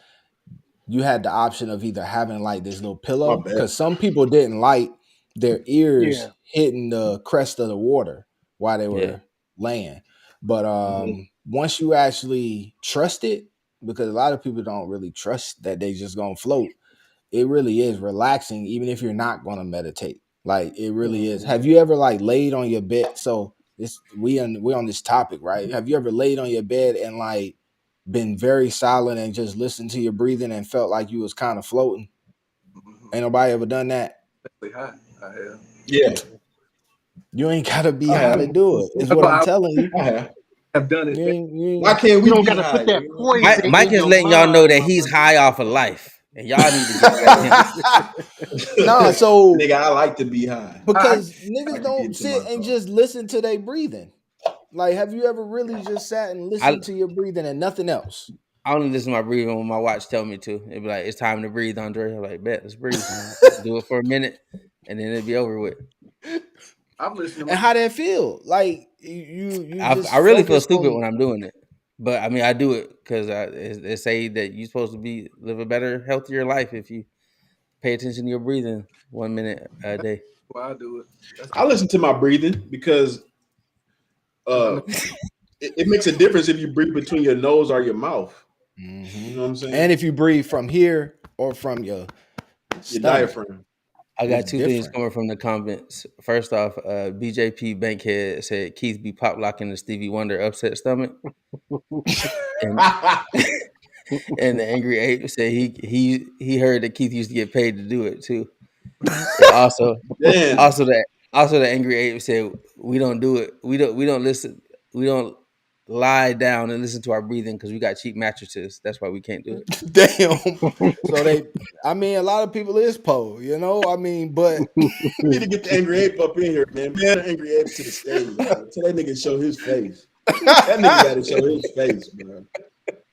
[SPEAKER 1] you had the option of either having like this little
[SPEAKER 2] My
[SPEAKER 1] pillow
[SPEAKER 2] bad.
[SPEAKER 1] because some people didn't like their ears
[SPEAKER 5] Yeah.
[SPEAKER 1] hitting the crest of the water while they
[SPEAKER 4] yeah.
[SPEAKER 1] were laying. But
[SPEAKER 2] Mhm.
[SPEAKER 1] once you actually trust it, because a lot of people don't really trust that they just gonna float, it really is relaxing, even if you're not gonna meditate. Like it really is.
[SPEAKER 5] Mhm.
[SPEAKER 1] Have you ever like laid on your bed? So this we on this topic, right? Have you ever laid on your bed and like been very silent and just listened to your breathing and felt like you was kind of floating?
[SPEAKER 3] Mm-hmm.
[SPEAKER 1] Ain't nobody ever done that.
[SPEAKER 3] Especially high. I have.
[SPEAKER 2] Yeah,
[SPEAKER 1] You ain't gotta be
[SPEAKER 2] I
[SPEAKER 1] high to
[SPEAKER 2] have.
[SPEAKER 1] do it. Is
[SPEAKER 3] That's
[SPEAKER 1] what I'm
[SPEAKER 3] why
[SPEAKER 1] telling you.
[SPEAKER 3] I
[SPEAKER 2] I have.
[SPEAKER 3] have done it.
[SPEAKER 1] You
[SPEAKER 2] Why
[SPEAKER 1] ain't
[SPEAKER 2] can't
[SPEAKER 5] You
[SPEAKER 2] we
[SPEAKER 5] don't
[SPEAKER 2] be
[SPEAKER 5] got to
[SPEAKER 2] high?
[SPEAKER 5] put that
[SPEAKER 2] Nigga?
[SPEAKER 5] poison
[SPEAKER 4] Mike
[SPEAKER 5] in
[SPEAKER 4] is
[SPEAKER 5] your
[SPEAKER 4] letting y'all know
[SPEAKER 5] mind,
[SPEAKER 4] that
[SPEAKER 5] my
[SPEAKER 4] he's
[SPEAKER 5] brother.
[SPEAKER 4] high off of life, and y'all need to be like him.
[SPEAKER 1] nah. So
[SPEAKER 2] Nigga, I like to be high.
[SPEAKER 1] because
[SPEAKER 2] I
[SPEAKER 1] niggas
[SPEAKER 2] can get
[SPEAKER 1] don't
[SPEAKER 2] into
[SPEAKER 1] sit
[SPEAKER 2] my
[SPEAKER 1] and
[SPEAKER 2] thoughts.
[SPEAKER 1] just listen to their breathing. Like, have you ever really just sat and
[SPEAKER 4] I
[SPEAKER 1] listened to your breathing and nothing else?
[SPEAKER 4] I only listen to my breathing when my watch tell me to. It'd be like, it's time to breathe, Andre. I'm like, bet, let's breathe, man. Do it for a minute, and then it'd be over with.
[SPEAKER 3] I've listened to my
[SPEAKER 1] And how that feel? Like you
[SPEAKER 4] I
[SPEAKER 1] just
[SPEAKER 4] really feel
[SPEAKER 1] focused
[SPEAKER 4] stupid
[SPEAKER 1] on.
[SPEAKER 4] when I'm doing it, but I mean, I do it because they say that you're supposed to live a better, healthier life if you pay attention to your breathing 1 minute a day.
[SPEAKER 3] why I do it. That's
[SPEAKER 2] I
[SPEAKER 3] all.
[SPEAKER 2] listen to my breathing because
[SPEAKER 3] Because I
[SPEAKER 2] uh
[SPEAKER 3] know
[SPEAKER 2] it makes a difference if you breathe between your nose or your mouth.
[SPEAKER 1] Hmm.
[SPEAKER 2] You know what I'm
[SPEAKER 1] And
[SPEAKER 2] saying?
[SPEAKER 1] if you breathe from here or from your
[SPEAKER 2] Your
[SPEAKER 1] stomach,
[SPEAKER 2] diaphragm.
[SPEAKER 4] I
[SPEAKER 1] it's
[SPEAKER 4] got two things
[SPEAKER 1] different.
[SPEAKER 4] coming from the comments. First off, BJP Bankhead said Keith be pop locking the Stevie Wonder upset stomach, and and the Angry Ape said he heard that Keith used to get paid to do it too. And
[SPEAKER 2] Damn.
[SPEAKER 4] also the Angry Ape said we don't do it. We don't listen. We don't. lie down and listen to our breathing because we got cheap mattresses. That's why we can't do it.
[SPEAKER 1] Damn. So I mean, a lot of people is I mean, but
[SPEAKER 2] We need to get the angry ape up in here, man. Bring the angry ape to the stage, bro. Tell that nigga to show his face. That nigga got to show his face, bro.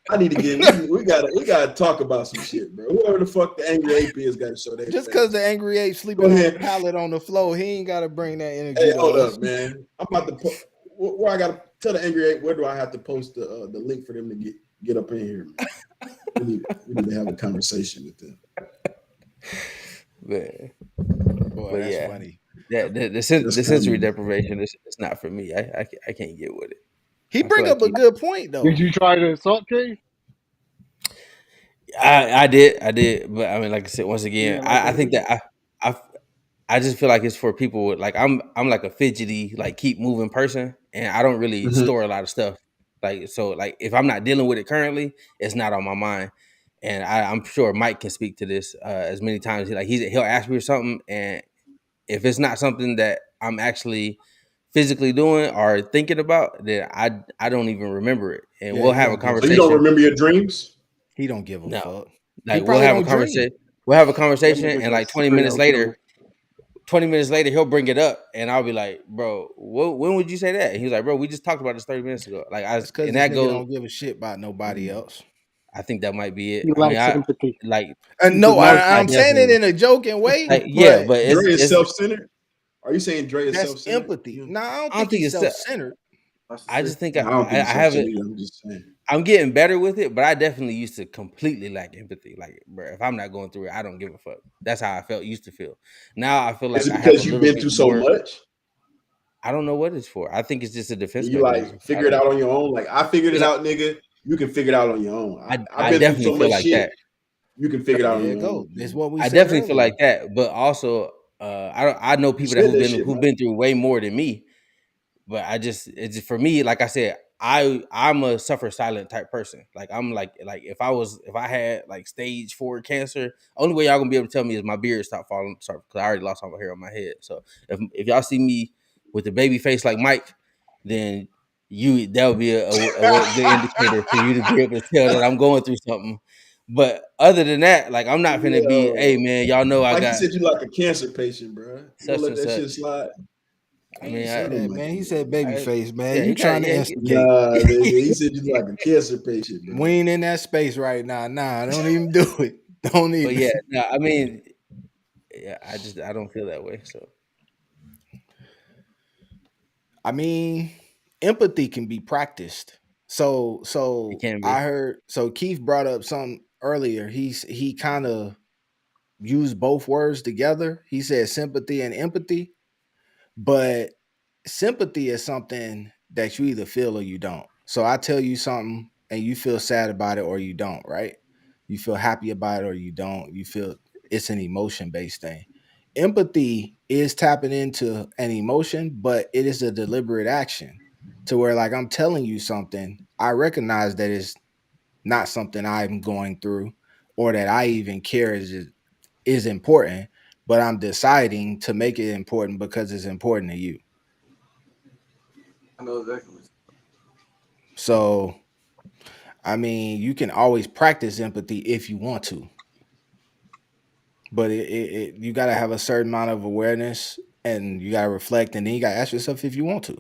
[SPEAKER 2] I need to get. We gotta talk about some shit, bro. Whoever the fuck the angry ape is, got to show their
[SPEAKER 1] just because
[SPEAKER 2] face.
[SPEAKER 1] the angry ape
[SPEAKER 2] Go
[SPEAKER 1] sleeping on the
[SPEAKER 2] ahead.
[SPEAKER 1] pallet on the floor, he ain't got to bring that energy
[SPEAKER 2] Hey,
[SPEAKER 1] to
[SPEAKER 2] hold
[SPEAKER 1] us.
[SPEAKER 2] up, man. I'm about to put. Where I gotta tell the angry ape. Where do I have to post the link for them to get up in here, man? We need to have a conversation with them.
[SPEAKER 4] Man.
[SPEAKER 1] Boy,
[SPEAKER 4] But
[SPEAKER 1] that's
[SPEAKER 4] yeah,
[SPEAKER 1] funny.
[SPEAKER 4] the
[SPEAKER 2] That's
[SPEAKER 4] sensory
[SPEAKER 2] comedy.
[SPEAKER 4] deprivation is it's not for me. I can't get with it.
[SPEAKER 1] He
[SPEAKER 4] I feel
[SPEAKER 1] bring up
[SPEAKER 4] like
[SPEAKER 1] a good point
[SPEAKER 5] Did
[SPEAKER 1] though.
[SPEAKER 5] you try the salt cave?
[SPEAKER 4] I did, but I mean, like I said, once again,
[SPEAKER 5] Yeah, like
[SPEAKER 4] I think that I I just feel like it's for people with like I'm like a fidgety like keep moving person, and I don't really
[SPEAKER 2] Mhm.
[SPEAKER 4] store a lot of stuff. Like so, like if I'm not dealing with it currently, it's not on my mind. And I'm sure Mike can speak to this as many times. He'll ask me for something, and if it's not something that I'm actually physically doing or thinking about, then I don't even remember it, and
[SPEAKER 1] Yeah,
[SPEAKER 4] we'll
[SPEAKER 1] he
[SPEAKER 4] have a
[SPEAKER 1] don't give
[SPEAKER 2] So
[SPEAKER 1] a
[SPEAKER 2] you don't
[SPEAKER 1] fuck.
[SPEAKER 4] conversation.
[SPEAKER 2] remember your dreams?
[SPEAKER 1] He don't give a
[SPEAKER 4] No,
[SPEAKER 1] fuck. He
[SPEAKER 4] like we'll
[SPEAKER 1] probably
[SPEAKER 4] have a
[SPEAKER 1] don't dream.
[SPEAKER 4] conversation. We'll have a
[SPEAKER 5] that
[SPEAKER 4] conversation,
[SPEAKER 5] nigga's
[SPEAKER 4] and
[SPEAKER 5] a
[SPEAKER 4] like
[SPEAKER 5] serial killer.
[SPEAKER 4] 20 minutes later, he'll bring it up, and I'll be like, "Bro, when would you say that?" And he was like, "Bro, we just talked about this 30 minutes ago."
[SPEAKER 1] That's because
[SPEAKER 4] And
[SPEAKER 1] this
[SPEAKER 4] that
[SPEAKER 1] nigga
[SPEAKER 4] goes.
[SPEAKER 1] don't give a shit about nobody else.
[SPEAKER 4] I think that might be it.
[SPEAKER 5] He
[SPEAKER 4] I mean,
[SPEAKER 5] lacks empathy.
[SPEAKER 4] like,
[SPEAKER 5] He's a
[SPEAKER 1] No,
[SPEAKER 4] I
[SPEAKER 1] I'm
[SPEAKER 5] narcissist.
[SPEAKER 1] saying it
[SPEAKER 4] definitely
[SPEAKER 1] in a joking way,
[SPEAKER 4] like, yeah,
[SPEAKER 1] but
[SPEAKER 4] but
[SPEAKER 2] Dre is
[SPEAKER 4] it's.
[SPEAKER 2] self-centered. Are you saying Dre is
[SPEAKER 1] that's
[SPEAKER 2] self-centered?
[SPEAKER 1] empathy.
[SPEAKER 2] Yeah.
[SPEAKER 1] No, I don't
[SPEAKER 4] I don't
[SPEAKER 1] think
[SPEAKER 4] think
[SPEAKER 1] he's
[SPEAKER 4] it's.
[SPEAKER 1] self-centered.
[SPEAKER 4] I just think
[SPEAKER 2] No, I don't think
[SPEAKER 4] I
[SPEAKER 2] he's
[SPEAKER 4] haven't.
[SPEAKER 2] self-centered either. I'm just saying.
[SPEAKER 4] I'm getting better with it, but I definitely used to completely lack empathy. Like, bro, if I'm not going through it, I don't give a fuck. That's how I felt used to feel. Now I feel
[SPEAKER 2] Is
[SPEAKER 4] like
[SPEAKER 2] it
[SPEAKER 4] I have a
[SPEAKER 2] because you've
[SPEAKER 4] little
[SPEAKER 2] been
[SPEAKER 4] bit
[SPEAKER 2] through so
[SPEAKER 4] more.
[SPEAKER 2] much
[SPEAKER 4] I don't know what it's for. I think it's just a
[SPEAKER 2] and
[SPEAKER 4] defense
[SPEAKER 2] you
[SPEAKER 4] mechanism.
[SPEAKER 2] like figure it out on your own? Like I figured it
[SPEAKER 4] Because
[SPEAKER 2] out, nigga. You can figure it out on your own. I've
[SPEAKER 4] I
[SPEAKER 2] been through
[SPEAKER 4] definitely
[SPEAKER 2] so
[SPEAKER 4] feel
[SPEAKER 2] much
[SPEAKER 4] like
[SPEAKER 2] shit.
[SPEAKER 4] that.
[SPEAKER 2] You can figure it out on
[SPEAKER 1] There you
[SPEAKER 2] your
[SPEAKER 1] go.
[SPEAKER 2] own.
[SPEAKER 1] That's
[SPEAKER 2] Man.
[SPEAKER 1] what we
[SPEAKER 4] I
[SPEAKER 1] said
[SPEAKER 4] definitely feel
[SPEAKER 1] earlier.
[SPEAKER 4] like that. But also, I know
[SPEAKER 2] You
[SPEAKER 4] people that
[SPEAKER 2] said that shit,
[SPEAKER 4] who've
[SPEAKER 2] Mike.
[SPEAKER 4] been through way more than me. But it's just, for me, like I said, I'm a suffer silent type person. Like I'm like if I had like stage 4 cancer, only way y'all gonna be able to tell me is my beard stopped falling, sorry, because I already lost all my hair on my head. So if y'all see me with the baby face like Mike, then that would be a good indicator for you to be able to tell that I'm going through something. But other than that, like I'm not finna be, hey
[SPEAKER 2] Yo,
[SPEAKER 4] man, y'all know I
[SPEAKER 2] Mike, you
[SPEAKER 4] got
[SPEAKER 2] said you like a cancer patient, bro. You gonna
[SPEAKER 4] such
[SPEAKER 2] let
[SPEAKER 4] and
[SPEAKER 2] that shit
[SPEAKER 4] such.
[SPEAKER 2] slide?
[SPEAKER 4] I
[SPEAKER 1] He
[SPEAKER 4] mean,
[SPEAKER 1] ain't say
[SPEAKER 2] Oh
[SPEAKER 1] that,
[SPEAKER 2] my
[SPEAKER 1] man. He said
[SPEAKER 2] god.
[SPEAKER 1] baby face, man.
[SPEAKER 4] yeah,
[SPEAKER 1] You
[SPEAKER 4] he got
[SPEAKER 1] trying to
[SPEAKER 4] yeah,
[SPEAKER 1] instigate.
[SPEAKER 2] Nah, nigga. He said you like a cancer patient,
[SPEAKER 1] We
[SPEAKER 2] bro.
[SPEAKER 1] ain't in that space right now. Nah, don't even do it. Don't
[SPEAKER 4] but yeah,
[SPEAKER 1] even.
[SPEAKER 4] no, I mean, yeah, I don't feel that way. So
[SPEAKER 1] I mean, empathy can be practiced.
[SPEAKER 4] it
[SPEAKER 1] So
[SPEAKER 4] can
[SPEAKER 1] I
[SPEAKER 4] be
[SPEAKER 1] heard Keith brought up something earlier. He kind of used both words together. He said sympathy and empathy, but sympathy is something that you either feel or you don't. So I tell you something and you feel sad about it or you don't, right? You feel happy about it or you don't. You feel it's an emotion based thing. Empathy is tapping into an emotion, but it is a deliberate action to where, like, I'm telling you something, I recognize that it's not something I'm going through or that I even care is important, but I'm deciding to make it important because it's important to you.
[SPEAKER 3] I know exactly what
[SPEAKER 1] So, I mean, you can always practice empathy if you want to, but you got to have a certain amount of awareness and you got to reflect, and then you got to ask yourself if you want to.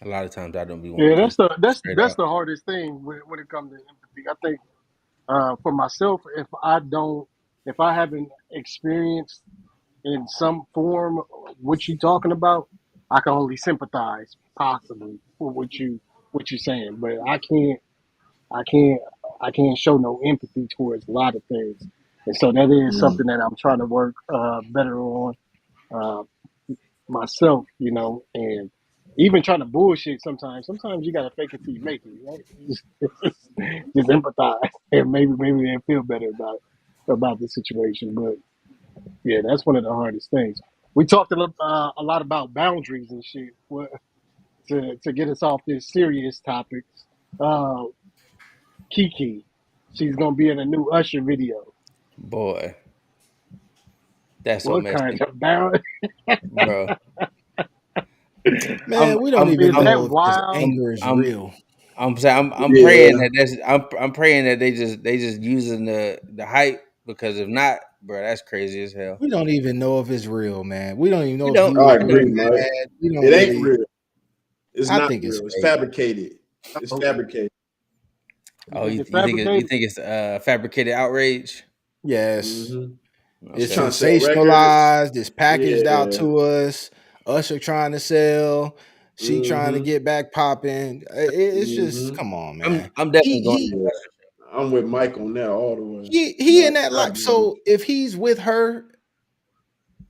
[SPEAKER 4] a lot of times I don't be
[SPEAKER 5] Yeah,
[SPEAKER 4] wanting to straight
[SPEAKER 5] that's
[SPEAKER 4] out.
[SPEAKER 5] the hardest thing when it comes to empathy. I think for myself, if I haven't experienced in some form what you talking about, I can only sympathize possibly with what you're saying, but I can't I can't show no empathy towards a lot of things, and so that is
[SPEAKER 2] Mm.
[SPEAKER 5] something that I'm trying to work better on uh, myself, and even trying to bullshit sometimes. Sometimes you gotta fake it till you make it, right? Just empathize, and maybe they feel better about the situation. But yeah, that's one of the hardest things. We talked a lot about boundaries and shit. To get us off this serious topic, uh, Kiki, she's gonna be in a new Usher video.
[SPEAKER 4] Boy, that's so
[SPEAKER 5] What
[SPEAKER 4] messy,
[SPEAKER 5] kind of bound?
[SPEAKER 4] bro.
[SPEAKER 1] Man, we don't
[SPEAKER 4] I'm
[SPEAKER 1] even
[SPEAKER 5] Is
[SPEAKER 4] I'm
[SPEAKER 5] that
[SPEAKER 1] know if this
[SPEAKER 5] wild?
[SPEAKER 4] I'm
[SPEAKER 1] anger is
[SPEAKER 4] I'm
[SPEAKER 1] real.
[SPEAKER 4] I'm saying I'm praying
[SPEAKER 2] Yeah,
[SPEAKER 4] that I'm praying that they just using the hype, because if not, bro, that's crazy as hell.
[SPEAKER 1] We don't even know if it's real, man. We don't even
[SPEAKER 4] We
[SPEAKER 1] know if he
[SPEAKER 4] don't.
[SPEAKER 1] was
[SPEAKER 2] I
[SPEAKER 4] We
[SPEAKER 2] agree,
[SPEAKER 1] really
[SPEAKER 4] don't.
[SPEAKER 2] Mike.
[SPEAKER 1] mad. We don't
[SPEAKER 2] It ain't
[SPEAKER 1] really.
[SPEAKER 2] real. It's
[SPEAKER 1] I
[SPEAKER 2] not
[SPEAKER 1] think it's
[SPEAKER 2] real. It's
[SPEAKER 1] fake.
[SPEAKER 2] fabricated. It's
[SPEAKER 3] Oh,
[SPEAKER 2] fabricated.
[SPEAKER 5] You
[SPEAKER 4] Oh,
[SPEAKER 5] think it's
[SPEAKER 4] you
[SPEAKER 5] fabricated?
[SPEAKER 4] think it's fabricated outrage?
[SPEAKER 1] Yes,
[SPEAKER 2] Hmm. She's
[SPEAKER 1] it's
[SPEAKER 4] Okay.
[SPEAKER 2] trying to sell records.
[SPEAKER 1] sensationalized. It's packaged out
[SPEAKER 2] Yeah.
[SPEAKER 1] to us. Usher trying to sell. She trying to
[SPEAKER 2] Hmm.
[SPEAKER 1] get back popping. It's just
[SPEAKER 2] Hmm.
[SPEAKER 1] come on, man.
[SPEAKER 4] I'm
[SPEAKER 1] He
[SPEAKER 4] definitely going to
[SPEAKER 1] he
[SPEAKER 2] Yeah. I'm with Mike on that all the way.
[SPEAKER 1] he in
[SPEAKER 2] Like,
[SPEAKER 1] that life. So if he's with her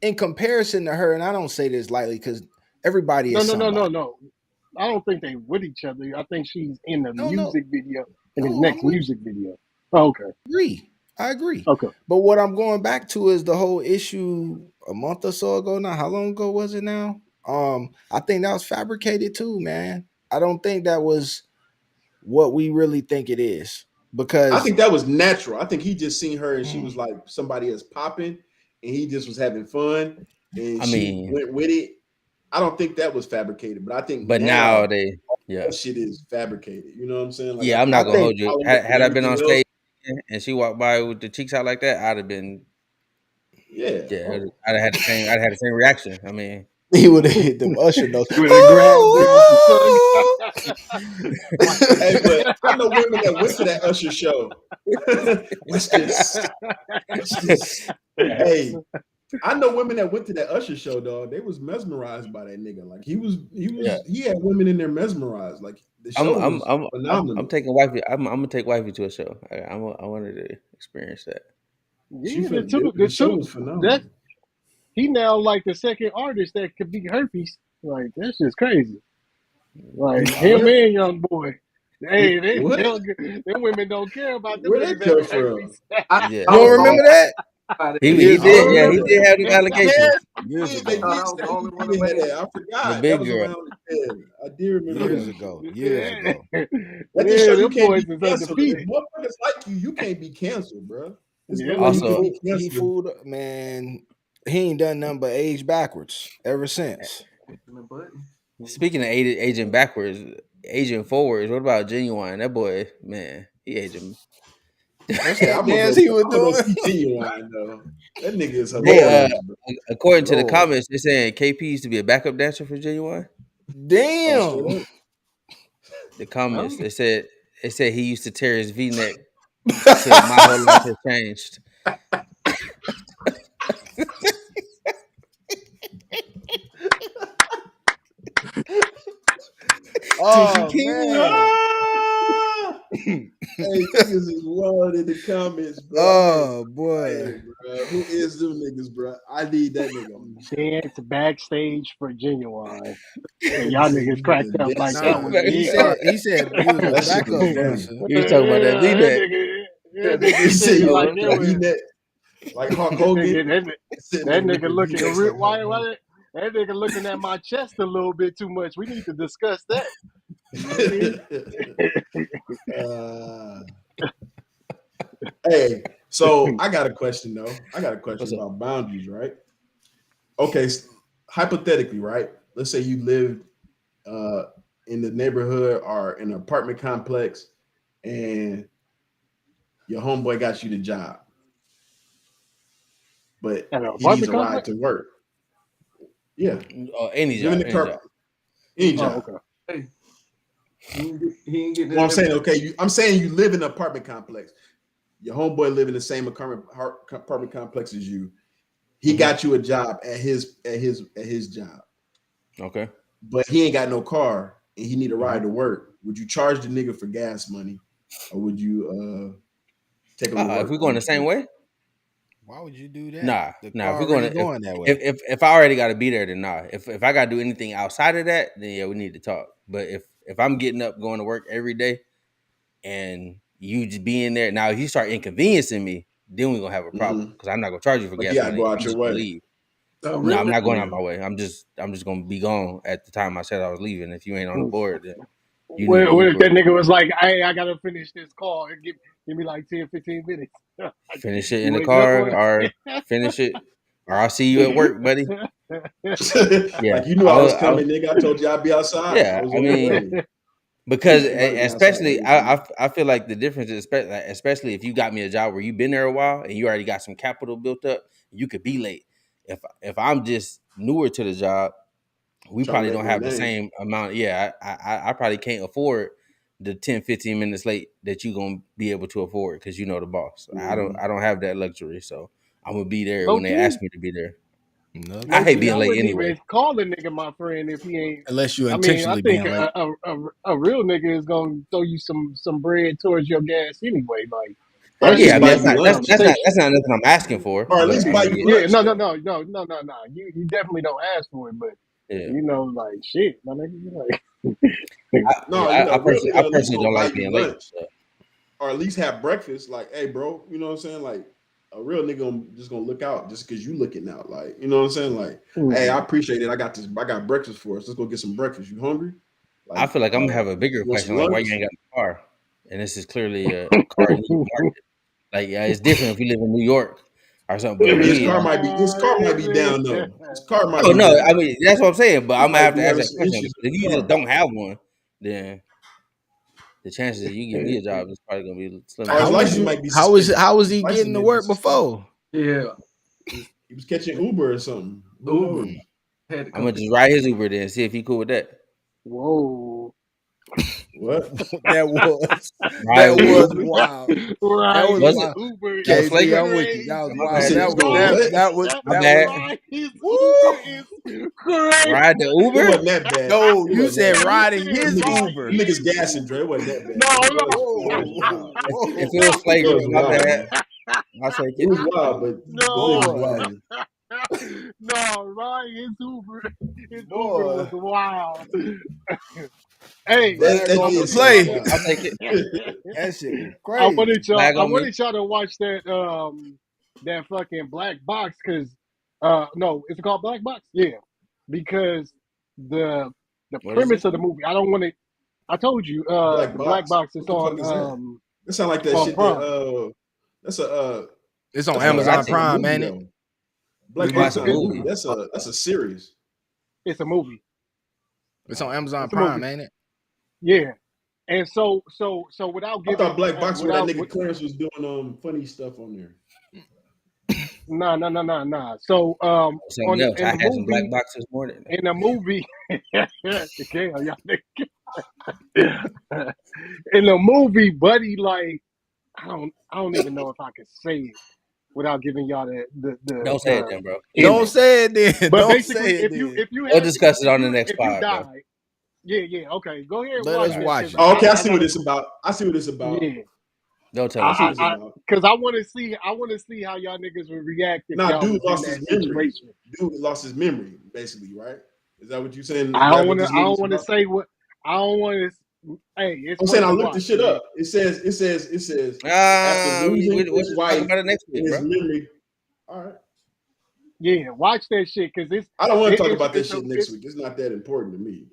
[SPEAKER 1] in comparison to her, and I don't say this lightly because everybody
[SPEAKER 5] No,
[SPEAKER 1] is
[SPEAKER 5] no, no, no,
[SPEAKER 1] somebody.
[SPEAKER 5] no. I don't think they with each other. I think she's in the
[SPEAKER 1] No, no,
[SPEAKER 5] music video, in his
[SPEAKER 1] no.
[SPEAKER 5] next music video. Oh, okay,
[SPEAKER 1] Agree. I agree.
[SPEAKER 5] okay.
[SPEAKER 1] But what I'm going back to is the whole issue a month or so ago now. How long ago was it now? I think that was fabricated too, man. I don't think that was what we really think it is.
[SPEAKER 2] I
[SPEAKER 1] Because
[SPEAKER 2] think that was natural. I think he just seen her and she
[SPEAKER 1] mm,
[SPEAKER 2] was like somebody else popping, and he just was having fun, and
[SPEAKER 4] I
[SPEAKER 2] she
[SPEAKER 4] mean,
[SPEAKER 2] went with it. I don't think that was fabricated, but I think
[SPEAKER 4] but
[SPEAKER 2] now
[SPEAKER 4] now yeah,
[SPEAKER 2] that shit is fabricated. You know what I'm saying? Like I
[SPEAKER 4] yeah. I'm
[SPEAKER 2] think
[SPEAKER 1] I
[SPEAKER 4] not
[SPEAKER 2] the
[SPEAKER 4] gonna
[SPEAKER 1] think
[SPEAKER 4] hold you.
[SPEAKER 2] following up and
[SPEAKER 4] Had I been
[SPEAKER 2] everything
[SPEAKER 4] on
[SPEAKER 2] else.
[SPEAKER 4] stage and she walked by with the cheeks out like that, I'd have been,
[SPEAKER 2] Yeah.
[SPEAKER 4] yeah,
[SPEAKER 2] Oh.
[SPEAKER 4] I'd have had the same. I'd have had the same reaction. I mean,
[SPEAKER 1] he would have hit them Usher notes.
[SPEAKER 5] You would have grabbed her with the tongue.
[SPEAKER 1] Oh!
[SPEAKER 5] Watch this.
[SPEAKER 2] Hey, but I know women that went to that Usher show. Watch this. Watch this. Hey, I know women that went to that Usher show, dog. They was mesmerized by that nigga. Like
[SPEAKER 4] yeah.
[SPEAKER 2] he had women in there mesmerized. Like the show was
[SPEAKER 4] I'm
[SPEAKER 2] phenomenal.
[SPEAKER 4] taking wifey. I'm gonna take wifey to a show. I wanted to experience that.
[SPEAKER 5] Yeah, the
[SPEAKER 2] The show
[SPEAKER 5] two.
[SPEAKER 2] was
[SPEAKER 5] That
[SPEAKER 2] phenomenal.
[SPEAKER 5] he now like the second artist that could be herpes. Like that's just crazy. Like him
[SPEAKER 2] What?
[SPEAKER 5] and young boy. Hey, they
[SPEAKER 2] What?
[SPEAKER 5] don't, them women don't care about them
[SPEAKER 2] Where that
[SPEAKER 5] niggas
[SPEAKER 2] come
[SPEAKER 5] having
[SPEAKER 2] from?
[SPEAKER 5] herpes.
[SPEAKER 3] I
[SPEAKER 4] Yeah,
[SPEAKER 1] You
[SPEAKER 3] I
[SPEAKER 1] don't
[SPEAKER 3] was the only
[SPEAKER 4] yeah.
[SPEAKER 1] remember that?
[SPEAKER 3] one
[SPEAKER 4] He
[SPEAKER 1] Years
[SPEAKER 2] I don't
[SPEAKER 4] did.
[SPEAKER 1] ago.
[SPEAKER 4] Yeah, he
[SPEAKER 2] remember.
[SPEAKER 4] did have them allegations
[SPEAKER 2] Yes,
[SPEAKER 4] years
[SPEAKER 2] they
[SPEAKER 4] ago.
[SPEAKER 3] thought
[SPEAKER 2] did
[SPEAKER 3] I was
[SPEAKER 2] say
[SPEAKER 3] the only one
[SPEAKER 2] he
[SPEAKER 3] that
[SPEAKER 2] did have
[SPEAKER 3] made
[SPEAKER 2] that. I
[SPEAKER 4] The
[SPEAKER 2] forgot. That
[SPEAKER 4] big
[SPEAKER 2] was
[SPEAKER 4] girl.
[SPEAKER 2] around the 10. I did remember
[SPEAKER 1] Years
[SPEAKER 2] that.
[SPEAKER 1] ago. Years
[SPEAKER 5] Yeah,
[SPEAKER 1] ago.
[SPEAKER 2] That just show you
[SPEAKER 5] them
[SPEAKER 2] can't
[SPEAKER 5] boys
[SPEAKER 2] be
[SPEAKER 5] is
[SPEAKER 2] canceled. If
[SPEAKER 5] undefeated.
[SPEAKER 2] motherfuckers like you can't be canceled, bro. There's no
[SPEAKER 5] Yeah,
[SPEAKER 2] way you can
[SPEAKER 4] Also,
[SPEAKER 2] be
[SPEAKER 1] He
[SPEAKER 2] canceled.
[SPEAKER 1] fooled man. He ain't done nothing but age backwards ever since.
[SPEAKER 3] the button.
[SPEAKER 4] speaking of aging backwards, aging forwards. What about Genuine? That boy, man, he aging.
[SPEAKER 1] What's
[SPEAKER 2] Hey,
[SPEAKER 1] that dance he was
[SPEAKER 2] I'm gonna go
[SPEAKER 1] doing?
[SPEAKER 2] see Genuine though. That nigga is
[SPEAKER 4] They
[SPEAKER 2] hilarious, bro.
[SPEAKER 4] according to the
[SPEAKER 1] Lord.
[SPEAKER 4] comments, they're saying KP used to be a backup dancer for Genuine.
[SPEAKER 2] Oh, straight
[SPEAKER 1] Damn.
[SPEAKER 2] up.
[SPEAKER 4] The comments,
[SPEAKER 5] oh,
[SPEAKER 4] they said he used to tear his V neck to "My Whole Life Has Changed."
[SPEAKER 1] Oh man.
[SPEAKER 2] Ah! Hey, niggas is wild in the comments, bro. I am
[SPEAKER 1] Oh boy.
[SPEAKER 2] crying, bro. Who is them niggas, bro? I need that nigga on the show.
[SPEAKER 5] dance backstage for Genuine.
[SPEAKER 2] That
[SPEAKER 5] And
[SPEAKER 2] nigga
[SPEAKER 5] y'all
[SPEAKER 2] said
[SPEAKER 5] n't
[SPEAKER 2] he was
[SPEAKER 5] cracked
[SPEAKER 2] a
[SPEAKER 5] up like that
[SPEAKER 1] Nah,
[SPEAKER 5] was
[SPEAKER 2] dancer.
[SPEAKER 1] he
[SPEAKER 5] it.
[SPEAKER 1] said he said he was a
[SPEAKER 2] That shit was
[SPEAKER 1] backup
[SPEAKER 2] funny.
[SPEAKER 1] dancer.
[SPEAKER 4] He was talking about that V neck.
[SPEAKER 3] Yeah,
[SPEAKER 2] He
[SPEAKER 5] He
[SPEAKER 2] said
[SPEAKER 5] said
[SPEAKER 2] he
[SPEAKER 5] it
[SPEAKER 2] was
[SPEAKER 5] like
[SPEAKER 4] Oh,
[SPEAKER 5] it
[SPEAKER 2] a
[SPEAKER 4] okay.
[SPEAKER 5] was
[SPEAKER 2] V-neck like Hulk
[SPEAKER 5] that
[SPEAKER 2] Hogan.
[SPEAKER 5] nigga,
[SPEAKER 2] Sitting
[SPEAKER 5] that
[SPEAKER 2] there
[SPEAKER 5] nigga
[SPEAKER 2] looking
[SPEAKER 5] looking
[SPEAKER 2] V-necks
[SPEAKER 5] real
[SPEAKER 2] like Hulk Hogan.
[SPEAKER 5] why that nigga looking at my chest a little bit too much. We need to discuss that. You
[SPEAKER 2] uh, hey, so
[SPEAKER 5] see?
[SPEAKER 2] I got a question though. I got a question
[SPEAKER 4] What's up?
[SPEAKER 2] about boundaries, right? Okay, hypothetically, right? Let's say you lived uh, in the neighborhood or in an apartment complex, and your homeboy got you the job, but
[SPEAKER 5] At an
[SPEAKER 2] he needs
[SPEAKER 5] apartment
[SPEAKER 2] a ride
[SPEAKER 5] complex?
[SPEAKER 2] to work. Yeah,
[SPEAKER 4] Oh, any
[SPEAKER 2] living
[SPEAKER 4] job,
[SPEAKER 2] in the
[SPEAKER 4] any job.
[SPEAKER 2] car, any
[SPEAKER 5] Oh,
[SPEAKER 2] job.
[SPEAKER 5] okay.
[SPEAKER 3] hey, he ain't getting
[SPEAKER 2] Well,
[SPEAKER 3] in
[SPEAKER 2] I'm
[SPEAKER 3] there.
[SPEAKER 2] saying, okay, I'm saying you live in an apartment complex. Your homeboy live in the same apartment complex as you. He
[SPEAKER 4] Hmm.
[SPEAKER 2] got you a job at his job,
[SPEAKER 4] Okay.
[SPEAKER 2] but he ain't got no car and he need a ride to work. Would you charge the nigga for gas money, or would you take him to
[SPEAKER 4] If we're
[SPEAKER 2] work
[SPEAKER 4] going
[SPEAKER 2] on
[SPEAKER 4] the
[SPEAKER 2] his
[SPEAKER 4] same
[SPEAKER 2] own?
[SPEAKER 4] way,
[SPEAKER 1] Why would you do that?
[SPEAKER 4] nah,
[SPEAKER 1] The
[SPEAKER 4] nah. If
[SPEAKER 1] car
[SPEAKER 4] we're going
[SPEAKER 1] already
[SPEAKER 4] to,
[SPEAKER 1] going that way.
[SPEAKER 4] if I already got to be there, then nah. If I got to do anything outside of that, then yeah, we need to talk. But if I'm getting up, going to work every day, and you just being there, now if you start inconveniencing me, then we're gonna have a problem
[SPEAKER 2] Mm-hmm.
[SPEAKER 4] because I'm not gonna charge you for
[SPEAKER 2] Like you
[SPEAKER 4] gas
[SPEAKER 2] gotta
[SPEAKER 4] money.
[SPEAKER 2] go
[SPEAKER 4] You
[SPEAKER 2] out your
[SPEAKER 4] just gonna
[SPEAKER 2] way.
[SPEAKER 4] leave.
[SPEAKER 3] Oh,
[SPEAKER 4] No, I'm
[SPEAKER 3] really?
[SPEAKER 4] not going out
[SPEAKER 2] Yeah.
[SPEAKER 4] my way. I'm just gonna be gone at the time I said I was leaving. If you ain't on the board, then you need an
[SPEAKER 5] What if
[SPEAKER 4] Uber.
[SPEAKER 5] that nigga was like, hey, I gotta finish this call and give me like 10, 15 minutes.
[SPEAKER 4] Finish it in
[SPEAKER 5] You
[SPEAKER 4] the
[SPEAKER 5] waiting up
[SPEAKER 4] car
[SPEAKER 5] on
[SPEAKER 4] or finish it, or I'll see you at work, buddy. Yeah,
[SPEAKER 2] Like you knew I was coming, nigga. I told you I'd be outside. I
[SPEAKER 4] yeah.
[SPEAKER 2] was
[SPEAKER 4] I
[SPEAKER 2] on the
[SPEAKER 4] mean,
[SPEAKER 2] way.
[SPEAKER 4] Because
[SPEAKER 2] It might be outside
[SPEAKER 4] especially
[SPEAKER 2] everything.
[SPEAKER 4] I feel like the difference is especially if you got me a job where you've been there a while and you already got some capital built up, you could be late. If I'm just newer to the job, we
[SPEAKER 2] Trying to
[SPEAKER 4] probably
[SPEAKER 2] make
[SPEAKER 4] don't
[SPEAKER 2] my
[SPEAKER 4] have the
[SPEAKER 2] name.
[SPEAKER 4] same amount. Yeah, I probably can't afford the 10-15 minutes late that you gonna be able to afford because you know the boss.
[SPEAKER 2] Mhm.
[SPEAKER 4] I don't have that luxury, so I'm gonna be there
[SPEAKER 5] Low
[SPEAKER 4] when they ask
[SPEAKER 5] key,
[SPEAKER 4] me to be there.
[SPEAKER 1] Another
[SPEAKER 4] I
[SPEAKER 5] low
[SPEAKER 4] hate
[SPEAKER 5] key,
[SPEAKER 1] shit.
[SPEAKER 5] I
[SPEAKER 4] being late
[SPEAKER 5] wouldn't
[SPEAKER 4] anyway.
[SPEAKER 5] even call a nigga my friend if he ain't.
[SPEAKER 1] Unless you
[SPEAKER 5] I mean, I
[SPEAKER 1] intentionally
[SPEAKER 5] think
[SPEAKER 1] being late.
[SPEAKER 5] a real nigga is gonna throw you some bread towards your gas anyway. Like
[SPEAKER 2] Or
[SPEAKER 5] that
[SPEAKER 2] at
[SPEAKER 4] Yeah,
[SPEAKER 5] shit
[SPEAKER 2] least
[SPEAKER 4] I
[SPEAKER 2] buy
[SPEAKER 4] mean
[SPEAKER 5] is
[SPEAKER 2] you
[SPEAKER 5] just
[SPEAKER 2] lunch.
[SPEAKER 4] that's not nothing I'm asking for,
[SPEAKER 2] Or at
[SPEAKER 4] but
[SPEAKER 2] least
[SPEAKER 4] I
[SPEAKER 2] buy
[SPEAKER 4] mean,
[SPEAKER 2] you
[SPEAKER 5] yeah,
[SPEAKER 2] lunch
[SPEAKER 5] no, no,
[SPEAKER 2] though.
[SPEAKER 5] no, no, no, no, no. You definitely don't ask for it, but
[SPEAKER 4] yeah.
[SPEAKER 5] you know, like shit, my nigga, you like,
[SPEAKER 2] No,
[SPEAKER 4] I
[SPEAKER 2] real
[SPEAKER 4] personally,
[SPEAKER 2] nigga at least gonna
[SPEAKER 4] don't
[SPEAKER 2] buy
[SPEAKER 4] like
[SPEAKER 2] you
[SPEAKER 4] being late.
[SPEAKER 2] lunch.
[SPEAKER 4] So
[SPEAKER 2] Or at least have breakfast. Like, hey, bro, you know what I'm saying? Like, a real nigga just gonna look out just because you looking out. Like, you know what I'm saying? Like, hey, I
[SPEAKER 5] mm.
[SPEAKER 2] appreciate it. I got this. I got breakfast for us. Let's go get some breakfast. You hungry?
[SPEAKER 4] I
[SPEAKER 2] Like,
[SPEAKER 4] feel like I'm gonna have a bigger
[SPEAKER 2] you want some
[SPEAKER 4] question, like why you
[SPEAKER 2] lunch?
[SPEAKER 4] ain't got a car? And this is clearly a car need market. Like, yeah, it's different if we live in New York or something,
[SPEAKER 2] I
[SPEAKER 4] but
[SPEAKER 2] mean,
[SPEAKER 4] we in.
[SPEAKER 2] his car might be down though. His car might
[SPEAKER 4] Oh
[SPEAKER 2] be
[SPEAKER 4] no, I
[SPEAKER 2] down.
[SPEAKER 4] mean that's what I'm saying. But
[SPEAKER 2] He
[SPEAKER 4] I'm gonna
[SPEAKER 2] might
[SPEAKER 4] have to
[SPEAKER 2] be
[SPEAKER 4] ask
[SPEAKER 2] having
[SPEAKER 4] that
[SPEAKER 2] some
[SPEAKER 4] question
[SPEAKER 2] issues
[SPEAKER 4] because if
[SPEAKER 2] with
[SPEAKER 4] you
[SPEAKER 2] the
[SPEAKER 4] just
[SPEAKER 2] car.
[SPEAKER 4] don't have one, then the chances of you give me a job is probably gonna be slim to
[SPEAKER 2] Or his
[SPEAKER 1] How
[SPEAKER 4] none.
[SPEAKER 1] was
[SPEAKER 2] license
[SPEAKER 1] you?
[SPEAKER 2] might be suspended.
[SPEAKER 1] How was
[SPEAKER 2] His
[SPEAKER 1] he
[SPEAKER 2] license
[SPEAKER 1] getting to
[SPEAKER 2] may be
[SPEAKER 1] work
[SPEAKER 2] suspended.
[SPEAKER 1] before?
[SPEAKER 3] Yeah. It's
[SPEAKER 2] He was catching Uber or something. Who
[SPEAKER 3] Uber
[SPEAKER 2] knows?
[SPEAKER 3] had to
[SPEAKER 4] I'm
[SPEAKER 3] come
[SPEAKER 4] gonna
[SPEAKER 3] pick.
[SPEAKER 4] just ride his Uber then see if he cool with that.
[SPEAKER 5] Whoa,
[SPEAKER 2] What?
[SPEAKER 1] that was
[SPEAKER 4] Ride
[SPEAKER 1] that
[SPEAKER 4] with the
[SPEAKER 1] was
[SPEAKER 4] Uber.
[SPEAKER 1] wild. That
[SPEAKER 5] right?
[SPEAKER 1] was
[SPEAKER 4] Was
[SPEAKER 5] His
[SPEAKER 4] it?
[SPEAKER 1] wild.
[SPEAKER 5] Uber
[SPEAKER 4] That was
[SPEAKER 5] is
[SPEAKER 1] KB,
[SPEAKER 4] flagrant.
[SPEAKER 1] I'm with you. That was
[SPEAKER 5] crazy.
[SPEAKER 4] My
[SPEAKER 2] You
[SPEAKER 1] wild.
[SPEAKER 4] bad.
[SPEAKER 2] said
[SPEAKER 1] That
[SPEAKER 2] it's
[SPEAKER 1] was
[SPEAKER 2] going
[SPEAKER 1] that
[SPEAKER 2] what?
[SPEAKER 1] that was
[SPEAKER 4] My
[SPEAKER 1] that was
[SPEAKER 4] bad.
[SPEAKER 5] Right, his
[SPEAKER 1] woo.
[SPEAKER 5] Uber is crazy.
[SPEAKER 4] Ride the
[SPEAKER 2] It
[SPEAKER 4] Uber.
[SPEAKER 2] wasn't that bad.
[SPEAKER 1] No,
[SPEAKER 2] It
[SPEAKER 1] you
[SPEAKER 2] wasn't
[SPEAKER 1] said
[SPEAKER 2] that bad.
[SPEAKER 5] You
[SPEAKER 1] riding
[SPEAKER 5] said
[SPEAKER 1] his
[SPEAKER 5] right,
[SPEAKER 2] Them
[SPEAKER 1] Uber.
[SPEAKER 2] niggas
[SPEAKER 5] his
[SPEAKER 2] gassing, Dre.
[SPEAKER 5] Uber.
[SPEAKER 2] It wasn't that
[SPEAKER 5] No,
[SPEAKER 2] bad. It was
[SPEAKER 1] Whoa,
[SPEAKER 2] wild.
[SPEAKER 4] If
[SPEAKER 1] whoa,
[SPEAKER 4] it was
[SPEAKER 2] It
[SPEAKER 4] flagrant,
[SPEAKER 2] was
[SPEAKER 4] my
[SPEAKER 2] wild,
[SPEAKER 4] bad.
[SPEAKER 2] man.
[SPEAKER 4] I'll take
[SPEAKER 2] It
[SPEAKER 4] it.
[SPEAKER 2] was wild, but them niggas was
[SPEAKER 5] no,
[SPEAKER 1] boy,
[SPEAKER 2] wilding.
[SPEAKER 5] no, right, his Uber was
[SPEAKER 1] boy.
[SPEAKER 5] wild. Hey,
[SPEAKER 2] That,
[SPEAKER 1] Flag
[SPEAKER 2] that
[SPEAKER 5] I
[SPEAKER 1] on the
[SPEAKER 2] did
[SPEAKER 5] wanted
[SPEAKER 2] sound
[SPEAKER 5] y'all.
[SPEAKER 1] play.
[SPEAKER 4] I'll
[SPEAKER 2] wild.
[SPEAKER 4] take it.
[SPEAKER 1] That shit was crazy.
[SPEAKER 4] Flag
[SPEAKER 5] I
[SPEAKER 4] on me.
[SPEAKER 5] wanted y'all to watch that fucking black box because no, is it called black box? Yeah, because the the
[SPEAKER 4] What is
[SPEAKER 5] premise
[SPEAKER 4] it?
[SPEAKER 5] of the movie. I don't want to. I told you
[SPEAKER 2] Black
[SPEAKER 5] the black
[SPEAKER 2] box.
[SPEAKER 5] box is
[SPEAKER 2] What the fuck is that? That sound like that
[SPEAKER 5] on
[SPEAKER 2] shit that
[SPEAKER 5] Prime.
[SPEAKER 2] that's a
[SPEAKER 1] It's on
[SPEAKER 2] that's not
[SPEAKER 4] Man,
[SPEAKER 2] an
[SPEAKER 4] I
[SPEAKER 1] Amazon
[SPEAKER 4] take
[SPEAKER 2] actual
[SPEAKER 1] Prime,
[SPEAKER 2] movie
[SPEAKER 1] ain't it?
[SPEAKER 2] though.
[SPEAKER 1] We
[SPEAKER 2] Black
[SPEAKER 5] It's
[SPEAKER 2] box
[SPEAKER 1] watched
[SPEAKER 2] ain't
[SPEAKER 1] it
[SPEAKER 2] a
[SPEAKER 5] it's
[SPEAKER 2] movie.
[SPEAKER 1] on
[SPEAKER 2] That's a series.
[SPEAKER 5] it's a movie.
[SPEAKER 1] it's on Amazon
[SPEAKER 5] It's a movie.
[SPEAKER 1] Prime, ain't it?
[SPEAKER 5] Yeah, and so without
[SPEAKER 2] I thought
[SPEAKER 5] giving
[SPEAKER 2] Black Box where that
[SPEAKER 5] without
[SPEAKER 2] nigga Clarence was doing funny stuff on there.
[SPEAKER 5] no no no no no. So
[SPEAKER 4] something else.
[SPEAKER 5] in
[SPEAKER 4] I
[SPEAKER 5] the
[SPEAKER 4] had some black
[SPEAKER 5] movie
[SPEAKER 4] boxes this morning.
[SPEAKER 5] in the movie, damn, y'all in the movie, Buddy, like I don't even know if I could say it without giving y'all
[SPEAKER 4] Don't say it
[SPEAKER 5] the
[SPEAKER 4] then, bro. Keep
[SPEAKER 1] Don't
[SPEAKER 4] it.
[SPEAKER 5] ending.
[SPEAKER 1] say it then.
[SPEAKER 5] But
[SPEAKER 1] Don't say
[SPEAKER 5] basically,
[SPEAKER 1] it then.
[SPEAKER 4] We'll discuss it on the next
[SPEAKER 5] if you
[SPEAKER 4] pod, bro.
[SPEAKER 5] died, yeah, okay, go ahead and
[SPEAKER 1] Let
[SPEAKER 5] watch
[SPEAKER 1] us
[SPEAKER 4] All right.
[SPEAKER 5] that because
[SPEAKER 1] watch it.
[SPEAKER 2] Oh, okay, I
[SPEAKER 5] I
[SPEAKER 2] see what
[SPEAKER 5] gotta
[SPEAKER 2] it's about. I see what it's about.
[SPEAKER 5] yeah.
[SPEAKER 4] Don't tell
[SPEAKER 2] I
[SPEAKER 4] us
[SPEAKER 2] see what
[SPEAKER 5] I
[SPEAKER 2] it's
[SPEAKER 4] this.
[SPEAKER 2] about.
[SPEAKER 5] because I want to see how y'all niggas would react if
[SPEAKER 2] Nah,
[SPEAKER 5] y'all
[SPEAKER 2] dude
[SPEAKER 5] was in
[SPEAKER 2] lost his
[SPEAKER 5] that
[SPEAKER 2] memory.
[SPEAKER 5] situation.
[SPEAKER 2] Dude lost his memory, basically, right? Is that what you saying? Is that what this
[SPEAKER 5] I
[SPEAKER 2] movie's
[SPEAKER 5] don't want to
[SPEAKER 2] about?
[SPEAKER 5] say what I don't want to. Hey, it's
[SPEAKER 2] I'm saying
[SPEAKER 5] worth
[SPEAKER 2] I
[SPEAKER 5] a
[SPEAKER 2] looked the
[SPEAKER 5] watch,
[SPEAKER 2] shit
[SPEAKER 5] man.
[SPEAKER 2] up. It says after
[SPEAKER 4] We
[SPEAKER 2] losing
[SPEAKER 4] we'll
[SPEAKER 2] his
[SPEAKER 4] just talk
[SPEAKER 2] wife
[SPEAKER 4] about it next
[SPEAKER 2] and
[SPEAKER 4] week,
[SPEAKER 2] his
[SPEAKER 4] bro.
[SPEAKER 2] memory. All right.
[SPEAKER 5] Yeah, watch that shit because
[SPEAKER 2] I don't want to talk about that
[SPEAKER 5] it's a
[SPEAKER 2] shit next week. It's not that important to me.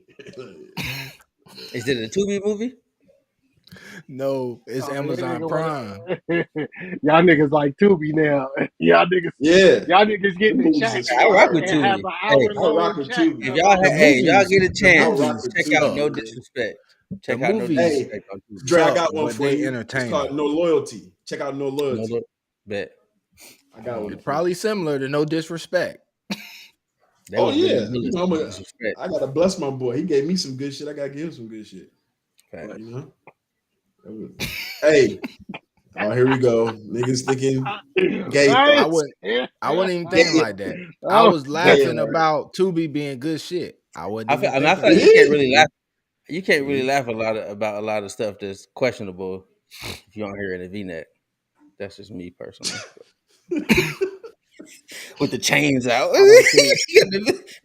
[SPEAKER 4] Is it a Tubi movie?
[SPEAKER 1] No, it's
[SPEAKER 5] oh, that
[SPEAKER 1] Amazon
[SPEAKER 5] nigga wanna
[SPEAKER 1] Prime.
[SPEAKER 5] y'all niggas like Tubi now.
[SPEAKER 2] Yeah,
[SPEAKER 5] Y'all niggas
[SPEAKER 2] the
[SPEAKER 5] getting the
[SPEAKER 2] movies
[SPEAKER 5] chat
[SPEAKER 2] is
[SPEAKER 4] I rock with
[SPEAKER 5] and
[SPEAKER 2] fire.
[SPEAKER 5] have
[SPEAKER 4] Tubi.
[SPEAKER 5] an
[SPEAKER 4] Hey,
[SPEAKER 5] hour
[SPEAKER 2] I rock
[SPEAKER 5] long
[SPEAKER 2] with
[SPEAKER 5] chat
[SPEAKER 2] Tubi.
[SPEAKER 4] if y'all
[SPEAKER 5] about
[SPEAKER 1] The
[SPEAKER 4] hey, y'all
[SPEAKER 1] movies,
[SPEAKER 4] get a
[SPEAKER 1] the
[SPEAKER 2] I
[SPEAKER 4] chance,
[SPEAKER 2] rock
[SPEAKER 1] movies
[SPEAKER 2] with
[SPEAKER 4] check out
[SPEAKER 2] Tubi,
[SPEAKER 4] No
[SPEAKER 1] suck.
[SPEAKER 2] man.
[SPEAKER 4] Disrespect.
[SPEAKER 1] The
[SPEAKER 4] Check out No
[SPEAKER 1] movies
[SPEAKER 2] Hey,
[SPEAKER 4] Disrespect on Tubi.
[SPEAKER 2] Dre, I
[SPEAKER 1] suck,
[SPEAKER 2] got one
[SPEAKER 1] but
[SPEAKER 2] for
[SPEAKER 1] they
[SPEAKER 2] you. It's called
[SPEAKER 1] entertaining.
[SPEAKER 2] No Loyalty. Check out No
[SPEAKER 4] No
[SPEAKER 2] Loyalty.
[SPEAKER 4] look. Bet.
[SPEAKER 2] I got one
[SPEAKER 1] It's
[SPEAKER 2] for you.
[SPEAKER 1] probably similar to No Disrespect.
[SPEAKER 4] That
[SPEAKER 2] Oh
[SPEAKER 4] was really
[SPEAKER 2] yeah,
[SPEAKER 4] bullets
[SPEAKER 2] I'm
[SPEAKER 4] No
[SPEAKER 2] a.
[SPEAKER 4] Disrespect.
[SPEAKER 2] I gotta bless my boy. He gave me some good shit. I gotta give him some good shit.
[SPEAKER 4] Facts.
[SPEAKER 2] You know. That was- Hey, oh here we go. Niggas thinking gay
[SPEAKER 1] I
[SPEAKER 5] right?
[SPEAKER 2] thoughts.
[SPEAKER 1] wouldn't I wasn't even
[SPEAKER 4] Yeah,
[SPEAKER 1] thinking
[SPEAKER 4] yeah.
[SPEAKER 1] like that. I
[SPEAKER 5] Oh,
[SPEAKER 1] was
[SPEAKER 2] Gay
[SPEAKER 1] laughing
[SPEAKER 2] thoughts.
[SPEAKER 1] about Tubi being good shit. I wasn't even
[SPEAKER 4] I
[SPEAKER 1] thinking
[SPEAKER 4] feel like
[SPEAKER 2] You
[SPEAKER 1] like
[SPEAKER 4] you can't
[SPEAKER 2] did?
[SPEAKER 4] really laugh. You can't really
[SPEAKER 1] see.
[SPEAKER 4] laugh about a lot of stuff that's questionable if you don't hear it in V-neck. That's just me personally. With the chains out,
[SPEAKER 5] I don't care.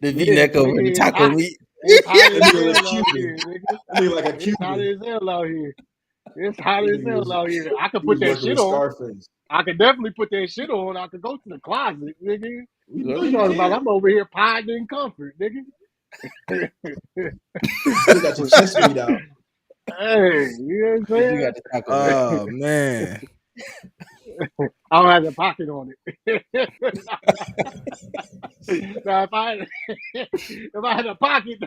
[SPEAKER 4] the
[SPEAKER 5] Yeah,
[SPEAKER 4] V-neck over the
[SPEAKER 5] nigga, it's
[SPEAKER 4] taco
[SPEAKER 5] hot.
[SPEAKER 4] meat.
[SPEAKER 5] It's hot
[SPEAKER 2] That
[SPEAKER 5] as
[SPEAKER 2] nigga look
[SPEAKER 5] hell out
[SPEAKER 2] Cuban.
[SPEAKER 5] here, nigga.
[SPEAKER 2] That nigga like a
[SPEAKER 5] It's hot
[SPEAKER 2] Cuban.
[SPEAKER 5] as hell out here. It's hot
[SPEAKER 2] That
[SPEAKER 5] as
[SPEAKER 2] nigga
[SPEAKER 5] hell
[SPEAKER 2] was
[SPEAKER 5] out here. I could
[SPEAKER 2] he
[SPEAKER 5] put
[SPEAKER 2] was
[SPEAKER 5] that
[SPEAKER 2] working
[SPEAKER 5] shit
[SPEAKER 2] with
[SPEAKER 5] on.
[SPEAKER 2] Scarface.
[SPEAKER 5] I could definitely put that shit on. I could go to the closet, nigga.
[SPEAKER 2] We
[SPEAKER 5] What
[SPEAKER 2] know
[SPEAKER 5] you
[SPEAKER 2] you
[SPEAKER 5] talking about?
[SPEAKER 2] can.
[SPEAKER 5] I'm over here pining in comfort, nigga.
[SPEAKER 2] Still got your chest meat out.
[SPEAKER 5] Hey, you know what
[SPEAKER 4] You got
[SPEAKER 5] I'm
[SPEAKER 4] the taco meat.
[SPEAKER 5] saying?
[SPEAKER 1] Oh man.
[SPEAKER 5] I don't have the pocket on it. Now, if I had a pocket,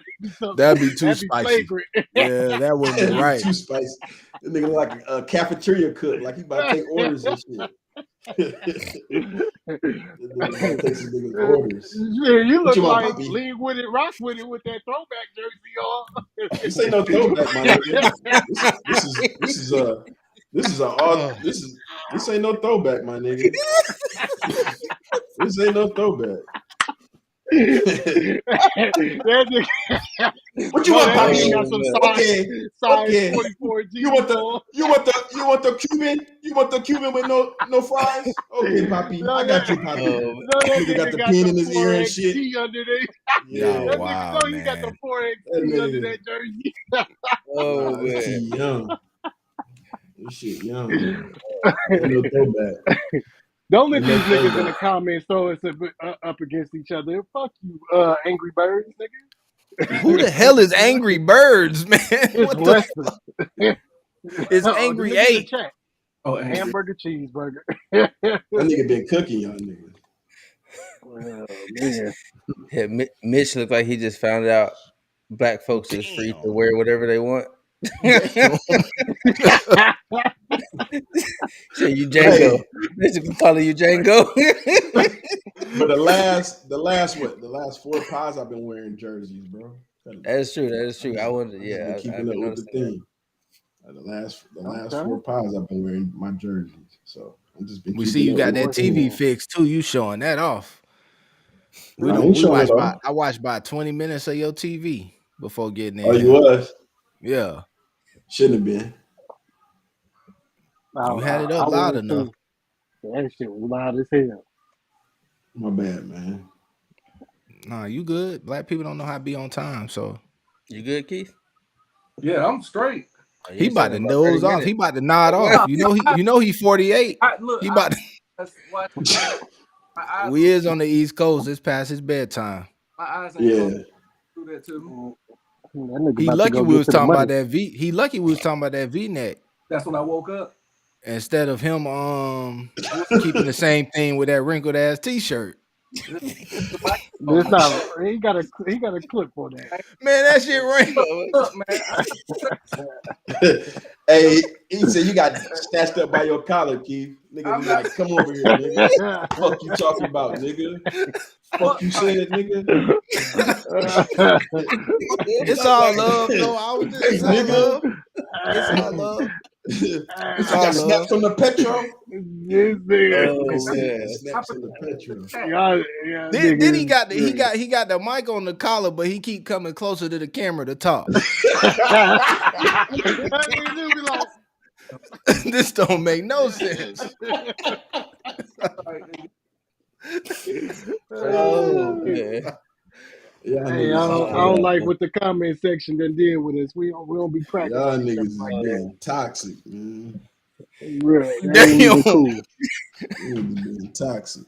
[SPEAKER 1] That'd be too
[SPEAKER 5] that'd be
[SPEAKER 1] spicy.
[SPEAKER 5] flagrant.
[SPEAKER 1] Yeah, that wouldn't be right.
[SPEAKER 2] Too spicy. That nigga look like a cafeteria cook, like he about to take orders and shit. That nigga about to take some niggas orders.
[SPEAKER 5] Yeah, you
[SPEAKER 2] What
[SPEAKER 5] look
[SPEAKER 2] you want,
[SPEAKER 5] like
[SPEAKER 2] Poppy?
[SPEAKER 5] lean with it, rock with it with that throwback
[SPEAKER 2] This ain't no throwback, my nigga.
[SPEAKER 5] jersey
[SPEAKER 2] This is a
[SPEAKER 1] Oh,
[SPEAKER 2] this ain't no throwback, my nigga. This ain't no throwback.
[SPEAKER 5] on. That nigga,
[SPEAKER 2] What you
[SPEAKER 5] bro,
[SPEAKER 2] want,
[SPEAKER 5] that
[SPEAKER 2] Poppy?
[SPEAKER 5] nigga
[SPEAKER 4] Oh
[SPEAKER 5] got some
[SPEAKER 4] man.
[SPEAKER 2] Okay,
[SPEAKER 5] size
[SPEAKER 2] okay.
[SPEAKER 5] 44
[SPEAKER 2] You
[SPEAKER 5] jeans
[SPEAKER 2] want the
[SPEAKER 5] on.
[SPEAKER 2] Cuban? You want the Cuban with no fries? Okay, Poppy.
[SPEAKER 5] No,
[SPEAKER 2] I got you, Poppy.
[SPEAKER 4] Oh,
[SPEAKER 5] no, that
[SPEAKER 2] Nigga got
[SPEAKER 5] nigga
[SPEAKER 2] the
[SPEAKER 5] got
[SPEAKER 2] pen
[SPEAKER 5] the
[SPEAKER 2] in his ear and shit.
[SPEAKER 5] 4XT underneath.
[SPEAKER 1] y'all
[SPEAKER 2] Yeah.
[SPEAKER 5] That nigga
[SPEAKER 1] wild,
[SPEAKER 5] know he got the
[SPEAKER 1] man.
[SPEAKER 5] 4XT
[SPEAKER 2] That
[SPEAKER 5] under
[SPEAKER 2] nigga.
[SPEAKER 5] that jersey.
[SPEAKER 4] oh
[SPEAKER 2] Nah, this
[SPEAKER 4] man.
[SPEAKER 2] T young. This shit young. Ain't no throwback.
[SPEAKER 5] Don't let
[SPEAKER 2] Ain't no
[SPEAKER 5] these niggas in the
[SPEAKER 2] throwback.
[SPEAKER 5] comments throw us up against each other. Fuck you, Angry Birds,
[SPEAKER 1] Who
[SPEAKER 5] nigga.
[SPEAKER 1] the hell is Angry Birds, man?
[SPEAKER 5] It's
[SPEAKER 1] What the
[SPEAKER 5] Lester.
[SPEAKER 1] It's
[SPEAKER 5] Oh, the
[SPEAKER 1] Angry
[SPEAKER 5] nigga in the
[SPEAKER 1] 8.
[SPEAKER 5] chat.
[SPEAKER 3] Oh, angry.
[SPEAKER 5] Hamburger, cheeseburger.
[SPEAKER 2] That nigga been cooking y'all niggas.
[SPEAKER 5] Oh, man.
[SPEAKER 4] Yeah, Mitch looked like he just found out black folks is free to
[SPEAKER 1] Damn.
[SPEAKER 4] wear whatever they want.
[SPEAKER 1] Damn.
[SPEAKER 4] So you Django.
[SPEAKER 2] Hey,
[SPEAKER 4] Basically calling you Django.
[SPEAKER 2] but the last 4 pies I've been wearing jerseys, bro.
[SPEAKER 4] That is true. That is true.
[SPEAKER 2] I just been
[SPEAKER 4] I've
[SPEAKER 2] keeping
[SPEAKER 4] been
[SPEAKER 2] up with the
[SPEAKER 4] noticing that.
[SPEAKER 2] theme. The last
[SPEAKER 5] Okay.
[SPEAKER 2] 4 pies I've been wearing my jerseys. So I've just been
[SPEAKER 1] We see
[SPEAKER 2] keeping
[SPEAKER 1] you
[SPEAKER 2] up
[SPEAKER 1] got
[SPEAKER 2] with
[SPEAKER 1] that
[SPEAKER 2] the
[SPEAKER 5] Sports.
[SPEAKER 1] TV
[SPEAKER 2] theme.
[SPEAKER 1] fix too. You showing that off. We
[SPEAKER 2] I
[SPEAKER 1] don't
[SPEAKER 2] ain't
[SPEAKER 1] we
[SPEAKER 2] showing it
[SPEAKER 1] watched by
[SPEAKER 2] off.
[SPEAKER 1] I watched by 20 minutes of your TV before getting
[SPEAKER 2] Oh,
[SPEAKER 1] in
[SPEAKER 2] you
[SPEAKER 1] here.
[SPEAKER 2] was?
[SPEAKER 1] Yeah.
[SPEAKER 2] Shouldn't have been.
[SPEAKER 1] You had it
[SPEAKER 5] I
[SPEAKER 1] up loud
[SPEAKER 5] was
[SPEAKER 1] enough.
[SPEAKER 5] too. That shit was loud as hell.
[SPEAKER 2] My bad, man.
[SPEAKER 1] Nah, you good. Black people don't know how to be on time. So
[SPEAKER 4] You good, Keith?
[SPEAKER 3] Yeah, I'm straight.
[SPEAKER 4] Oh, you
[SPEAKER 1] he
[SPEAKER 4] ain't said
[SPEAKER 1] about
[SPEAKER 4] nothing
[SPEAKER 1] to
[SPEAKER 4] about 30
[SPEAKER 1] nose off. He
[SPEAKER 4] minutes.
[SPEAKER 1] about to nod
[SPEAKER 4] Like what?
[SPEAKER 1] off.
[SPEAKER 3] No,
[SPEAKER 1] You know he 48.
[SPEAKER 3] look,
[SPEAKER 1] He about to,
[SPEAKER 3] that's why my eyes,
[SPEAKER 1] we is on the East Coast. It's past his bedtime.
[SPEAKER 3] my eyes ain't close
[SPEAKER 2] Yeah.
[SPEAKER 3] to do that to me.
[SPEAKER 5] That nigga
[SPEAKER 1] He
[SPEAKER 5] about to
[SPEAKER 1] lucky
[SPEAKER 5] go
[SPEAKER 1] we
[SPEAKER 5] get
[SPEAKER 1] was
[SPEAKER 5] to the
[SPEAKER 1] talking about
[SPEAKER 5] money.
[SPEAKER 1] that V. He lucky we was talking about that V neck
[SPEAKER 3] That's when I woke up.
[SPEAKER 1] instead of him keeping the same thing with that wrinkled ass t-shirt.
[SPEAKER 3] The mic
[SPEAKER 5] This
[SPEAKER 3] on.
[SPEAKER 5] not. He got a clip for that.
[SPEAKER 1] Man, that shit rain.
[SPEAKER 3] Look, man.
[SPEAKER 2] Hey, he said you got snatched up by your collar, Keith. Nigga
[SPEAKER 3] I'm
[SPEAKER 2] be
[SPEAKER 3] not
[SPEAKER 2] like, come over here, nigga. Fuck you talking about, nigga. Fuck
[SPEAKER 3] fuck.
[SPEAKER 2] you said, nigga. Fuck you
[SPEAKER 1] It's
[SPEAKER 2] talking
[SPEAKER 1] all
[SPEAKER 2] about,
[SPEAKER 1] love, though. It's all
[SPEAKER 2] nigga.
[SPEAKER 1] love. It's all love. It's
[SPEAKER 2] I
[SPEAKER 1] all
[SPEAKER 2] got snaps
[SPEAKER 1] love.
[SPEAKER 2] from the petro.
[SPEAKER 5] This nigga,
[SPEAKER 2] Nigga
[SPEAKER 4] Oh
[SPEAKER 2] said he got
[SPEAKER 4] man.
[SPEAKER 3] I
[SPEAKER 2] snaps
[SPEAKER 3] put
[SPEAKER 2] from the petro.
[SPEAKER 3] that.
[SPEAKER 5] yeah,
[SPEAKER 1] Then he
[SPEAKER 5] niggas.
[SPEAKER 1] got he got the mic on the collar, but he keep coming closer to the camera to talk.
[SPEAKER 5] That nigga do be like,
[SPEAKER 1] This don't make no sense.
[SPEAKER 4] Oh man.
[SPEAKER 2] Y'all
[SPEAKER 5] hey,
[SPEAKER 2] niggas is
[SPEAKER 5] I
[SPEAKER 4] Oh
[SPEAKER 5] don't
[SPEAKER 2] crazy.
[SPEAKER 5] like
[SPEAKER 4] man.
[SPEAKER 5] what the comment section done did with us. We don't be cracking
[SPEAKER 2] Y'all
[SPEAKER 5] on each
[SPEAKER 2] niggas
[SPEAKER 5] other
[SPEAKER 2] is
[SPEAKER 5] like that.
[SPEAKER 2] being toxic, man.
[SPEAKER 5] Real, that ain't even
[SPEAKER 1] Damn.
[SPEAKER 5] cool.
[SPEAKER 2] You niggas being toxic.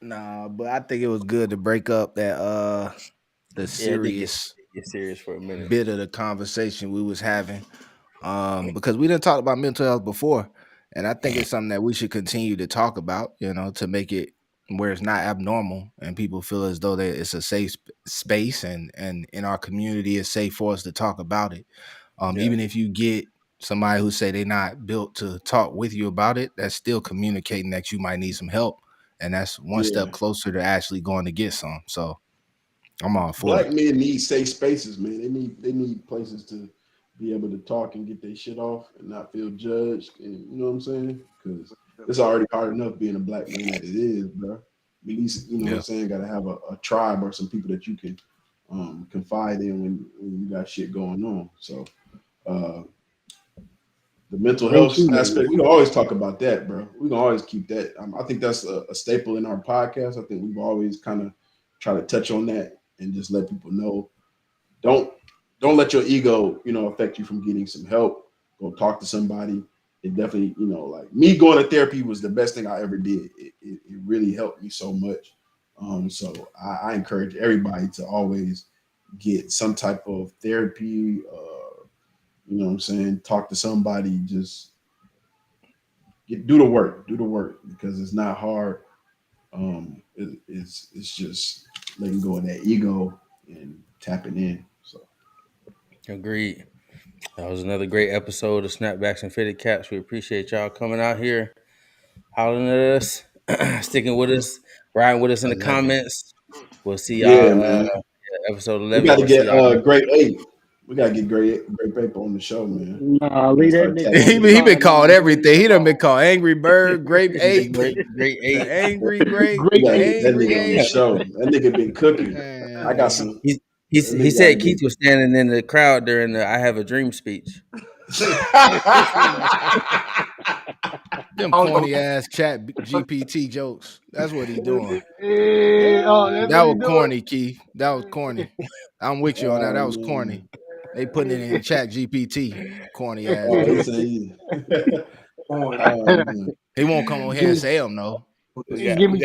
[SPEAKER 1] Nah, but I think it was good to break up that the
[SPEAKER 4] Yeah, it did
[SPEAKER 1] serious
[SPEAKER 4] get serious for a minute.
[SPEAKER 1] bit of the conversation we was having. Because we didn't talk about mental health before. And I think it's something that we should continue to talk about, to make it where it's not abnormal and people feel as though that it's a safe space and in our community it's safe for us to talk about it.
[SPEAKER 4] Yeah.
[SPEAKER 1] Even if you get somebody who say they're not built to talk with you about it, that's still communicating that you might need some help. And that's one
[SPEAKER 2] Yeah.
[SPEAKER 1] step closer to actually going to get some. So I'm all for
[SPEAKER 2] Black
[SPEAKER 1] it.
[SPEAKER 2] men need safe spaces, man. They need places to be able to talk and get their shit off and not feel judged. And you know what I'm saying? Because it's already hard enough being a black man as it is, bro. At least you know what I'm
[SPEAKER 1] Yeah.
[SPEAKER 2] saying. Got to have a tribe or some people that you can confide in when you got shit going on. So uh, the mental
[SPEAKER 5] Ain't
[SPEAKER 2] health
[SPEAKER 5] you niggas?
[SPEAKER 2] aspect, we can always talk about that, bro. We can always keep that. I think that's a staple in our podcast. I think we've always kind of try to touch on that and just let people know don't let your ego affect you from getting some help. Go talk to somebody. It definitely like me going to therapy was the best thing I ever did. It really helped me so much. So I encourage everybody to always get some type of therapy. You know what I'm saying? Talk to somebody. Just do the work. Do the work because it's not hard. It's just letting go of that ego and tapping in. So
[SPEAKER 4] Agreed. That was another great episode of Snapbacks and Fitted Caps. We appreciate y'all coming out here, hollering at us, sticking with us, riding with us in
[SPEAKER 1] I
[SPEAKER 4] the
[SPEAKER 1] love it.
[SPEAKER 4] comments. We'll see
[SPEAKER 2] yeah,
[SPEAKER 4] y'all
[SPEAKER 2] man,
[SPEAKER 4] episode
[SPEAKER 2] we
[SPEAKER 4] 11.
[SPEAKER 2] got to
[SPEAKER 4] We'll see
[SPEAKER 2] get
[SPEAKER 4] y'all next
[SPEAKER 2] Great Ape. We got to get Great Paper on the show, man.
[SPEAKER 5] Nah,
[SPEAKER 2] We got to
[SPEAKER 5] leave that
[SPEAKER 2] start
[SPEAKER 5] nigga
[SPEAKER 2] tapping
[SPEAKER 5] on the
[SPEAKER 1] He
[SPEAKER 2] in.
[SPEAKER 1] been called
[SPEAKER 5] sidelines. Leave
[SPEAKER 1] everything.
[SPEAKER 5] him
[SPEAKER 1] He done been
[SPEAKER 5] alone.
[SPEAKER 1] called Angry Bird, Grape
[SPEAKER 4] the
[SPEAKER 1] Ape,
[SPEAKER 4] great
[SPEAKER 1] the
[SPEAKER 4] eight.
[SPEAKER 1] Angry Grape,
[SPEAKER 2] We
[SPEAKER 5] Great
[SPEAKER 2] got to
[SPEAKER 5] ape.
[SPEAKER 2] get that
[SPEAKER 1] Angry
[SPEAKER 2] nigga on the
[SPEAKER 1] Ape.
[SPEAKER 2] show. That nigga been cooking. I got
[SPEAKER 1] Man.
[SPEAKER 2] some.
[SPEAKER 4] He
[SPEAKER 2] That
[SPEAKER 4] he
[SPEAKER 2] nigga got to
[SPEAKER 4] said Keith
[SPEAKER 2] get.
[SPEAKER 4] was standing in the crowd during the "I Have a Dream" speech.
[SPEAKER 1] Them
[SPEAKER 3] I don't know.
[SPEAKER 1] corny ass chat GPT jokes. That's what he doing.
[SPEAKER 5] Oh, that's
[SPEAKER 1] That
[SPEAKER 5] what he
[SPEAKER 1] was
[SPEAKER 5] doing.
[SPEAKER 1] corny, Keith. That was corny. I'm with you on that.
[SPEAKER 2] Oh
[SPEAKER 1] That was corny.
[SPEAKER 2] man.
[SPEAKER 1] They putting it in chat GPT. Corny ass
[SPEAKER 2] Oh, he
[SPEAKER 1] jokes.
[SPEAKER 2] said he.
[SPEAKER 3] Boy,
[SPEAKER 2] Oh man.
[SPEAKER 1] He won't come over here
[SPEAKER 5] give
[SPEAKER 1] and
[SPEAKER 5] me,
[SPEAKER 1] say them, though.
[SPEAKER 4] We got
[SPEAKER 5] give
[SPEAKER 4] we
[SPEAKER 5] me
[SPEAKER 4] got